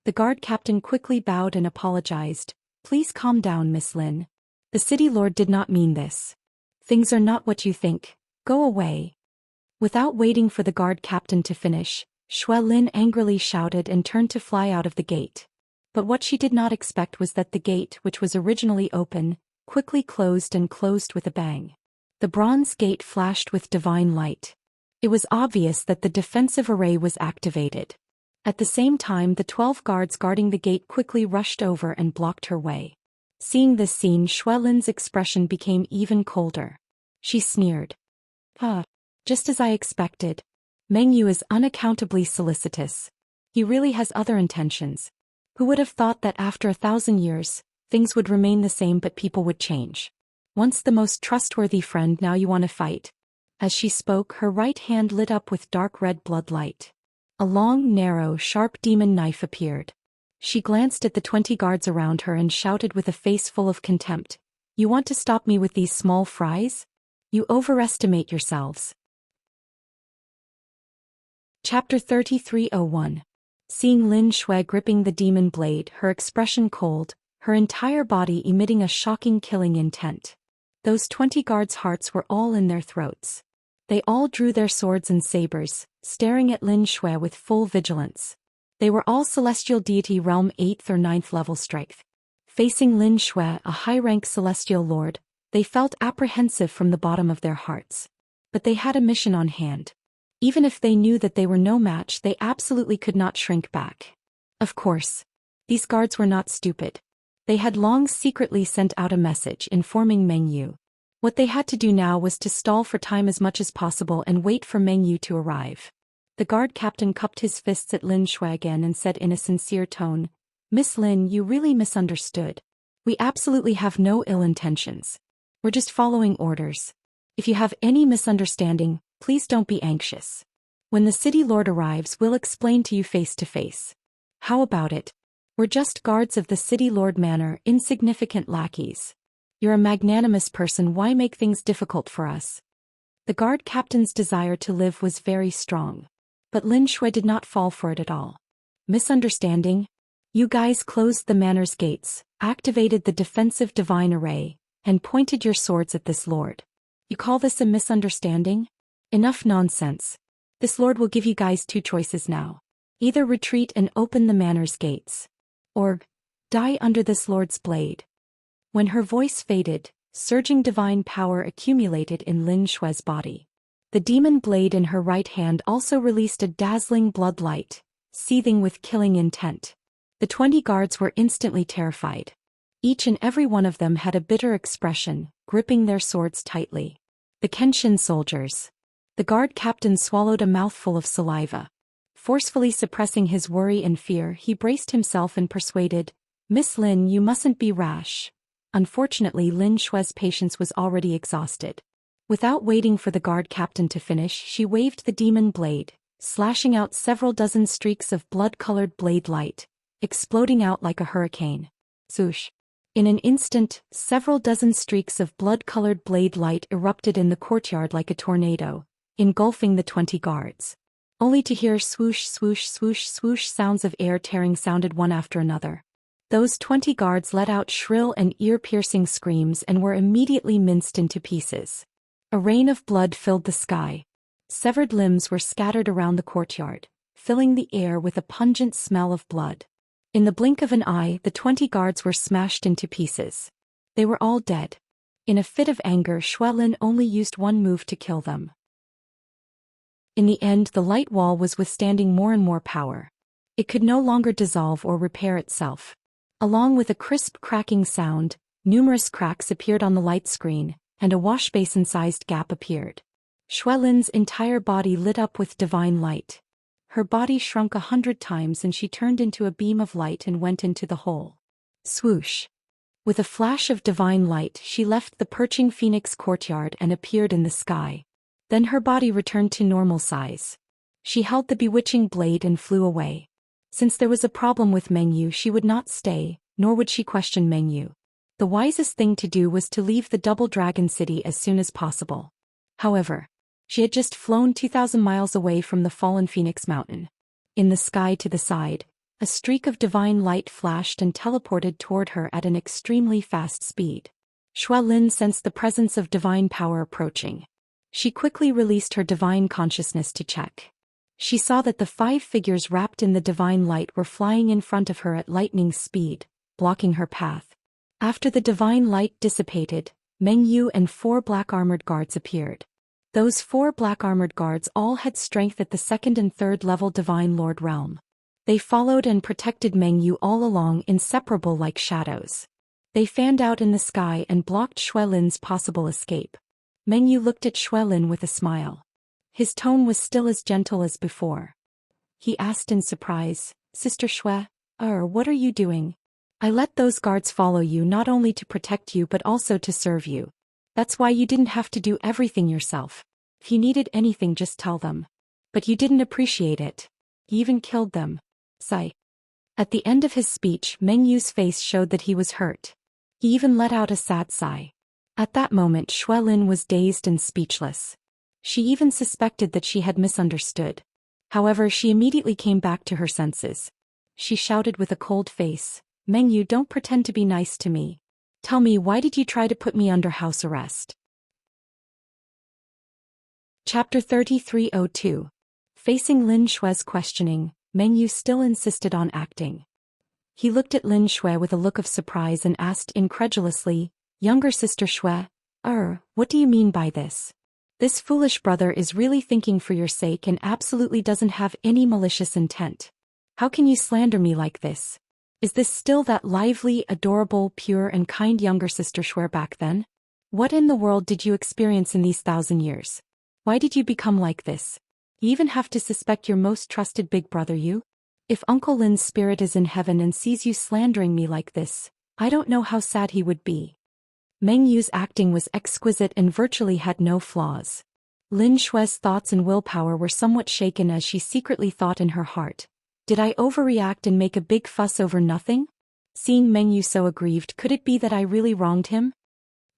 The guard captain quickly bowed and apologized. Please calm down, Miss Lin. The city lord did not mean this. Things are not what you think. Go away. Without waiting for the guard captain to finish, Xuelin angrily shouted and turned to fly out of the gate. But what she did not expect was that the gate, which was originally open, quickly closed and closed with a bang. The bronze gate flashed with divine light. It was obvious that the defensive array was activated. At the same time, the 12 guards guarding the gate quickly rushed over and blocked her way. Seeing this scene, Xuelin's expression became even colder. She sneered. Just as I expected. Meng Yu is unaccountably solicitous. He really has other intentions. Who would have thought that after 1,000 years, Things would remain the same but people would change. Once the most trustworthy friend, now you want to fight. As she spoke, her right hand lit up with dark red blood light. A long, narrow, sharp demon knife appeared. She glanced at the 20 guards around her and shouted with a face full of contempt, "You want to stop me with these small fries? You overestimate yourselves." Chapter 3301. Seeing Lin Shui gripping the demon blade, her expression cold, her entire body emitting a shocking killing intent. Those 20 guards' hearts were all in their throats. They all drew their swords and sabers, staring at Lin Shui with full vigilance. They were all celestial deity realm 8th or 9th level strength. Facing Lin Shui, a high-rank celestial lord, they felt apprehensive from the bottom of their hearts. But they had a mission on hand. Even if they knew that they were no match, they absolutely could not shrink back. Of course, these guards were not stupid. They had long secretly sent out a message informing Meng Yu. What they had to do now was to stall for time as much as possible and wait for Meng Yu to arrive. The guard captain cupped his fists at Lin Shui again and said in a sincere tone, "Miss Lin, you really misunderstood. We absolutely have no ill intentions. We're just following orders. If you have any misunderstanding, please don't be anxious. When the city lord arrives, we'll explain to you face to face. How about it? We're just guards of the city lord manor, insignificant lackeys. You're a magnanimous person, why make things difficult for us?" The guard captain's desire to live was very strong. But Lin Shui did not fall for it at all. Misunderstanding? You guys closed the manor's gates, activated the defensive divine array, and pointed your swords at this lord. You call this a misunderstanding? Enough nonsense. This lord will give you guys two choices now. Either retreat and open the manor's gates, or die under this lord's blade. When her voice faded, surging divine power accumulated in Lin Shui's body. The demon blade in her right hand also released a dazzling blood light, seething with killing intent. The 20 guards were instantly terrified. Each and every one of them had a bitter expression, gripping their swords tightly. The Kenshin soldiers. The guard captain swallowed a mouthful of saliva. Forcefully suppressing his worry and fear, he braced himself and persuaded, "Miss Lin, you mustn't be rash." Unfortunately, Lin Shui's patience was already exhausted. Without waiting for the guard captain to finish, she waved the demon blade, slashing out several dozen streaks of blood-colored blade light, exploding out like a hurricane. Swoosh! In an instant, several dozen streaks of blood-colored blade light erupted in the courtyard like a tornado, engulfing the 20 guards. Only to hear swoosh, swoosh, swoosh, swoosh sounds of air tearing sounded one after another. Those 20 guards let out shrill and ear-piercing screams and were immediately minced into pieces. A rain of blood filled the sky. Severed limbs were scattered around the courtyard, filling the air with a pungent smell of blood. In the blink of an eye, the 20 guards were smashed into pieces. They were all dead. In a fit of anger, Xuelin only used one move to kill them. In the end, the light wall was withstanding more and more power. It could no longer dissolve or repair itself. Along with a crisp cracking sound, numerous cracks appeared on the light screen, and a washbasin-sized gap appeared. Xuelin's entire body lit up with divine light. Her body shrunk 100 times and she turned into a beam of light and went into the hole. Swoosh! With a flash of divine light, she left the perching phoenix courtyard and appeared in the sky. Then her body returned to normal size. She held the bewitching blade and flew away. Since there was a problem with Meng Yu, she would not stay, nor would she question Meng Yu. The wisest thing to do was to leave the Double Dragon City as soon as possible. However, she had just flown 2,000 miles away from the fallen Phoenix Mountain. In the sky to the side, a streak of divine light flashed and teleported toward her at an extremely fast speed. Xuelin sensed the presence of divine power approaching. She quickly released her divine consciousness to check. She saw that the 5 figures wrapped in the divine light were flying in front of her at lightning speed, blocking her path. After the divine light dissipated, Meng Yu and 4 black-armored guards appeared. Those 4 black-armored guards all had strength at the 2nd and 3rd level Divine Lord realm. They followed and protected Meng Yu all along, inseparable like shadows. They fanned out in the sky and blocked Xuelin's possible escape. Meng Yu looked at Xuelin with a smile. His tone was still as gentle as before. He asked in surprise, "Sister Xue, what are you doing?" I let those guards follow you not only to protect you but also to serve you. That's why you didn't have to do everything yourself. If you needed anything, just tell them. But you didn't appreciate it. You even killed them. Sigh. At the end of his speech, Meng Yu's face showed that he was hurt. He even let out a sad sigh. At that moment, Xue Lin was dazed and speechless. She even suspected that she had misunderstood. However, she immediately came back to her senses. She shouted with a cold face, "Meng Yu, don't pretend to be nice to me. Tell me, why did you try to put me under house arrest?" Chapter 3302. Facing Lin Xue's questioning, Meng Yu still insisted on acting. He looked at Lin Xue with a look of surprise and asked incredulously, "Younger sister Xue, what do you mean by this? This foolish brother is really thinking for your sake and absolutely doesn't have any malicious intent. How can you slander me like this? Is this still that lively, adorable, pure and kind younger sister Xue back then? What in the world did you experience in these 1,000 years? Why did you become like this? You even have to suspect your most trusted big brother you? If Uncle Lin's spirit is in heaven and sees you slandering me like this, I don't know how sad he would be." Meng Yu's acting was exquisite and virtually had no flaws. Lin Xue's thoughts and willpower were somewhat shaken as she secretly thought in her heart, "Did I overreact and make a big fuss over nothing? Seeing Meng Yu so aggrieved, could it be that I really wronged him?"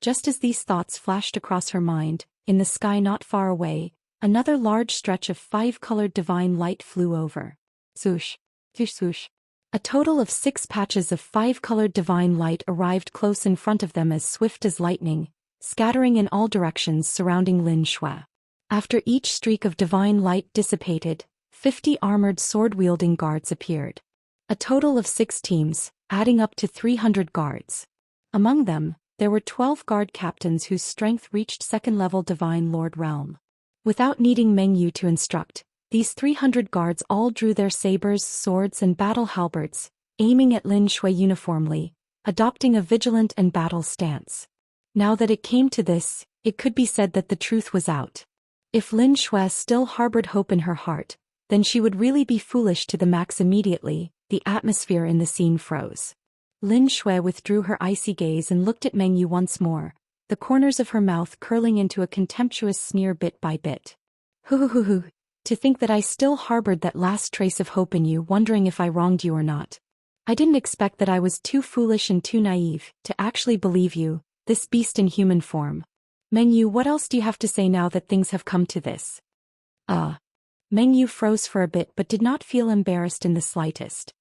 Just as these thoughts flashed across her mind, in the sky not far away, another large stretch of 5-colored divine light flew over. Swoosh, swoosh, swoosh. A total of 6 patches of 5-colored divine light arrived close in front of them as swift as lightning, scattering in all directions surrounding Lin Xue. After each streak of divine light dissipated, 50 armored sword-wielding guards appeared. A total of 6 teams, adding up to 300 guards. Among them, there were 12 guard captains whose strength reached 2nd-level Divine Lord realm. Without needing Meng Yu to instruct, these 300 guards all drew their sabers, swords and battle halberds, aiming at Lin Xue uniformly, adopting a vigilant and battle stance. Now that it came to this, it could be said that the truth was out. If Lin Xue still harbored hope in her heart, then she would really be foolish to the max immediately. The atmosphere in the scene froze. Lin Xue withdrew her icy gaze and looked at Meng Yu once more, the corners of her mouth curling into a contemptuous sneer bit by bit. "Hoo. To think that I still harbored that last trace of hope in you, wondering if I wronged you or not. I didn't expect that I was too foolish and too naive to actually believe you, this beast in human form. Meng Yu, what else do you have to say now that things have come to this?" Meng Yu froze for a bit but did not feel embarrassed in the slightest.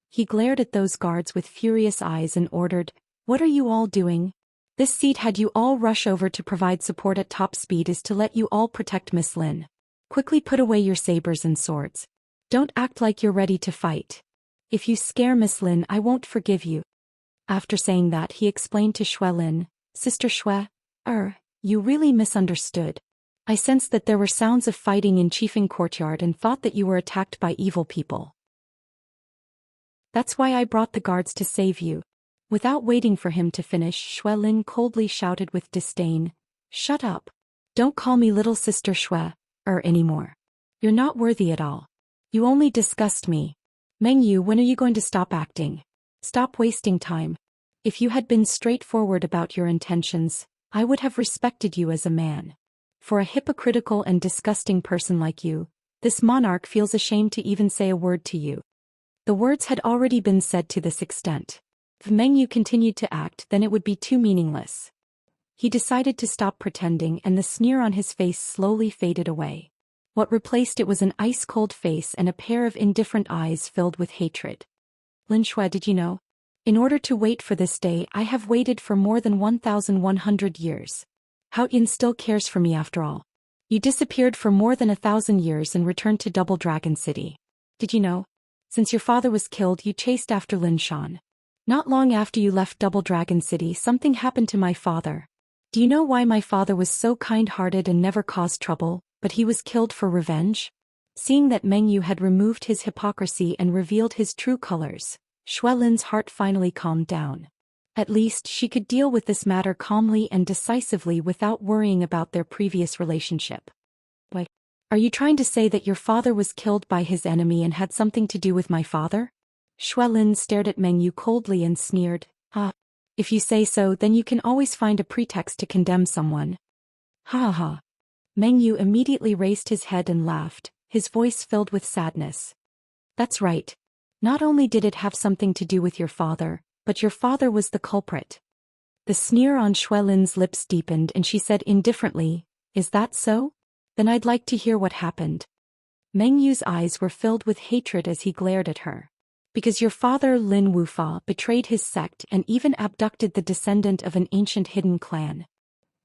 He glared at those guards with furious eyes and ordered, "What are you all doing? This seat had you all rush over to provide support at top speed is to let you all protect Miss Lin. Quickly put away your sabers and swords. Don't act like you're ready to fight. If you scare Miss Lin, I won't forgive you." After saying that, he explained to Xue Lin, "Sister Xue, you really misunderstood. I sensed that there were sounds of fighting in Chiefing Courtyard and thought that you were attacked by evil people. That's why I brought the guards to save you." Without waiting for him to finish, Xue Lin coldly shouted with disdain, "Shut up. Don't call me little sister Xue, anymore. You're not worthy at all. You only disgust me. Meng Yu, when are you going to stop acting? Stop wasting time. If you had been straightforward about your intentions, I would have respected you as a man. For a hypocritical and disgusting person like you, this monarch feels ashamed to even say a word to you." The words had already been said to this extent. If Meng Yu continued to act, then it would be too meaningless. He decided to stop pretending, and the sneer on his face slowly faded away. What replaced it was an ice-cold face and a pair of indifferent eyes filled with hatred. "Lin Xue, did you know? In order to wait for this day, I have waited for more than 1,100 years. Hao Yin still cares for me after all. You disappeared for more than 1,000 years and returned to Double Dragon City. Did you know? Since your father was killed, you chased after Lin Shan. Not long after you left Double Dragon City, something happened to my father. Do you know why my father was so kind-hearted and never caused trouble, but he was killed for revenge?" Seeing that Meng Yu had removed his hypocrisy and revealed his true colors, Xue Lin's heart finally calmed down. At least she could deal with this matter calmly and decisively without worrying about their previous relationship. "Why, are you trying to say that your father was killed by his enemy and had something to do with my father?" Lin stared at Meng Yu coldly and sneered, "Ah, if you say so, then you can always find a pretext to condemn someone." Ha ha ha. Meng Yu immediately raised his head and laughed, his voice filled with sadness. "That's right. Not only did it have something to do with your father, but your father was the culprit." The sneer on Lin's lips deepened and she said indifferently, "Is that so? Then I'd like to hear what happened." Meng Yu's eyes were filled with hatred as he glared at her. "Because your father Lin Wufa betrayed his sect and even abducted the descendant of an ancient hidden clan.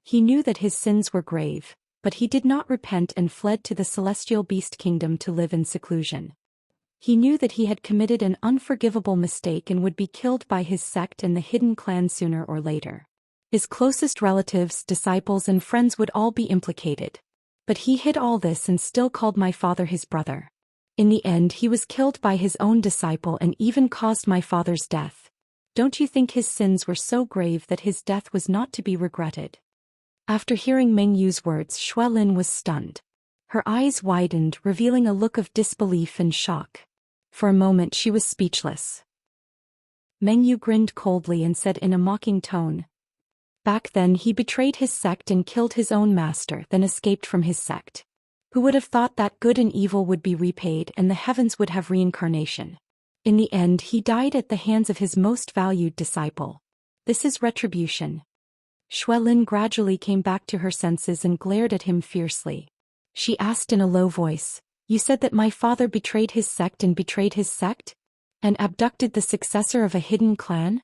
He knew that his sins were grave, but he did not repent and fled to the celestial beast kingdom to live in seclusion. He knew that he had committed an unforgivable mistake and would be killed by his sect and the hidden clan sooner or later. His closest relatives, disciples and friends would all be implicated. But he hid all this and still called my father his brother. In the end he was killed by his own disciple and even caused my father's death. Don't you think his sins were so grave that his death was not to be regretted?" After hearing Meng Yu's words, Lin was stunned. Her eyes widened, revealing a look of disbelief and shock. For a moment she was speechless. Meng Yu grinned coldly and said in a mocking tone, "Back then he betrayed his sect and killed his own master, then escaped from his sect. Who would have thought that good and evil would be repaid and the heavens would have reincarnation? In the end he died at the hands of his most valued disciple. This is retribution." Lin gradually came back to her senses and glared at him fiercely. She asked in a low voice, "You said that my father betrayed his sect and betrayed his sect? And abducted the successor of a hidden clan?"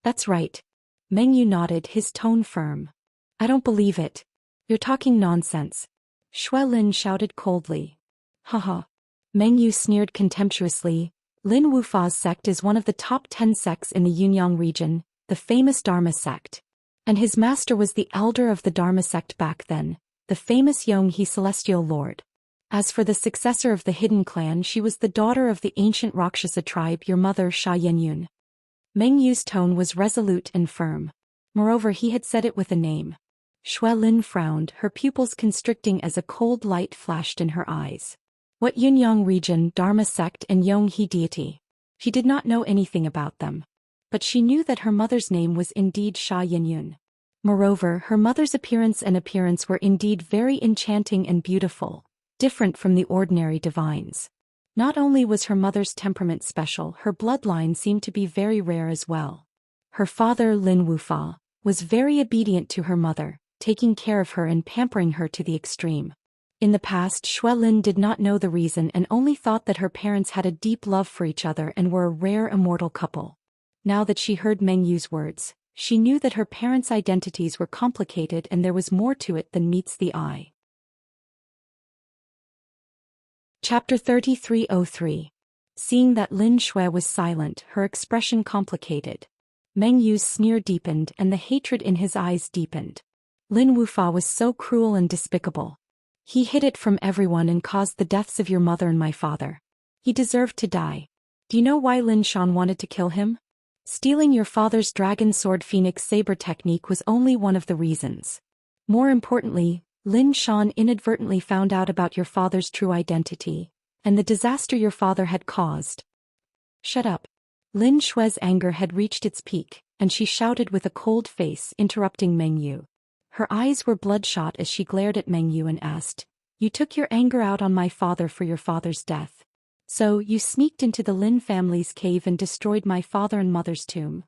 "That's right." Meng Yu nodded, his tone firm. "I don't believe it. You're talking nonsense." Lin shouted coldly. "Haha." Meng Yu sneered contemptuously. "Lin Wufa's sect is one of the top 10 sects in the Yunyang region, the famous Dharma sect. And his master was the elder of the Dharma sect back then, the famous Yonghe celestial lord. As for the successor of the hidden clan, she was the daughter of the ancient Rakshasa tribe, your mother Sha Yenyun." Meng Yu's tone was resolute and firm. Moreover, he had said it with a name. Lin frowned, her pupils constricting as a cold light flashed in her eyes. What Yunyang region, Dharma sect and Yonghe deity? She did not know anything about them. But she knew that her mother's name was indeed Sha Yenyun. Moreover, her mother's appearance were indeed very enchanting and beautiful, different from the ordinary divines. Not only was her mother's temperament special, her bloodline seemed to be very rare as well. Her father, Lin Wufa, was very obedient to her mother, taking care of her and pampering her to the extreme. In the past, Lin did not know the reason and only thought that her parents had a deep love for each other and were a rare immortal couple. Now that she heard Meng Yu's words, she knew that her parents' identities were complicated and there was more to it than meets the eye. Chapter 3303. Seeing that Lin Shui was silent, her expression complicated. Meng Yu's sneer deepened and the hatred in his eyes deepened. Lin Wufa was so cruel and despicable. He hid it from everyone and caused the deaths of your mother and my father. He deserved to die. Do you know why Lin Shan wanted to kill him? Stealing your father's dragon sword phoenix saber technique was only one of the reasons. More importantly, Lin Shan inadvertently found out about your father's true identity, and the disaster your father had caused. Shut up. Lin Shui's anger had reached its peak, and she shouted with a cold face, interrupting Meng Yu. Her eyes were bloodshot as she glared at Meng Yu and asked, "You took your anger out on my father for your father's death. So, you sneaked into the Lin family's cave and destroyed my father and mother's tomb?"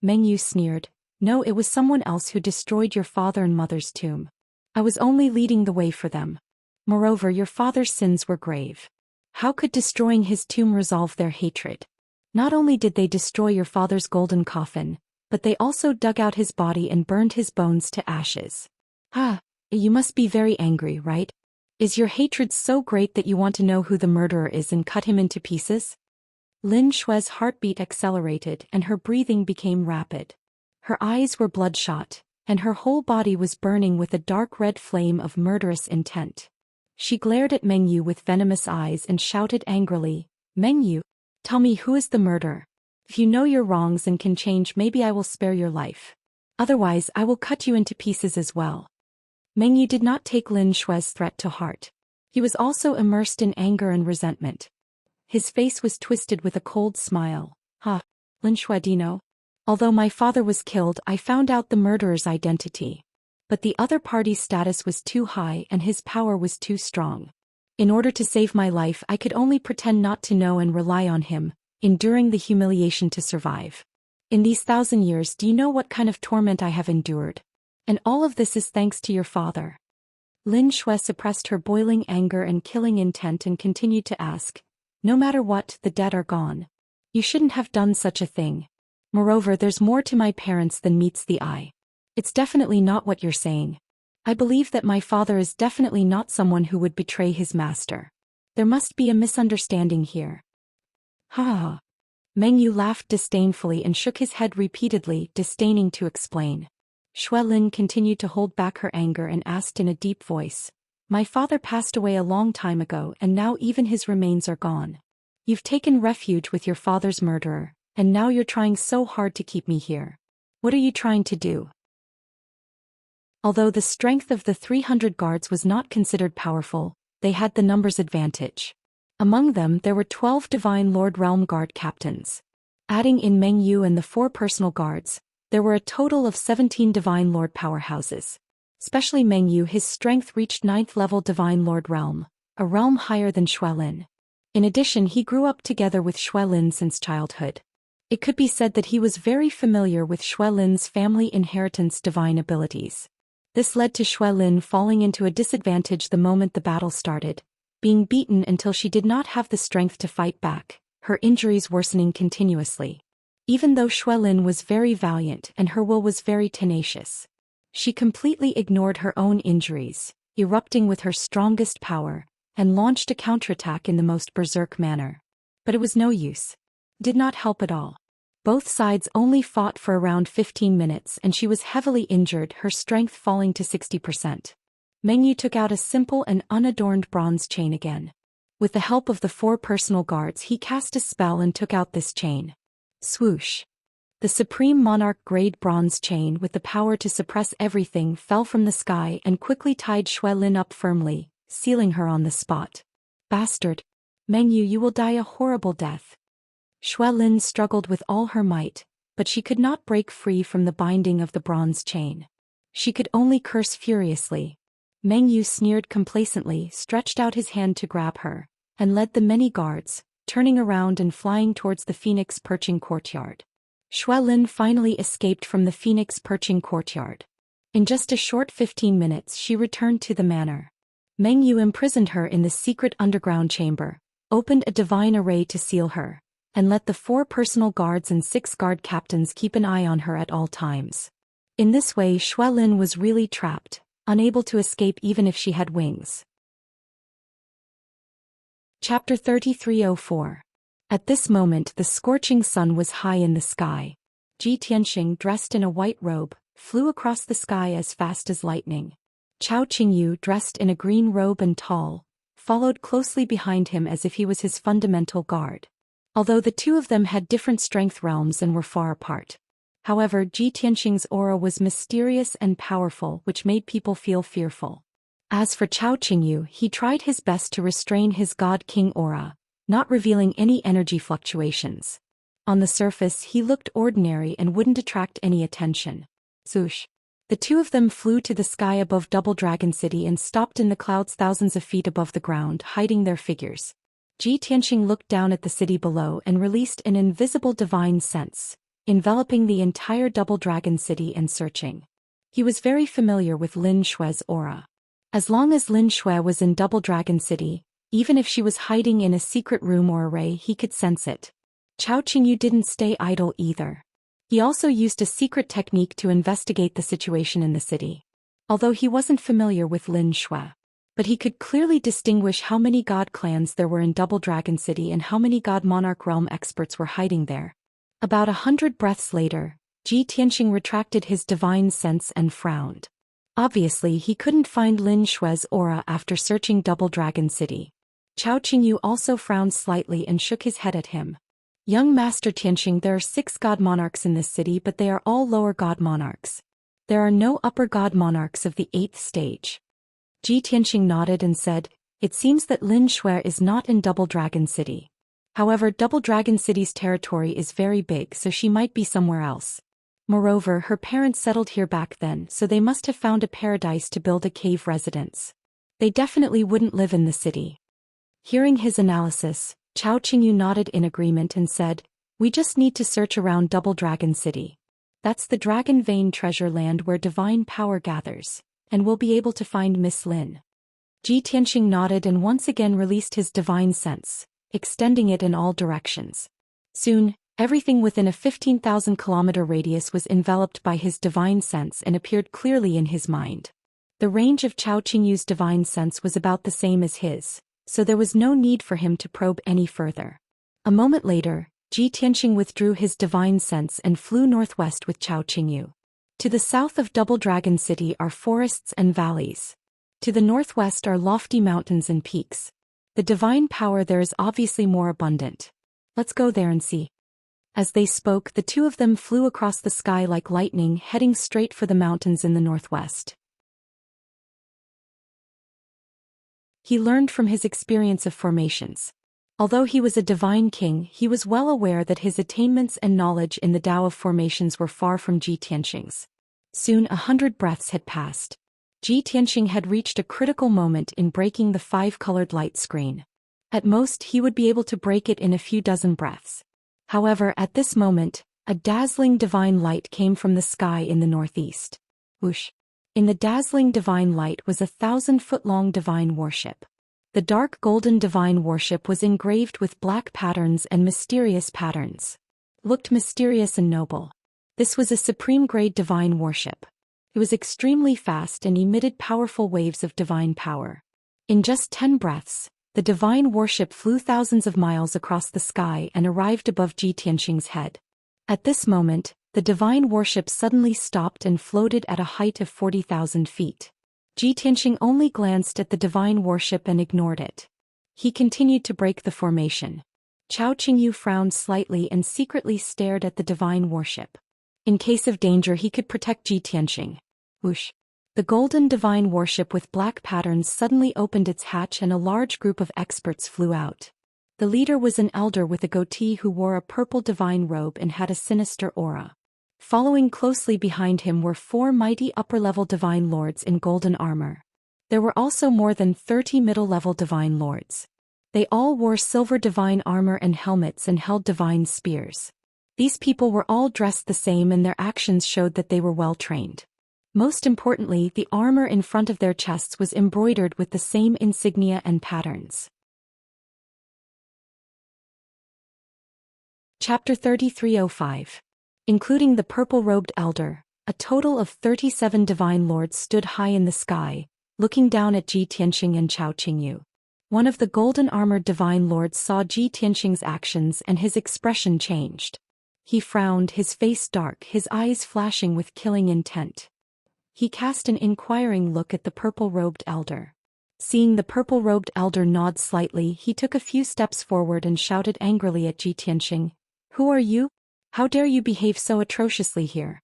Meng Yu sneered. "No, it was someone else who destroyed your father and mother's tomb. I was only leading the way for them. Moreover, your father's sins were grave. How could destroying his tomb resolve their hatred? Not only did they destroy your father's golden coffin, but they also dug out his body and burned his bones to ashes. Ah, you must be very angry, right? Is your hatred so great that you want to know who the murderer is and cut him into pieces?" Lin Shui's heartbeat accelerated and her breathing became rapid. Her eyes were bloodshot, and her whole body was burning with a dark red flame of murderous intent. She glared at Meng Yu with venomous eyes and shouted angrily, "Meng Yu, tell me who is the murderer. If you know your wrongs and can change, maybe I will spare your life. Otherwise, I will cut you into pieces as well." Meng Yu did not take Lin Shui's threat to heart. He was also immersed in anger and resentment. His face was twisted with a cold smile. Ha, Lin Shuedino. Although my father was killed, I found out the murderer's identity. But the other party's status was too high and his power was too strong. In order to save my life, I could only pretend not to know and rely on him, enduring the humiliation to survive. In these 1,000 years, do you know what kind of torment I have endured? And all of this is thanks to your father. Lin Shui suppressed her boiling anger and killing intent and continued to ask, no matter what, the dead are gone. You shouldn't have done such a thing. Moreover, there's more to my parents than meets the eye. It's definitely not what you're saying. I believe that my father is definitely not someone who would betray his master. There must be a misunderstanding here. Ha ha. Meng Yu laughed disdainfully and shook his head repeatedly, disdaining to explain. Shui Lin continued to hold back her anger and asked in a deep voice, my father passed away a long time ago and now even his remains are gone. You've taken refuge with your father's murderer, and now you're trying so hard to keep me here. What are you trying to do? Although the strength of the 300 guards was not considered powerful, they had the numbers advantage. Among them there were 12 Divine Lord Realm Guard captains. Adding in Meng Yu and the 4 personal guards, there were a total of 17 Divine Lord powerhouses. Especially Meng Yu, his strength reached 9th level Divine Lord Realm, a realm higher than Shui Lin. In addition, he grew up together with Shui Lin since childhood. It could be said that he was very familiar with Shui Lin's family inheritance divine abilities. This led to Shui Lin falling into a disadvantage the moment the battle started, being beaten until she did not have the strength to fight back, her injuries worsening continuously. Even though Shui Lin was very valiant and her will was very tenacious, she completely ignored her own injuries, erupting with her strongest power, and launched a counterattack in the most berserk manner. But it was no use. Did not help at all. Both sides only fought for around 15 minutes and she was heavily injured, her strength falling to 60%. Meng Yu took out a simple and unadorned bronze chain again. With the help of the 4 personal guards, he cast a spell and took out this chain. Swoosh. The Supreme Monarch Grade bronze chain with the power to suppress everything fell from the sky and quickly tied Shui Lin up firmly, sealing her on the spot. Bastard. Meng Yu, you will die a horrible death. Shui Lin struggled with all her might, but she could not break free from the binding of the bronze chain. She could only curse furiously. Meng Yu sneered complacently, stretched out his hand to grab her, and led the many guards, turning around and flying towards the phoenix perching courtyard. Shui Lin finally escaped from the phoenix perching courtyard. In just a short 15 minutes she returned to the manor. Meng Yu imprisoned her in the secret underground chamber, opened a divine array to seal her, and let the 4 personal guards and 6 guard captains keep an eye on her at all times. In this way Shui Lin was really trapped, unable to escape even if she had wings. Chapter 3304. At this moment the scorching sun was high in the sky. Ji Tianxing, dressed in a white robe, flew across the sky as fast as lightning. Chao Qingyu, dressed in a green robe and tall, followed closely behind him as if he was his fundamental guard. Although the two of them had different strength realms and were far apart. However, Ji Tianxing's aura was mysterious and powerful, which made people feel fearful. As for Chao Qingyu, he tried his best to restrain his God King aura, not revealing any energy fluctuations. On the surface he looked ordinary and wouldn't attract any attention. Swoosh. The two of them flew to the sky above Double Dragon City and stopped in the clouds thousands of feet above the ground, hiding their figures. Ji Tianxing looked down at the city below and released an invisible divine sense, enveloping the entire Double Dragon City and searching. He was very familiar with Lin Shui's aura. As long as Lin Shui was in Double Dragon City, even if she was hiding in a secret room or array, he could sense it. Chao Qingyu didn't stay idle either. He also used a secret technique to investigate the situation in the city. Although he wasn't familiar with Lin Shui, but he could clearly distinguish how many god clans there were in Double Dragon City and how many god monarch realm experts were hiding there. About 100 breaths later, Ji Tianxing retracted his divine sense and frowned. Obviously he couldn't find Lin Shui's aura after searching Double Dragon City. Chao Qingyu also frowned slightly and shook his head at him. Young Master Tianxing, there are 6 god monarchs in this city, but they are all lower god monarchs. There are no upper god monarchs of the 8th stage. Ji Tianxing nodded and said, it seems that Lin Shui is not in Double Dragon City. However, Double Dragon City's territory is very big, so she might be somewhere else. Moreover, her parents settled here back then, so they must have found a paradise to build a cave residence. They definitely wouldn't live in the city. Hearing his analysis, Chao Qingyu nodded in agreement and said, "We just need to search around Double Dragon City. That's the Dragon Vein treasure land where divine power gathers, and we'll be able to find Miss Lin." Ji Tianxing nodded and once again released his divine sense, extending it in all directions. Soon, everything within a 15,000-kilometer radius was enveloped by his divine sense and appeared clearly in his mind. The range of Chao Qingyu's divine sense was about the same as his, so there was no need for him to probe any further. A moment later, Ji Tianxing withdrew his divine sense and flew northwest with Chao Qingyu. To the south of Double Dragon City are forests and valleys. To the northwest are lofty mountains and peaks. The divine power there is obviously more abundant. Let's go there and see. As they spoke, the two of them flew across the sky like lightning, heading straight for the mountains in the northwest. He learned from his experience of formations. Although he was a divine king, he was well aware that his attainments and knowledge in the Tao of formations were far from Ji Tianxing's. Soon 100 breaths had passed. Ji Tianxing had reached a critical moment in breaking the 5-colored light screen. At most, he would be able to break it in a few dozen breaths. However, at this moment, a dazzling divine light came from the sky in the northeast. Whoosh! In the dazzling divine light was a 1,000-foot-long divine warship. The dark golden divine warship was engraved with black patterns and mysterious patterns. Looked mysterious and noble. This was a supreme-grade divine warship. It was extremely fast and emitted powerful waves of divine power. In just 10 breaths, the divine warship flew thousands of miles across the sky and arrived above Ji Tianxing's head. At this moment, the divine warship suddenly stopped and floated at a height of 40,000 feet. Ji Tianxing only glanced at the divine warship and ignored it. He continued to break the formation. Chao Qingyu frowned slightly and secretly stared at the divine warship. In case of danger, he could protect Ji Tianxing. Whoosh! The golden divine warship with black patterns suddenly opened its hatch and a large group of experts flew out. The leader was an elder with a goatee who wore a purple divine robe and had a sinister aura. Following closely behind him were 4 mighty upper-level divine lords in golden armor. There were also more than 30 middle-level divine lords. They all wore silver divine armor and helmets and held divine spears. These people were all dressed the same and their actions showed that they were well-trained. Most importantly, the armor in front of their chests was embroidered with the same insignia and patterns. Chapter 3305. Including the purple-robed elder, a total of 37 divine lords stood high in the sky, looking down at Ji Tianxing and Chao Qingyu. One of the golden-armored divine lords saw Ji Tianxing's actions and his expression changed. He frowned, his face dark, his eyes flashing with killing intent. He cast an inquiring look at the purple-robed elder. Seeing the purple-robed elder nod slightly, he took a few steps forward and shouted angrily at Ji Tianxing, "Who are you? How dare you behave so atrociously here?"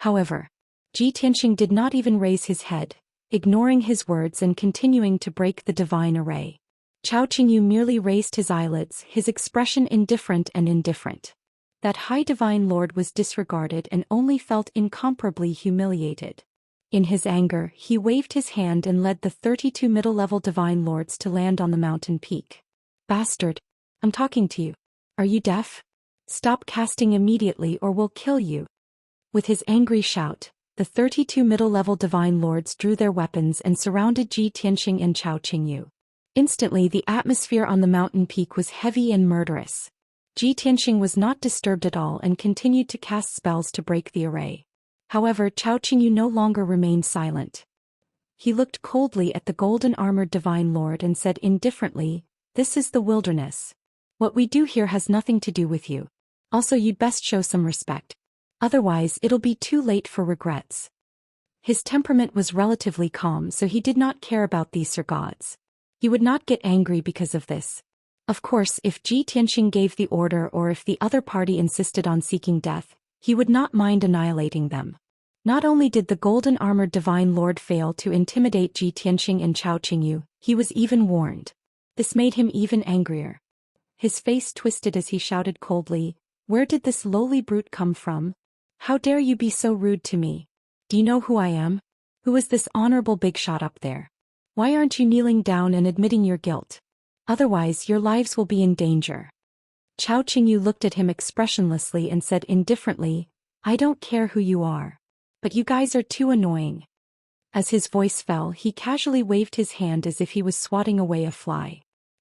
However, Ji Tianxing did not even raise his head, ignoring his words and continuing to break the divine array. Chao Qingyu merely raised his eyelids, his expression indifferent. That high divine lord was disregarded and only felt incomparably humiliated. In his anger, he waved his hand and led the 32 middle-level divine lords to land on the mountain peak. "Bastard! I'm talking to you. Are you deaf? Stop casting immediately or we'll kill you." With his angry shout, the 32 middle-level divine lords drew their weapons and surrounded Ji Tianxing and Chao Qingyu. Instantly, the atmosphere on the mountain peak was heavy and murderous. Ji Tianxing was not disturbed at all and continued to cast spells to break the array. However, Chao Qingyu no longer remained silent. He looked coldly at the golden-armored divine lord and said indifferently, "This is the wilderness. What we do here has nothing to do with you. Also, you'd best show some respect. Otherwise, it'll be too late for regrets." His temperament was relatively calm, so he did not care about these gods. He would not get angry because of this. Of course, if Ji Tianxing gave the order or if the other party insisted on seeking death, he would not mind annihilating them. Not only did the golden-armored divine lord fail to intimidate Ji Tianxing and Chao Qingyu, he was even warned. This made him even angrier. His face twisted as he shouted coldly, "Where did this lowly brute come from? How dare you be so rude to me? Do you know who I am? Who is this honorable big shot up there? Why aren't you kneeling down and admitting your guilt? Otherwise your lives will be in danger." Chao Qingyu looked at him expressionlessly and said indifferently, "I don't care who you are. But you guys are too annoying." As his voice fell, he casually waved his hand as if he was swatting away a fly.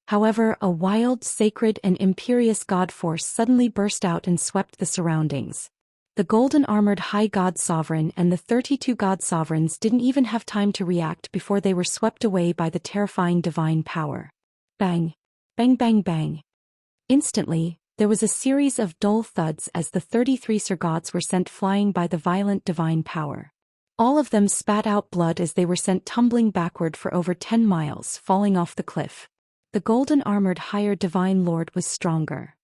However, a wild, sacred and imperious god force suddenly burst out and swept the surroundings. The golden-armored High God Sovereign and the 32 God Sovereigns didn't even have time to react before they were swept away by the terrifying divine power. Bang! Bang bang bang! Instantly, there was a series of dull thuds as the 33 Surgots were sent flying by the violent divine power. All of them spat out blood as they were sent tumbling backward for over 10 miles, falling off the cliff. The golden-armored higher divine lord was stronger.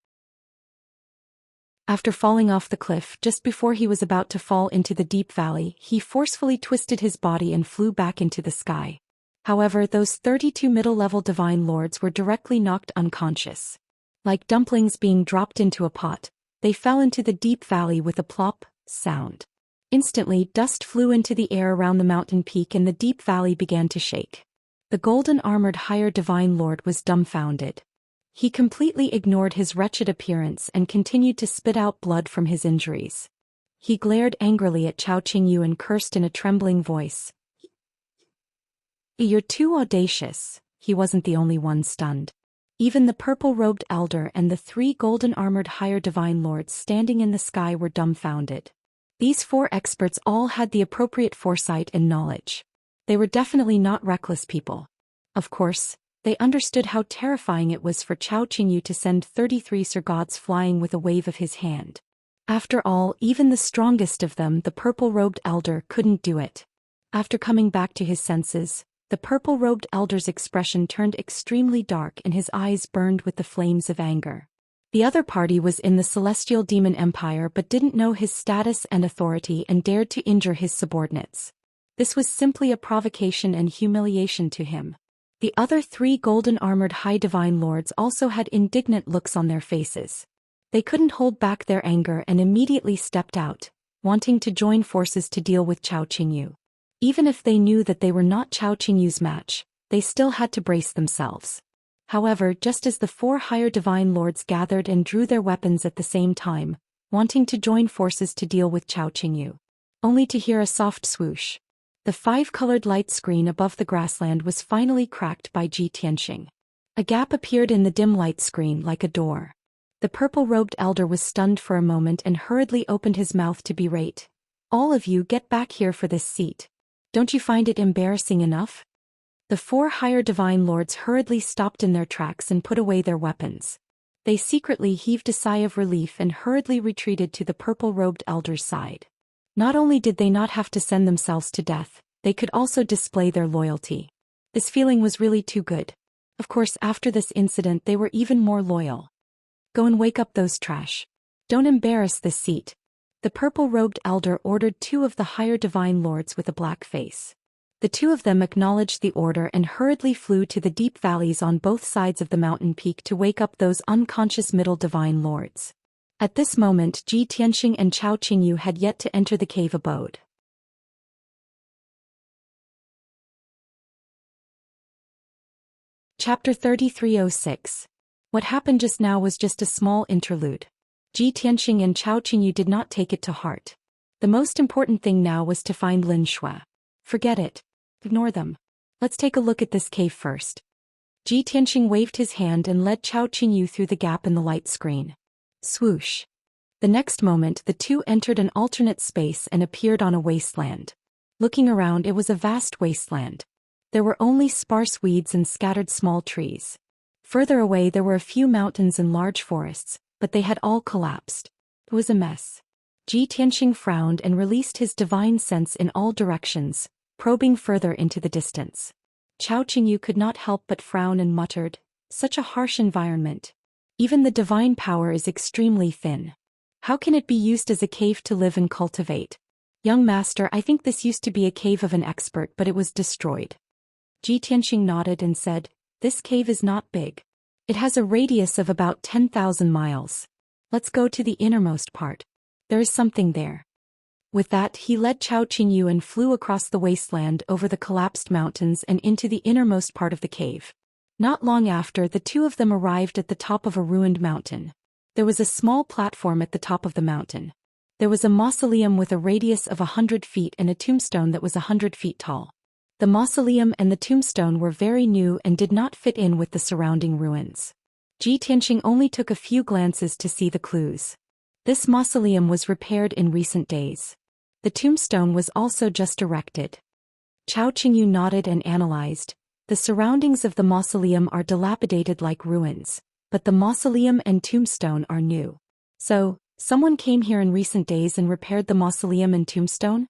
After falling off the cliff just before he was about to fall into the deep valley, he forcefully twisted his body and flew back into the sky. However, those 32 middle-level divine lords were directly knocked unconscious. Like dumplings being dropped into a pot, they fell into the deep valley with a plop sound. Instantly, dust flew into the air around the mountain peak and the deep valley began to shake. The golden-armored higher divine lord was dumbfounded. He completely ignored his wretched appearance and continued to spit out blood from his injuries. He glared angrily at Chao Qingyu and cursed in a trembling voice. "You're too audacious." He wasn't the only one stunned. Even the purple-robed elder and the 3 golden-armored higher divine lords standing in the sky were dumbfounded. These 4 experts all had the appropriate foresight and knowledge. They were definitely not reckless people. Of course, they understood how terrifying it was for Chao Qingyu to send 33 Surgots flying with a wave of his hand. After all, even the strongest of them, the purple-robed elder, couldn't do it. After coming back to his senses, the purple-robed elder's expression turned extremely dark and his eyes burned with the flames of anger. The other party was in the Celestial Demon Empire but didn't know his status and authority and dared to injure his subordinates. This was simply a provocation and humiliation to him. The other 3 golden-armored high divine lords also had indignant looks on their faces. They couldn't hold back their anger and immediately stepped out, wanting to join forces to deal with Chao Qingyu. Even if they knew that they were not Chao Qingyu's match, they still had to brace themselves. However, just as the 4 higher divine lords gathered and drew their weapons at the same time, wanting to join forces to deal with Chao Qingyu, only to hear a soft swoosh. The 5-colored light screen above the grassland was finally cracked by Ji Tianxing. A gap appeared in the dim light screen like a door. The purple-robed elder was stunned for a moment and hurriedly opened his mouth to berate. "All of you get back here for this seat. Don't you find it embarrassing enough?" The 4 higher divine lords hurriedly stopped in their tracks and put away their weapons. They secretly heaved a sigh of relief and hurriedly retreated to the purple-robed elder's side. Not only did they not have to send themselves to death, they could also display their loyalty. This feeling was really too good. Of course, after this incident they were even more loyal. "Go and wake up those trash. Don't embarrass this seat." The purple-robed elder ordered 2 of the higher divine lords with a black face. The 2 of them acknowledged the order and hurriedly flew to the deep valleys on both sides of the mountain peak to wake up those unconscious middle divine lords. At this moment, Ji Tianxing and Chao Qingyu had yet to enter the cave abode. Chapter 3306. What happened just now was just a small interlude. Ji Tianxing and Chao Qingyu did not take it to heart. The most important thing now was to find Lin Shui. Forget it. Ignore them. Let's take a look at this cave first. Ji Tianxing waved his hand and led Chao Qingyu through the gap in the light screen. Swoosh. The next moment the 2 entered an alternate space and appeared on a wasteland. Looking around, it was a vast wasteland. There were only sparse weeds and scattered small trees. Further away there were a few mountains and large forests, but they had all collapsed. It was a mess. Ji Tianxing frowned and released his divine sense in all directions, probing further into the distance. Chao Qingyu could not help but frown and muttered, "Such a harsh environment. Even the divine power is extremely thin. How can it be used as a cave to live and cultivate? Young master, I think this used to be a cave of an expert, but it was destroyed." Ji Tianxing nodded and said, "This cave is not big. It has a radius of about 10,000 miles. Let's go to the innermost part. There is something there. With that, he led Chao Qingyu and flew across the wasteland over the collapsed mountains and into the innermost part of the cave. Not long after, the two of them arrived at the top of a ruined mountain. There was a small platform at the top of the mountain. There was a mausoleum with a radius of 100 feet and a tombstone that was 100 feet tall. The mausoleum and the tombstone were very new and did not fit in with the surrounding ruins. Ji Tianxing only took a few glances to see the clues. This mausoleum was repaired in recent days. The tombstone was also just erected. Chao Qingyu nodded and analyzed. The surroundings of the mausoleum are dilapidated like ruins, but the mausoleum and tombstone are new. So, someone came here in recent days and repaired the mausoleum and tombstone?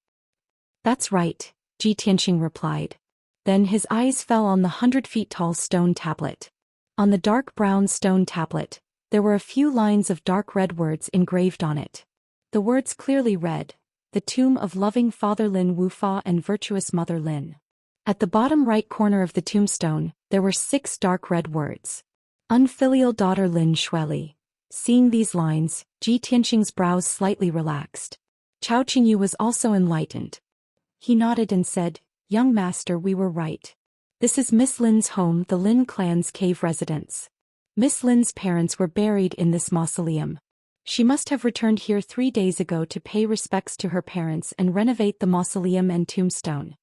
That's right, Ji Tianxing replied. Then his eyes fell on the 100 feet tall stone tablet. On the dark brown stone tablet, there were a few lines of dark red words engraved on it. The words clearly read, "The tomb of loving Father Lin Wufa and virtuous Mother Lin." At the bottom right corner of the tombstone, there were 6 dark red words. Unfilial daughter Lin Shueli. Seeing these lines, Ji Tianxing's brows slightly relaxed. Chao Qingyu was also enlightened. He nodded and said, "Young master, we were right. This is Miss Lin's home, the Lin clan's cave residence. Miss Lin's parents were buried in this mausoleum. She must have returned here 3 days ago to pay respects to her parents and renovate the mausoleum and tombstone."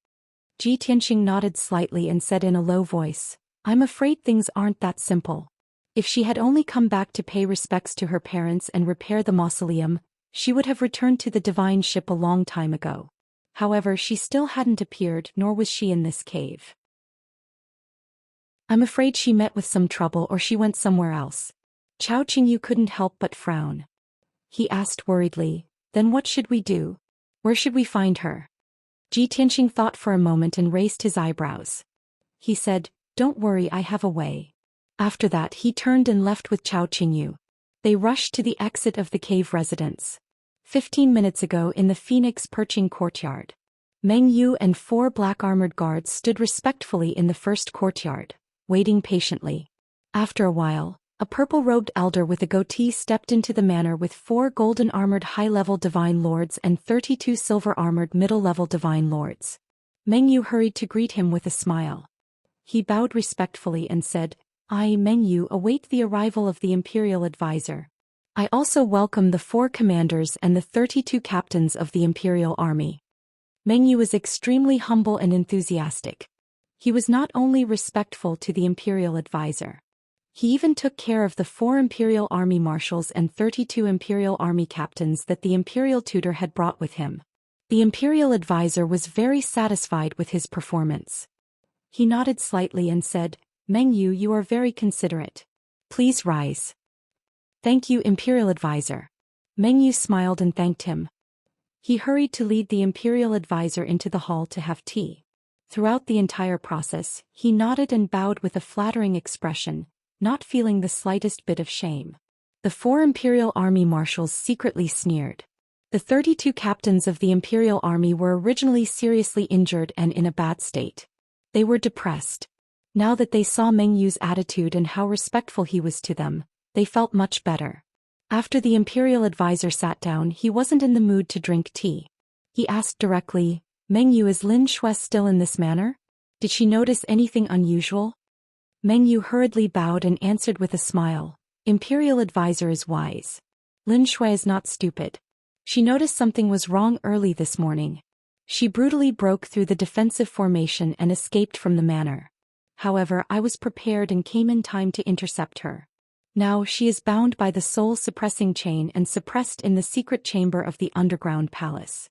Ji Tianxing nodded slightly and said in a low voice, "I'm afraid things aren't that simple. If she had only come back to pay respects to her parents and repair the mausoleum, she would have returned to the divine ship a long time ago. However, she still hadn't appeared, nor was she in this cave. I'm afraid she met with some trouble or she went somewhere else." Chao Qingyu couldn't help but frown. He asked worriedly, "Then what should we do? Where should we find her?" Ji Tianxing thought for a moment and raised his eyebrows. He said, "Don't worry, I have a way." After that he turned and left with Chao Qingyu. They rushed to the exit of the cave residence. 15 minutes ago in the phoenix perching courtyard, Meng Yu and 4 black-armored guards stood respectfully in the first courtyard, waiting patiently. After a while, a purple-robed elder with a goatee stepped into the manor with 4 golden-armored high-level divine lords and 32 silver-armored middle-level divine lords. Meng Yu hurried to greet him with a smile. He bowed respectfully and said, "I, Meng Yu, await the arrival of the Imperial Advisor. I also welcome the 4 commanders and the 32 captains of the Imperial Army." Meng Yu was extremely humble and enthusiastic. He was not only respectful to the Imperial Advisor. He even took care of the 4 Imperial Army marshals and 32 Imperial Army captains that the Imperial tutor had brought with him. The Imperial Advisor was very satisfied with his performance. He nodded slightly and said, "Meng Yu, you are very considerate. Please rise." "Thank you, Imperial Advisor." Meng Yu smiled and thanked him. He hurried to lead the Imperial Advisor into the hall to have tea. Throughout the entire process, he nodded and bowed with a flattering expression, not feeling the slightest bit of shame. The 4 Imperial Army marshals secretly sneered. The 32 captains of the Imperial Army were originally seriously injured and in a bad state. They were depressed. Now that they saw Meng Yu's attitude and how respectful he was to them, they felt much better. After the Imperial Advisor sat down, he wasn't in the mood to drink tea. He asked directly, "Meng Yu, is Lin Shui still in this manner? Did she notice anything unusual?" Meng Yu hurriedly bowed and answered with a smile, "Imperial Advisor is wise. Lin Shui is not stupid. She noticed something was wrong early this morning. She brutally broke through the defensive formation and escaped from the manor. However, I was prepared and came in time to intercept her. Now she is bound by the soul-suppressing chain and suppressed in the secret chamber of the underground palace."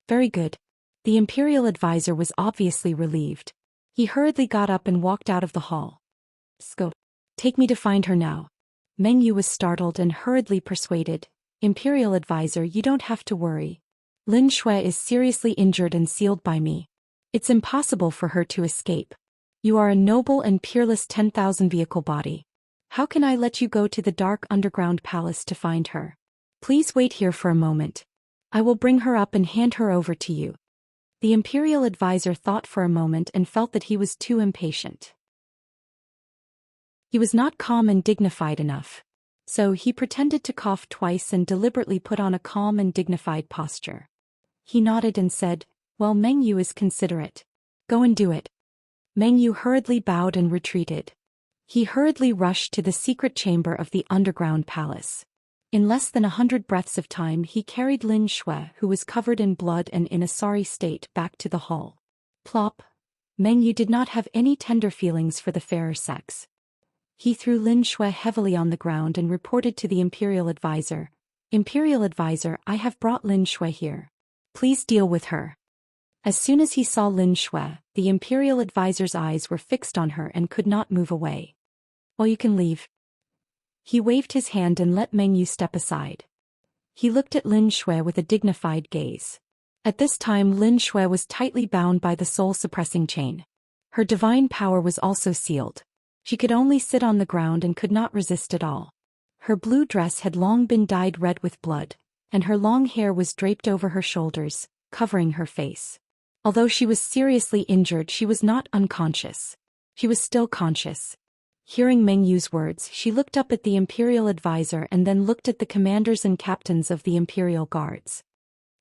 "Very good." The Imperial Advisor was obviously relieved. He hurriedly got up and walked out of the hall. "Go. Take me to find her now." Meng Yu was startled and hurriedly persuaded, "Imperial Advisor, you don't have to worry. Lin Shui is seriously injured and sealed by me. It's impossible for her to escape. You are a noble and peerless 10,000 vehicle body. How can I let you go to the dark underground palace to find her? Please wait here for a moment. I will bring her up and hand her over to you." The Imperial Advisor thought for a moment and felt that he was too impatient. He was not calm and dignified enough. So he pretended to cough twice and deliberately put on a calm and dignified posture. He nodded and said, "Well, Meng Yu is considerate. Go and do it." Meng Yu hurriedly bowed and retreated. He hurriedly rushed to the secret chamber of the underground palace. In less than 100 breaths of time he carried Lin Shui, who was covered in blood and in a sorry state, back to the hall. Plop. Meng Yu did not have any tender feelings for the fairer sex. He threw Lin Shui heavily on the ground and reported to the Imperial Advisor. "Imperial Advisor, I have brought Lin Shui here. Please deal with her." As soon as he saw Lin Shui, the Imperial Advisor's eyes were fixed on her and could not move away. "Well, you can leave." He waved his hand and let Meng Yu step aside. He looked at Lin Shui with a dignified gaze. At this time Lin Shui was tightly bound by the soul-suppressing chain. Her divine power was also sealed. She could only sit on the ground and could not resist at all. Her blue dress had long been dyed red with blood, and her long hair was draped over her shoulders, covering her face. Although she was seriously injured, she was not unconscious. She was still conscious. Hearing Meng Yu's words, she looked up at the Imperial Advisor and then looked at the commanders and captains of the Imperial Guards.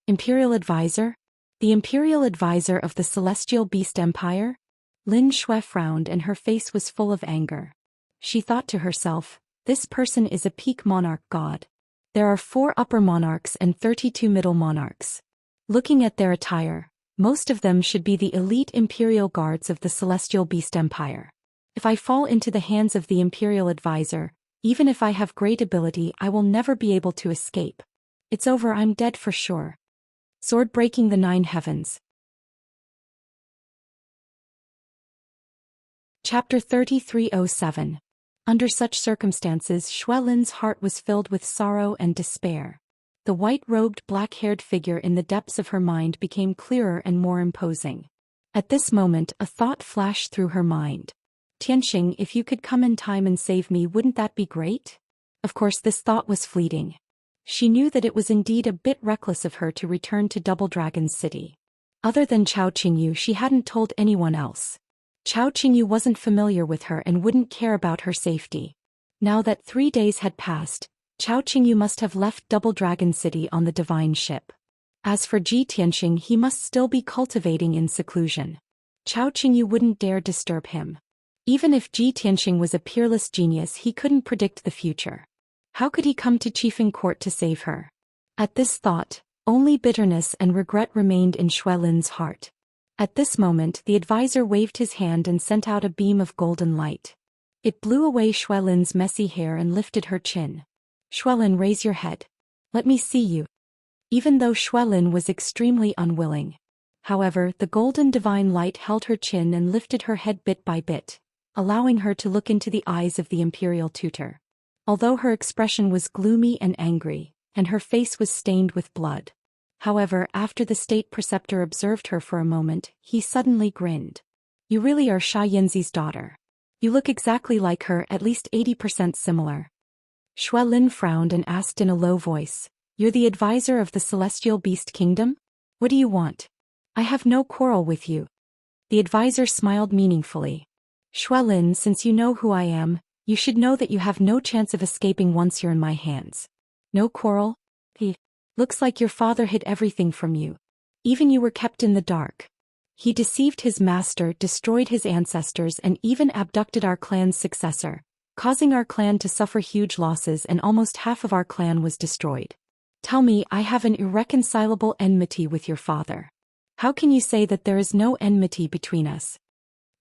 "Imperial Advisor? The Imperial Advisor of the Celestial Beast Empire?" Lin Shui frowned and her face was full of anger. She thought to herself, "This person is a peak monarch god. There are 4 upper monarchs and 32 middle monarchs. Looking at their attire, most of them should be the elite Imperial Guards of the Celestial Beast Empire. If I fall into the hands of the Imperial Advisor, even if I have great ability, I will never be able to escape. It's over, I'm dead for sure." Sword breaking the 9 heavens. Chapter 3307. Under such circumstances Xuelin's heart was filled with sorrow and despair. The white-robed, black-haired figure in the depths of her mind became clearer and more imposing. At this moment a thought flashed through her mind. "Tianxing, if you could come in time and save me, wouldn't that be great?" Of course this thought was fleeting. She knew that it was indeed a bit reckless of her to return to Double Dragon's city. Other than Chao Qingyu, she hadn't told anyone else. Chao Qingyu wasn't familiar with her and wouldn't care about her safety. Now that 3 days had passed, Chao Qingyu must have left Double Dragon City on the divine ship. As for Ji Tianxing, he must still be cultivating in seclusion. Chao Qingyu wouldn't dare disturb him. Even if Ji Tianxing was a peerless genius, he couldn't predict the future. How could he come to Chiefing Court to save her? At this thought, only bitterness and regret remained in Xuelin's heart. At this moment the advisor waved his hand and sent out a beam of golden light. It blew away Xuelin's messy hair and lifted her chin. "Xuelin, raise your head. Let me see you." Even though Xuelin was extremely unwilling. However, the golden divine light held her chin and lifted her head bit by bit, allowing her to look into the eyes of the imperial tutor. Although her expression was gloomy and angry, and her face was stained with blood. However, after the state preceptor observed her for a moment, he suddenly grinned. "You really are Sha Yanzi's daughter. You look exactly like her, at least 80% similar." Xuelin frowned and asked in a low voice, "You're the advisor of the Celestial Beast Kingdom? What do you want?" "I have no quarrel with you." The advisor smiled meaningfully. "Xuelin, since you know who I am, you should know that you have no chance of escaping once you're in my hands." "No quarrel? Looks like your father hid everything from you. Even you were kept in the dark. He deceived his master, destroyed his ancestors, and even abducted our clan's successor, causing our clan to suffer huge losses, and almost half of our clan was destroyed. Tell me, I have an irreconcilable enmity with your father. How can you say that there is no enmity between us?"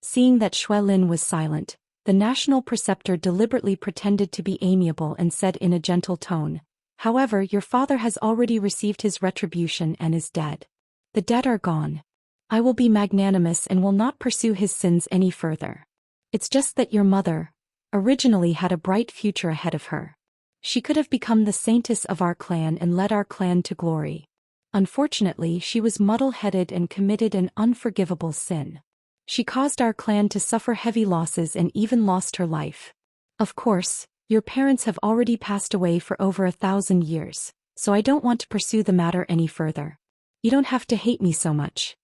Seeing that Xuelin was silent, the national preceptor deliberately pretended to be amiable and said in a gentle tone, "However, your father has already received his retribution and is dead. The dead are gone. I will be magnanimous and will not pursue his sins any further. It's just that your mother, originally had a bright future ahead of her. She could have become the saintess of our clan and led our clan to glory. Unfortunately, she was muddle-headed and committed an unforgivable sin. She caused our clan to suffer heavy losses and even lost her life. Of course, your parents have already passed away for over 1,000 years, so I don't want to pursue the matter any further. You don't have to hate me so much."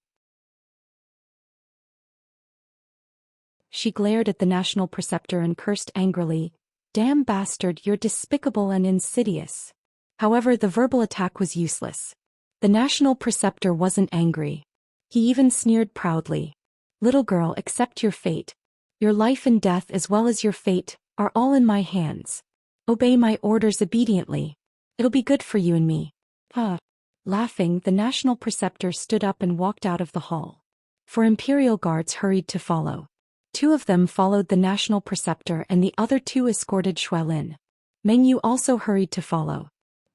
she glared at the national preceptor and cursed angrily, "Damn bastard, you're despicable and insidious." However, the verbal attack was useless. The national preceptor wasn't angry. He even sneered proudly. "Little girl, accept your fate. Your life and death as well as your fate are all in my hands. Obey my orders obediently. It'll be good for you and me." Laughing, the national preceptor stood up and walked out of the hall. 4 imperial guards hurried to follow. 2 of them followed the national preceptor and the other 2 escorted Xuelin. Mengyu also hurried to follow.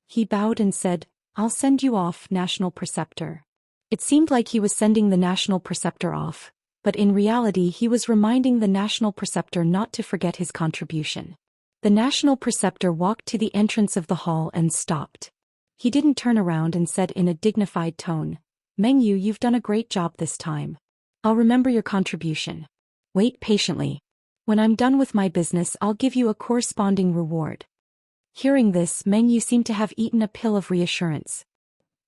He bowed and said, "I'll send you off, national preceptor." It seemed like he was sending the national preceptor off, but in reality he was reminding the national preceptor not to forget his contribution. The national preceptor walked to the entrance of the hall and stopped. He didn't turn around and said in a dignified tone, "Mengyu, you've done a great job this time. I'll remember your contribution. Wait patiently. When I'm done with my business, I'll give you a corresponding reward." Hearing this, Mengyu seemed to have eaten a pill of reassurance.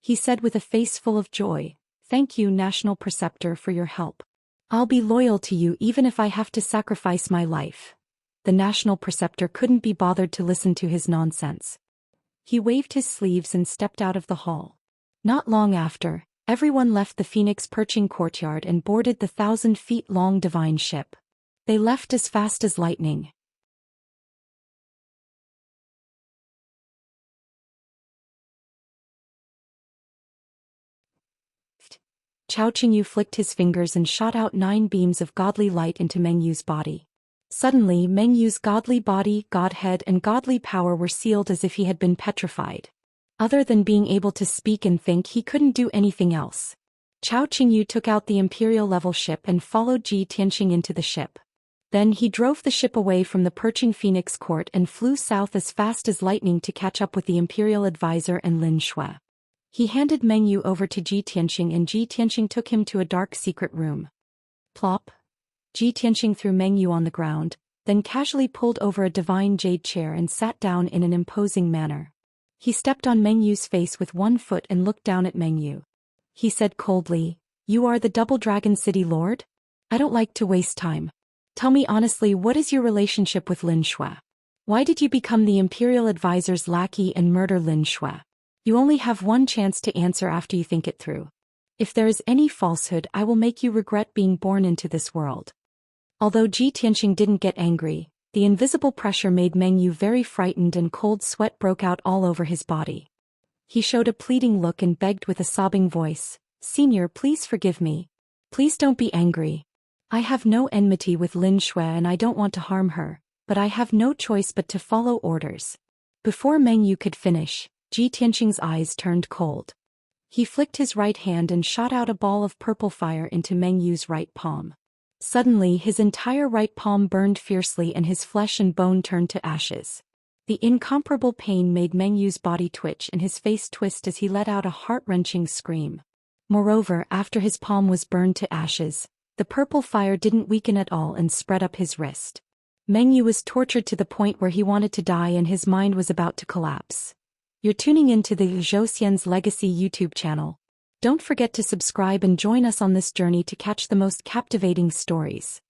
He said with a face full of joy, "Thank you, national preceptor, for your help. I'll be loyal to you even if I have to sacrifice my life." The national preceptor couldn't be bothered to listen to his nonsense. He waved his sleeves and stepped out of the hall. Not long after, everyone left the Phoenix perching courtyard and boarded the 1,000-feet-long divine ship. They left as fast as lightning. Chao Qingyu flicked his fingers and shot out 9 beams of godly light into Mengyu's body. Suddenly, Mengyu's godly body, godhead and godly power were sealed as if he had been petrified. Other than being able to speak and think, he couldn't do anything else. Chao Qingyu took out the Imperial-level ship and followed Ji Tianxing into the ship. Then he drove the ship away from the perching Phoenix court and flew south as fast as lightning to catch up with the Imperial advisor and Lin Shui. He handed Mengyu over to Ji Tianxing and Ji Tianxing took him to a dark secret room. Plop. Ji Tianxing threw Mengyu on the ground, then casually pulled over a divine jade chair and sat down in an imposing manner. He stepped on Mengyu's face with 1 foot and looked down at Mengyu. He said coldly, "You are the Double Dragon City Lord? I don't like to waste time. Tell me honestly, what is your relationship with Lin Shui? Why did you become the Imperial advisor's lackey and murder Lin Shui? You only have 1 chance to answer after you think it through. If there is any falsehood, I will make you regret being born into this world." Although Ji Tianxing didn't get angry, the invisible pressure made Mengyu very frightened and cold sweat broke out all over his body. He showed a pleading look and begged with a sobbing voice, "Senior, please forgive me. Please don't be angry. I have no enmity with Lin Shui and I don't want to harm her, but I have no choice but to follow orders." Before Mengyu could finish, Ji Tianxing's eyes turned cold. He flicked his right hand and shot out a ball of purple fire into Mengyu's right palm. Suddenly his entire right palm burned fiercely and his flesh and bone turned to ashes. The incomparable pain made Mengyu's body twitch and his face twist as he let out a heart-wrenching scream. Moreover, after his palm was burned to ashes, the purple fire didn't weaken at all and spread up his wrist. Mengyu was tortured to the point where he wanted to die and his mind was about to collapse. You're tuning into the Zhou Xian's Legacy YouTube channel. Don't forget to subscribe and join us on this journey to catch the most captivating stories.